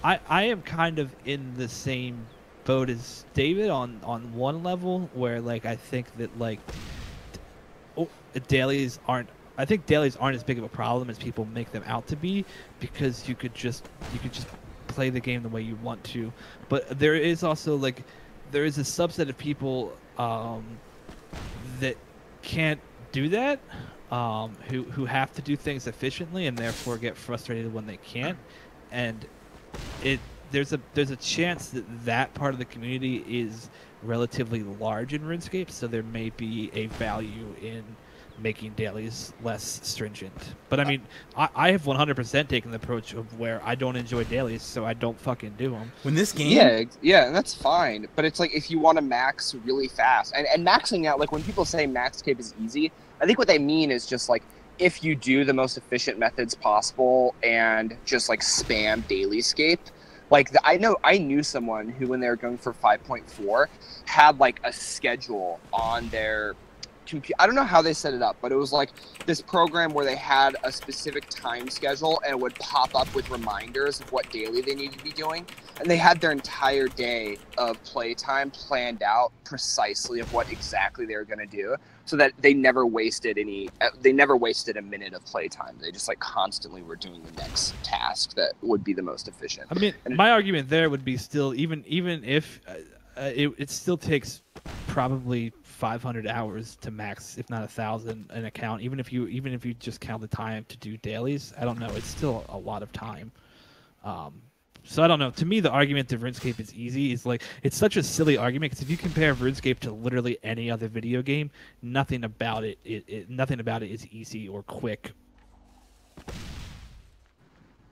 am kind of in the same boat as David on one level, where like I think that like dailies aren't. I think dailies aren't as big of a problem as people make them out to be, because you could just play the game the way you want to. But there is also like there is a subset of people that can't do that, who have to do things efficiently and therefore get frustrated when they can't, and there's a chance that part of the community is relatively large in RuneScape, so there may be a value in making dailies less stringent. But I mean, I have 100% taken the approach of where I don't enjoy dailies, so I don't fucking do them. When this game... Yeah, and that's fine. But it's like if you want to max really fast, and maxing out, like when people say Maxcape is easy, I think what they mean is just like if you do the most efficient methods possible and just like spam dailyscape, Like I knew someone who, when they were going for 5.4, had like a schedule on their computer. I don't know how they set it up, but it was like this program where they had a specific time schedule, and it would pop up with reminders of what daily they needed to be doing. And they had their entire day of playtime planned out precisely of what exactly they were going to do, so that they never wasted a minute of playtime. They just like constantly were doing the next task that would be the most efficient. I mean, my argument there would be still, even if it still takes probably 500 hours to max, if not 1,000, an account. Even if you just count the time to do dailies, I don't know. It's still a lot of time. So I don't know. To me, the argument that RuneScape is easy is like, it's such a silly argument, because if you compare RuneScape to literally any other video game, nothing about it is easy or quick.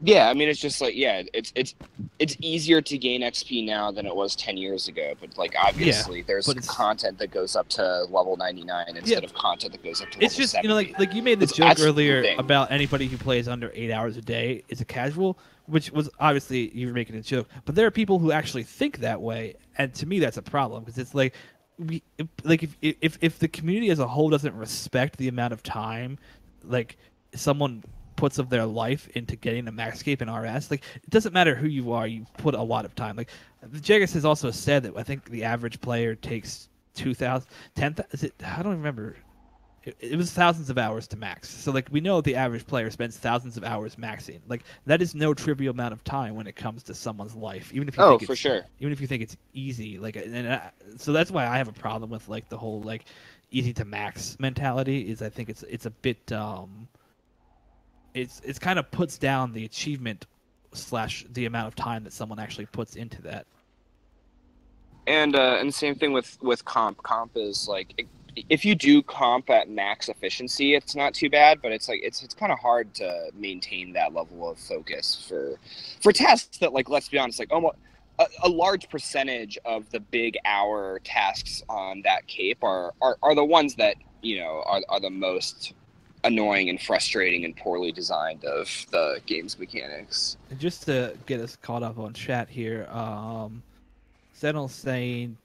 Yeah, I mean, it's just like, yeah, it's easier to gain XP now than it was 10 years ago. But like, obviously, there's content that goes up to level 99 instead of content that goes up to level 70. It's just 70. Like you made the joke earlier about anybody who plays under 8 hours a day is a casual, which was obviously you were making a joke. But there are people who actually think that way, and to me, that's a problem, because it's like, if the community as a whole doesn't respect the amount of time, like someone puts of their life into getting a maxscape in RS, like it doesn't matter who you are, you put a lot of time. Like Jagus has also said that I think the average player takes 2,000, 10,000. Is it? I don't remember. It was thousands of hours to max. So like we know the average player spends thousands of hours maxing. Like that is no trivial amount of time when it comes to someone's life. Even if you think for sure. Even if you think it's easy, like so that's why I have a problem with like the whole like easy to max mentality. Is I think it's a bit it's kind of puts down the achievement / the amount of time that someone actually puts into that. And same thing with comp. Comp is like, if you do comp at max efficiency, it's not too bad, but it's like it's kind of hard to maintain that level of focus for tasks that, like, let's be honest, like almost a large percentage of the big hour tasks on that cape are the ones that, you know, are the most annoying and frustrating and poorly designed of the game's mechanics. And just to get us caught up on chat here, Zenel's saying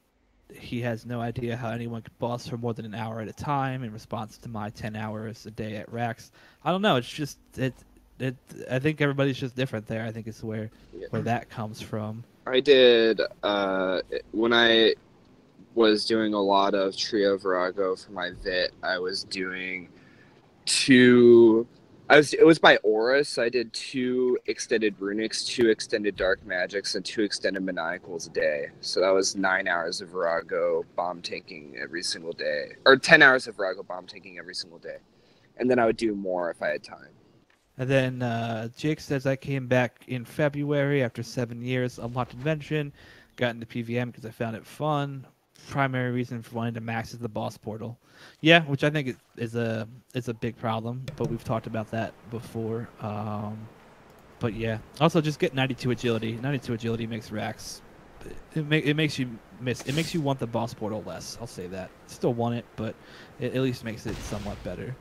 he has no idea how anyone could boss for more than an hour at a time in response to my 10 hours a day at Rax. I don't know. It's just I think everybody's just different there. I think it's where that comes from. I did when I was doing a lot of Trio Virago for my VIT. I was doing it was by Aura, so I did 2 extended runics, 2 extended dark magics, and 2 extended maniacals a day. So that was 9 hours of Virago bomb tanking every single day, or 10 hours of Virago bomb tanking every single day, and then I would do more if I had time. And then Jake says, I came back in February after 7 years, unlocked Invention, got into PVM because I found it fun. Primary reason for wanting to max is the boss portal. Yeah, which I think is a big problem, but we've talked about that before. But yeah, also just get 92 agility. 92 agility makes Rax. It makes you miss. It makes you want the boss portal less. I'll say that. Still want it, but it at least makes it somewhat better.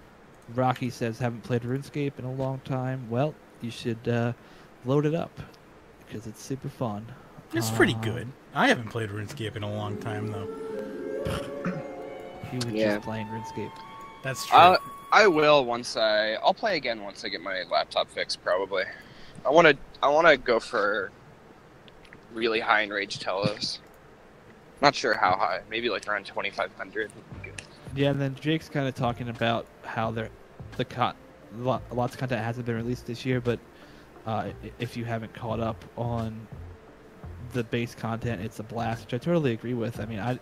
Rocky says, haven't played RuneScape in a long time. Well, you should load it up because it's super fun. It's pretty good. I haven't played RuneScape in a long time, though. He was just playing RuneScape. That's true. I will I'll play again once I get my laptop fixed, probably. I want to go for really high enraged telos. Not sure how high. Maybe like around 2,500. Yeah, and then Jake's kind of talking about how lots of content hasn't been released this year, but if you haven't caught up on the base content, it's a blast, which I totally agree with. I mean,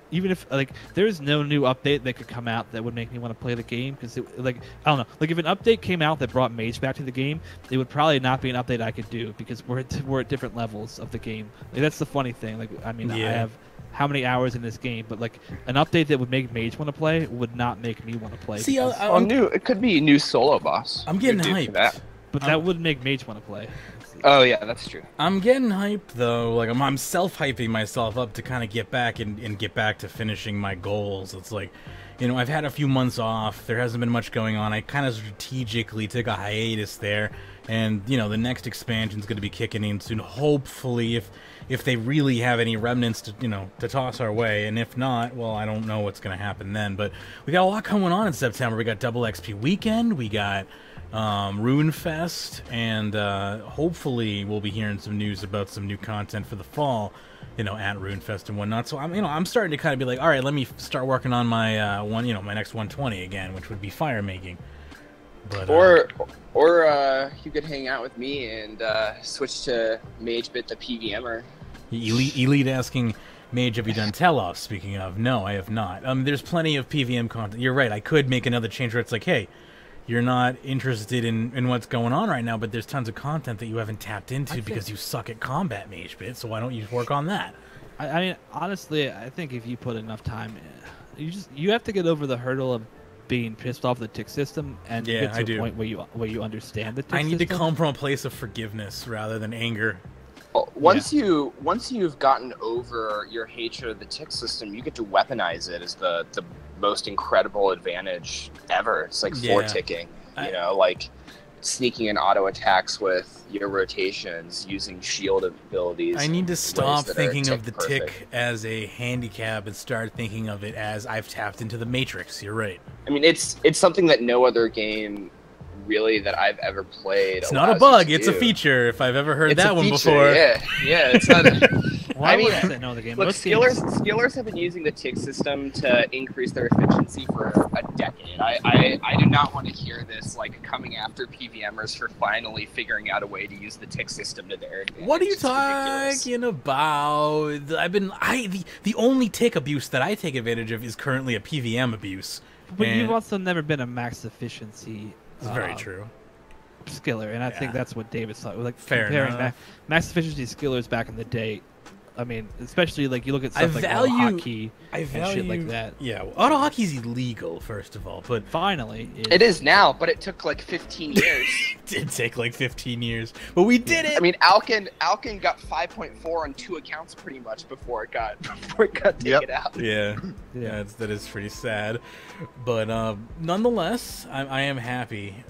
even if like there's no new update that could come out that would make me want to play the game, because I don't know, like if an update came out that brought Mage back to the game, it would probably not be an update I could do, because we're at different levels of the game. Like, that's the funny thing. Like, I mean, I have how many hours in this game, but like an update that would make Mage want to play would not make me want to play. See, it could be new solo boss. I'm getting hyped. But that would make Mage want to play. Oh yeah, that's true. I'm getting hyped though. Like I'm self-hyping myself up to kind of get back and get back to finishing my goals. It's like, you know, I've had a few months off. There hasn't been much going on. I kind of strategically took a hiatus there, and you know, the next expansion's going to be kicking in soon. Hopefully, if they really have any remnants to, you know, to toss our way, and if not, well, I don't know what's going to happen then. But we got a lot going on in September. We got Double XP Weekend. We got Rune Fest, and hopefully we'll be hearing some news about some new content for the fall, you know, at Rune Fest and whatnot. So I'm starting to kind of be like, all right, let me start working on my my next 120 again, which would be fire making. But, or you could hang out with me and switch to Magebit the PVMer. Elite asking, Mage, have you done tell-offs? Speaking of, no, I have not. There's plenty of PVM content. You're right, I could make another change where it's like, hey, you're not interested in what's going on right now, but there's tons of content that you haven't tapped into because you suck at combat, Magebit, so why don't you work on that? I mean, honestly, I think if you put enough time in, you have to get over the hurdle of being pissed off the tick system and get to a point where you understand the tick system. I need to come from a place of forgiveness rather than anger. Well, once you've gotten over your hatred of the tick system, you get to weaponize it as the most incredible advantage ever. It's like floor ticking, you know, like sneaking in auto attacks with your rotations, using shield abilities. I need to stop thinking of the tick as a handicap and start thinking of it as I've tapped into the matrix. You're right. I mean, it's something that no other game really that I've ever played. It's not a bug, it's a feature. If I've ever heard that one before. Yeah, it's not a... I mean, the game. Look, skillers have been using the tick system to increase their efficiency for a decade. I do not want to hear this like coming after PVMers for finally figuring out a way to use the tick system to their advantage. What are you talking about? The only tick abuse that I take advantage of is currently a PVM abuse. But you've also never been a max efficiency. It's very true. Skiller, and I think that's what David thought. Like fair comparing max efficiency skillers back in the day. I mean, especially like you look at stuff like auto hockey and shit like that. Yeah, auto hockey's illegal, first of all, but finally it is now. But it took like 15 years. It did take like 15 years, but we did it. I mean, Alkin got 5.4 on 2 accounts pretty much before it got taken out. Yeah, that is pretty sad, but nonetheless, I am happy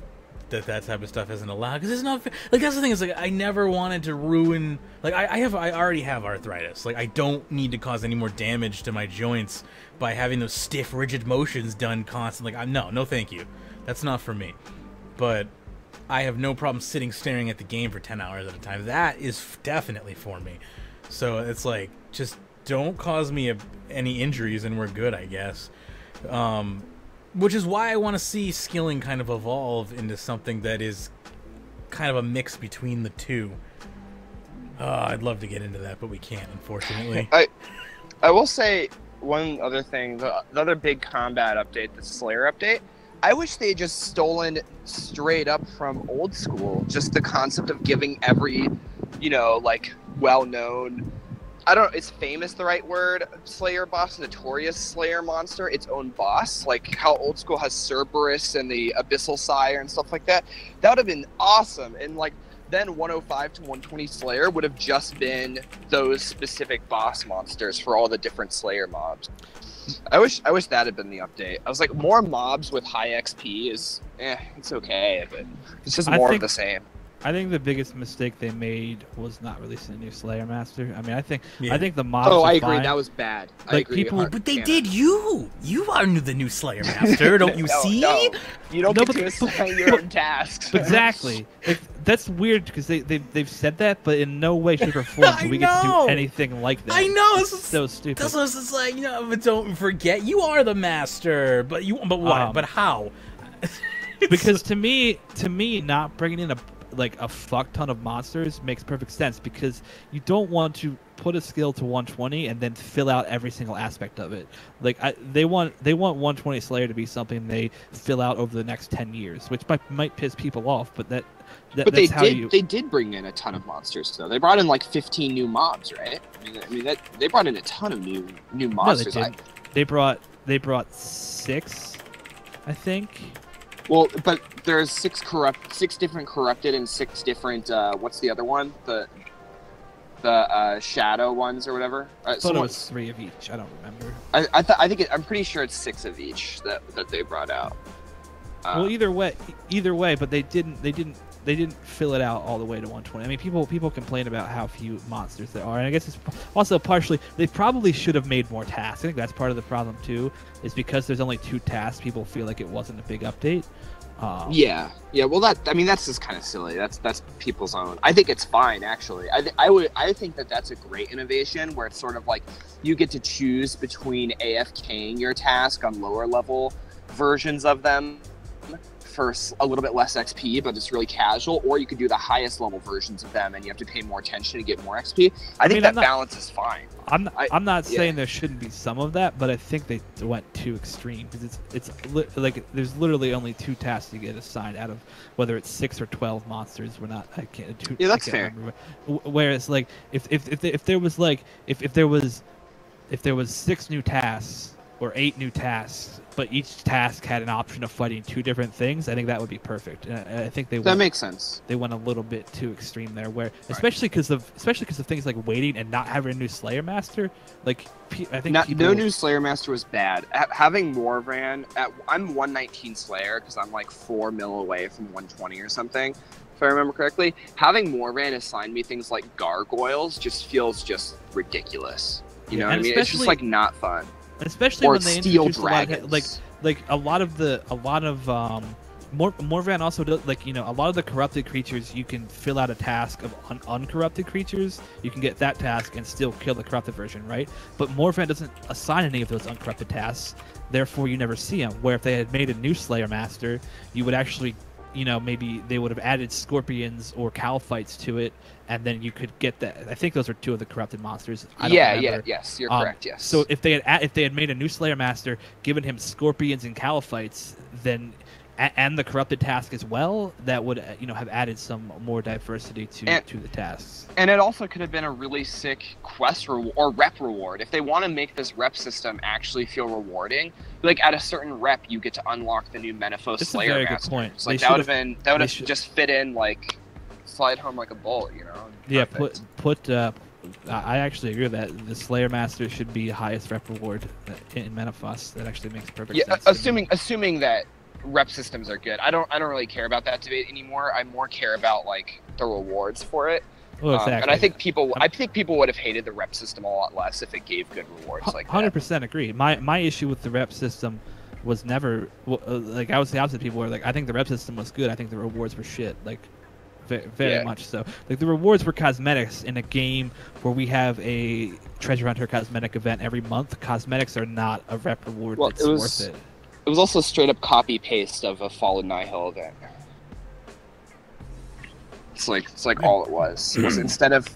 that type of stuff isn't allowed, because it's not like, that's the thing, is like I never wanted to ruin, like I already have arthritis. Like I don't need to cause any more damage to my joints by having those stiff rigid motions done constantly. Like no thank you, that's not for me. But I have no problem sitting staring at the game for 10 hours at a time. That is definitely for me. So it's like, just don't cause me any injuries and we're good, I guess. Which is why I want to see skilling kind of evolve into something that is kind of a mix between the two. I'd love to get into that, but we can't, unfortunately. I will say one other thing. The other big combat update, the Slayer update, I wish they had just stolen straight up from old school. Just the concept of giving every, like, well-known... I don't know, is famous the right word? Slayer boss, notorious Slayer monster, its own boss, like how old school has Cerberus and the Abyssal Sire and stuff like that. That would have been awesome. And like then 105 to 120 Slayer would have just been those specific boss monsters for all the different Slayer mobs. I wish that had been the update. I was like, more mobs with high XP is, it's okay, but it's just more of the same. I think the biggest mistake they made was not releasing a new Slayer Master. I mean, I think the mobs. Oh, I agree. Fine. That was bad. Like I agree. But they did you. You are the new Slayer Master. Don't you see? No. You don't get to assign your own tasks. Exactly. Like, that's weird because they've said that, but in no way, shape, or form do we get to do anything like that. I know. It's so stupid. That's what it's like. But don't forget, you are the master. But what? But how? Because to me, not bringing in a fuck ton of monsters makes perfect sense, because you don't want to put a skill to 120 and then fill out every single aspect of it. Like they want 120 Slayer to be something they fill out over the next 10 years, which might piss people off, but they did bring in a ton of monsters though. They brought in like 15 new mobs, right? I mean that they brought in a ton of new monsters. No, they brought 6, I think. Well, but there's six different corrupted and 6 different. What's the other one? The shadow ones or whatever. I thought it was 3 of each. I don't remember. I'm pretty sure it's 6 of each that they brought out. Well, either way, but they didn't fill it out all the way to 120. I mean, people complain about how few monsters there are, and I guess it's also partially they probably should have made more tasks. I think that's part of the problem too, is because there's only 2 tasks. People feel like it wasn't a big update. Yeah. Well, that's just kind of silly. That's people's own. I think it's fine actually. I think that's a great innovation where it's sort of like you get to choose between AFKing your task on lower level versions of them for a little bit less XP, but it's really casual, or you could do the highest level versions of them and you have to pay more attention to get more XP. I think that balance is fine. I'm not saying there shouldn't be some of that, but I think they went too extreme because like there's literally only 2 tasks you get assigned out of whether it's 6 or 12 monsters. We're not. I can't. Yeah, that's fair. Whereas like if there was 6 new tasks or 8 new tasks, but each task had an option of fighting 2 different things, I think that would be perfect. And I think that makes sense. They went a little bit too extreme there, where especially because of things like waiting and not having a new Slayer Master. Like I think no new Slayer Master was bad. Having Morvan I'm 119 Slayer because I'm like 4 mil away from 120 or something, if I remember correctly. Having Morvan assign me things like gargoyles just feels just ridiculous. You know what I mean? It's just like not fun. Especially when they introduce a lot of Morvan also does, like, you know, a lot of the corrupted creatures, you can fill out a task of uncorrupted creatures. You can get that task and still kill the corrupted version, right? But Morvan doesn't assign any of those uncorrupted tasks, therefore you never see them. Where if they had made a new Slayer Master, you would actually, you know, maybe they would have added scorpions or cow fights to it, and then you could get that. I think those are 2 of the corrupted monsters. Yes, you're correct. Yes. So if they had made a new Slayer Master, given him scorpions and cow fights, then and the corrupted task as well, that would have added some more diversity to the tasks. And it also could have been a really sick quest or rep reward. If they want to make this rep system actually feel rewarding, like at a certain rep you get to unlock the new Menaphos Slayer Master. Good point. Like that would have just fit in, like slide home like a bullet, you know. Yeah, I actually agree with that. The Slayer Master should be highest rep reward in Menaphos. That actually makes perfect sense. Assuming that rep systems are good. I don't really care about that debate anymore. I more care about like the rewards for it. Well, exactly. And I think people would have hated the rep system a lot less if it gave good rewards like that. 100% agree. My issue with the rep system was never like I was the opposite. People were like, I think the rep system was good. I think the rewards were shit. Like very much so. Like the rewards were cosmetics in a game where we have a treasure hunter cosmetic event every month. Cosmetics are not a rep reward that's worth it. It was also straight up copy paste of a Fallen Nihil event. It's like all it was. It was instead of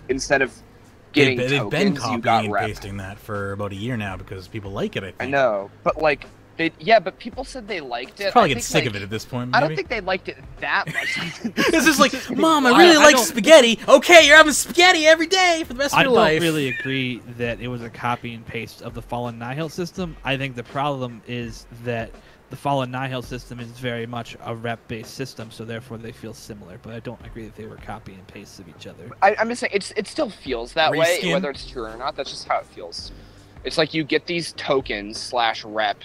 getting they've tokens, been you copying got and rep. pasting that for about a year now because people like it. I think. I know, but like. But people said they liked it. Probably get sick of it at this point. Maybe. I don't think they liked it that much. It's just like, Mom, I really like spaghetti. Okay, you're having spaghetti every day for the rest of your life. I don't really agree that it was a copy and paste of the Fallen Nihil system. I think the problem is that the Fallen Nihil system is very much a rep-based system, so therefore they feel similar. But I don't agree that they were copy and pastes of each other. I'm just saying it still feels that way, whether it's true or not. That's just how it feels. It's like you get these tokens /rep.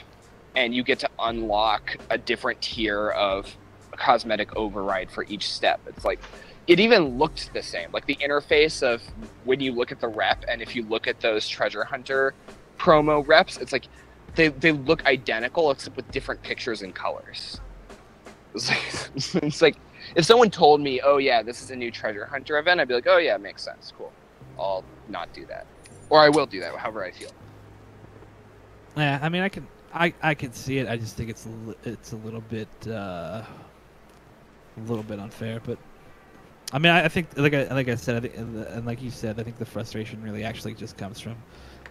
And you get to unlock a different tier of cosmetic override for each step. It's like, it even looked the same. Like the interface of when you look at the rep and if you look at those treasure hunter promo reps, it's like they look identical except with different pictures and colors. It's like if someone told me, oh yeah, this is a new treasure hunter event, I'd be like, oh yeah, makes sense, cool. I'll not do that. Or I will do that, however I feel. Yeah, I mean, I can see it. I just think it's a little bit unfair. But I mean, I think like I said, and like you said, I think the frustration really actually just comes from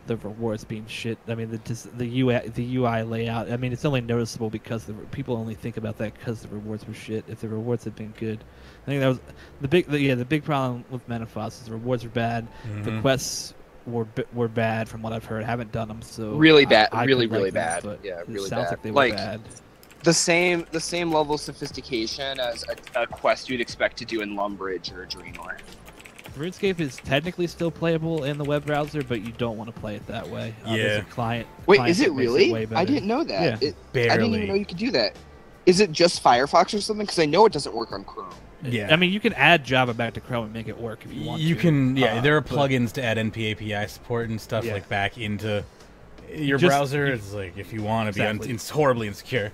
the rewards being shit. I mean, the UI layout. I mean, it's only noticeable because people only think about that because the rewards were shit. If the rewards had been good, I think that was the big problem with Menaphos is the rewards were bad. Mm-hmm. The quests were bad from what I've heard. I haven't done them, so really bad, I really like bad. Them, yeah, really sounds bad. Like they were bad. the same level of sophistication as a quest you'd expect to do in Lumbridge or Draenor. RuneScape is technically still playable in the web browser, but you don't want to play it that way. Yeah. There's a client. Wait, is that it makes really? way better. I didn't know that. Yeah. I didn't even know you could do that. Is it just Firefox or something? Because I know it doesn't work on Chrome. Yeah. I mean, you can add Java back to Chrome and make it work if you want to. You can, yeah. There are but- plugins to add NPAPI support and stuff Yeah. like back into your Just- browser. It's like if you want to Exactly. be it's horribly insecure.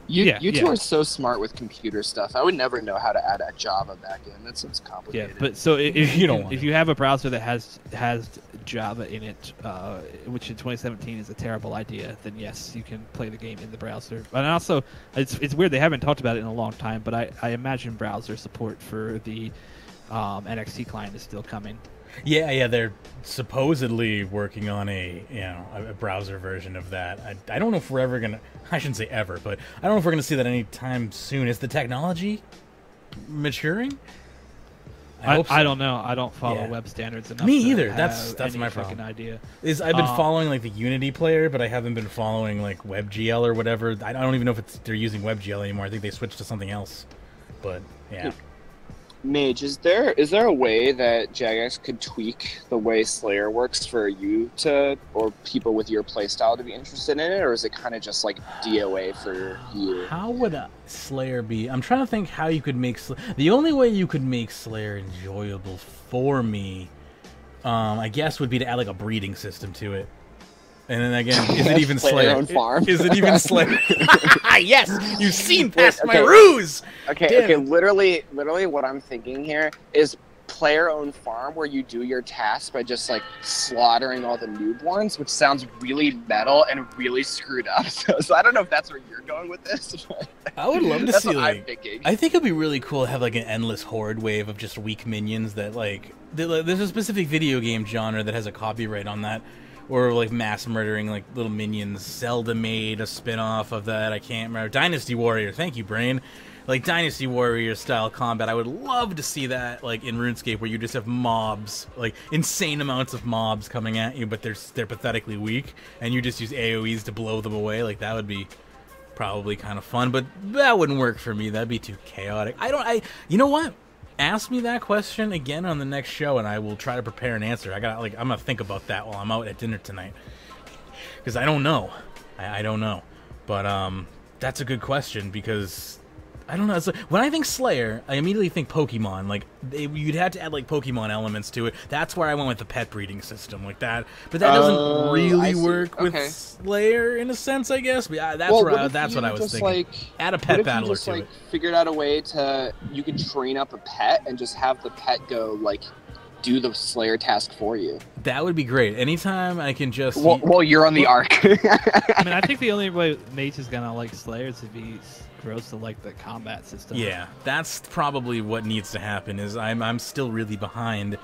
You two are so smart with computer stuff. I would never know how to add a Java backend. That seems Yeah, complicated. but so if You don't want if it. you have a browser that has Java in it, which in 2017 is a terrible idea, then yes, you can play the game in the browser. And also, it's weird they haven't talked about it in a long time, but I imagine browser support for the NXT client is still coming. Yeah, they're supposedly working on a browser version of that. I don't know if we're ever gonna. I shouldn't say ever, but I don't know if we're gonna see that anytime soon. Is the technology maturing? hope so. I don't know. I don't follow Yeah. web standards enough. Me to either. have That's any my fucking problem. idea. I've been following like the Unity player, but I haven't been following like WebGL or whatever. I don't even know if they're using WebGL anymore. I think they switched to something else. But yeah. Mage, is there a way that Jagex could tweak the way Slayer works for you to, or people with your playstyle to be interested in it, or is it kind of just like DOA for you? How would Slayer be? I'm trying to think how you could make the only way you could make Slayer enjoyable for me, I guess, would be to add like a breeding system to it. And then again, is it even Play Slayer? your own farm. Is it even Slayer? Yes, you've seen past my okay. ruse. Okay, Damn. okay. Literally, what I'm thinking here is player-owned farm where you do your tasks by just like slaughtering all the newborns, which sounds really metal and really screwed up. So I don't know if that's where you're going with this. But I would love to that's see what like. I'm thinking. I think it'd be really cool to have like an endless horde wave of just weak minions that like. There's a specific video game genre that has a copyright on that. Or like mass murdering like little minions. Zelda made a spin-off of that. I can't remember. Dynasty Warrior. Thank you, Brain. Like Dynasty Warrior style combat. I would love to see that like in RuneScape where you just have mobs, like insane amounts of mobs coming at you, but they're pathetically weak, and you just use AoEs to blow them away. Like that would be probably kind of fun, but that wouldn't work for me. That'd be too chaotic. You know what? Ask me that question again on the next show, and I will try to prepare an answer. I'm gonna think about that while I'm out at dinner tonight, because I don't know. I don't know, but that's a good question because I don't know. It's like, when I think Slayer, I immediately think Pokemon. Like you'd have to add like Pokemon elements to it. That's where I went with the pet breeding system, like that. But that doesn't really work with Slayer in a sense, I guess. But that's what I was thinking. Like, add a pet battler just, to like, it. Figured out a way to you could train up a pet and just have the pet go like do the Slayer task for you. That would be great. Anytime I can just Well, you're on the arc. I mean, I think the only way Mage is gonna like Slayer is if he grows to like the combat system. Yeah, that's probably what needs to happen. Is I'm still really behind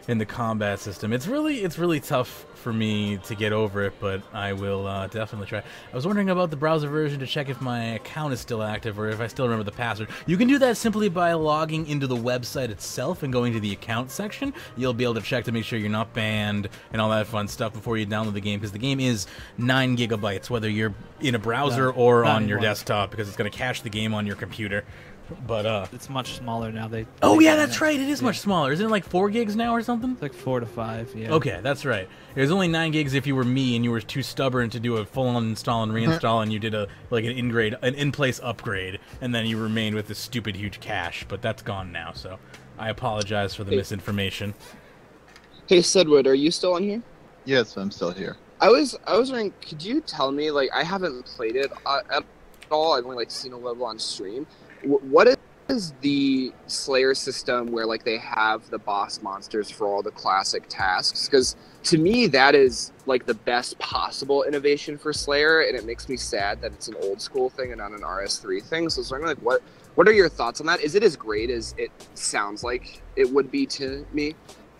in the combat system. It's really tough for me to get over it, but I will definitely try. I was wondering about the browser version to check if my account is still active or if I still remember the password. You can do that simply by logging into the website itself and going to the account section. You'll be able to check to make sure you're not banned and all that fun stuff before you download the game, because the game is 9 gigabytes, whether you're in a browser or on your desktop, because it's going to cache the game on your computer. But it's much smaller now. Oh yeah, that's right. It is much smaller. Isn't it like 4 gigs now or something? It's like 4 to 5. Yeah. Okay, that's right. It was only 9 gigs if you were me and you were too stubborn to do a full uninstall and reinstall, and you did an in-place upgrade, and then you remained with this stupid huge cache. But that's gone now, so I apologize for the misinformation. Hey, Sedwood, are you still on here? Yes, I'm still here. I was wondering, could you tell me, like, I haven't played it at all. I've only like seen a level on stream. What is the Slayer system where like they have the boss monsters for all the classic tasks? Because to me that is like the best possible innovation for Slayer, and it makes me sad that it's an old school thing and not an RS3 thing. So I was wondering, like, what are your thoughts on that? Is it as great as it sounds like it would be to me?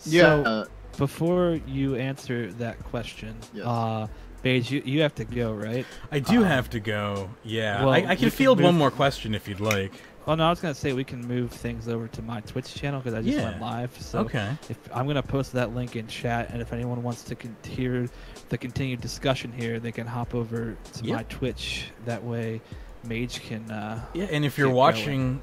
Yeah. So, before you answer that question, Yes. Paige, you have to go, right? I do have to go. Yeah, well, I can field one more question if you'd like. Oh no, I was gonna say we can move things over to my Twitch channel because I just went live. So if I'm gonna post that link in chat, and if anyone wants to hear the continued discussion here, they can hop over to my Twitch. That way, Mage can. Yeah, and if you're get watching,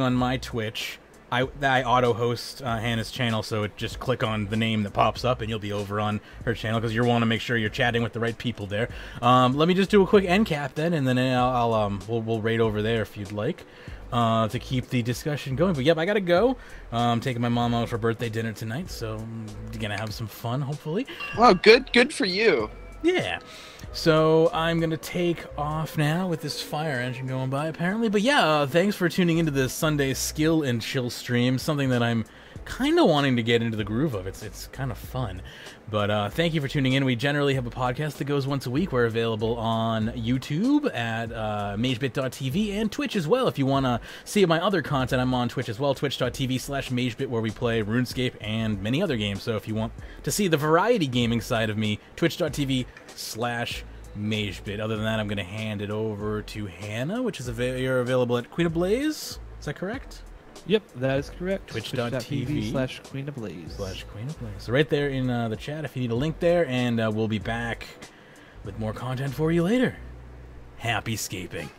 on my Twitch, I auto host Hannah's channel, so just click on the name that pops up, and you'll be over on her channel because you want to make sure you're chatting with the right people there. Let me just do a quick end cap then, and then we'll raid over there if you'd like. To keep the discussion going. But yep, I gotta go. I'm taking my mom out for birthday dinner tonight, so I'm gonna have some fun, hopefully. Well, good for you. Yeah. So I'm gonna take off now with this fire engine going by, apparently. But yeah, thanks for tuning into this Sunday skill and chill stream. Something that I'm kind of wanting to get into the groove of. It's kind of fun. But thank you for tuning in. We generally have a podcast that goes once a week. We're available on YouTube at Magebit.tv and Twitch as well. If you want to see my other content, I'm on Twitch as well, twitch.tv/Magebit, where we play RuneScape and many other games. So if you want to see the variety gaming side of me, twitch.tv/Magebit. Other than that, I'm going to hand it over to Hannah, which is you're available at Queen of Blaze. Is that correct? Yep, that is correct. Twitch.tv/QueenofBlaze. /Queen of Blaze. So right there in the chat if you need a link there, and we'll be back with more content for you later. Happy scaping.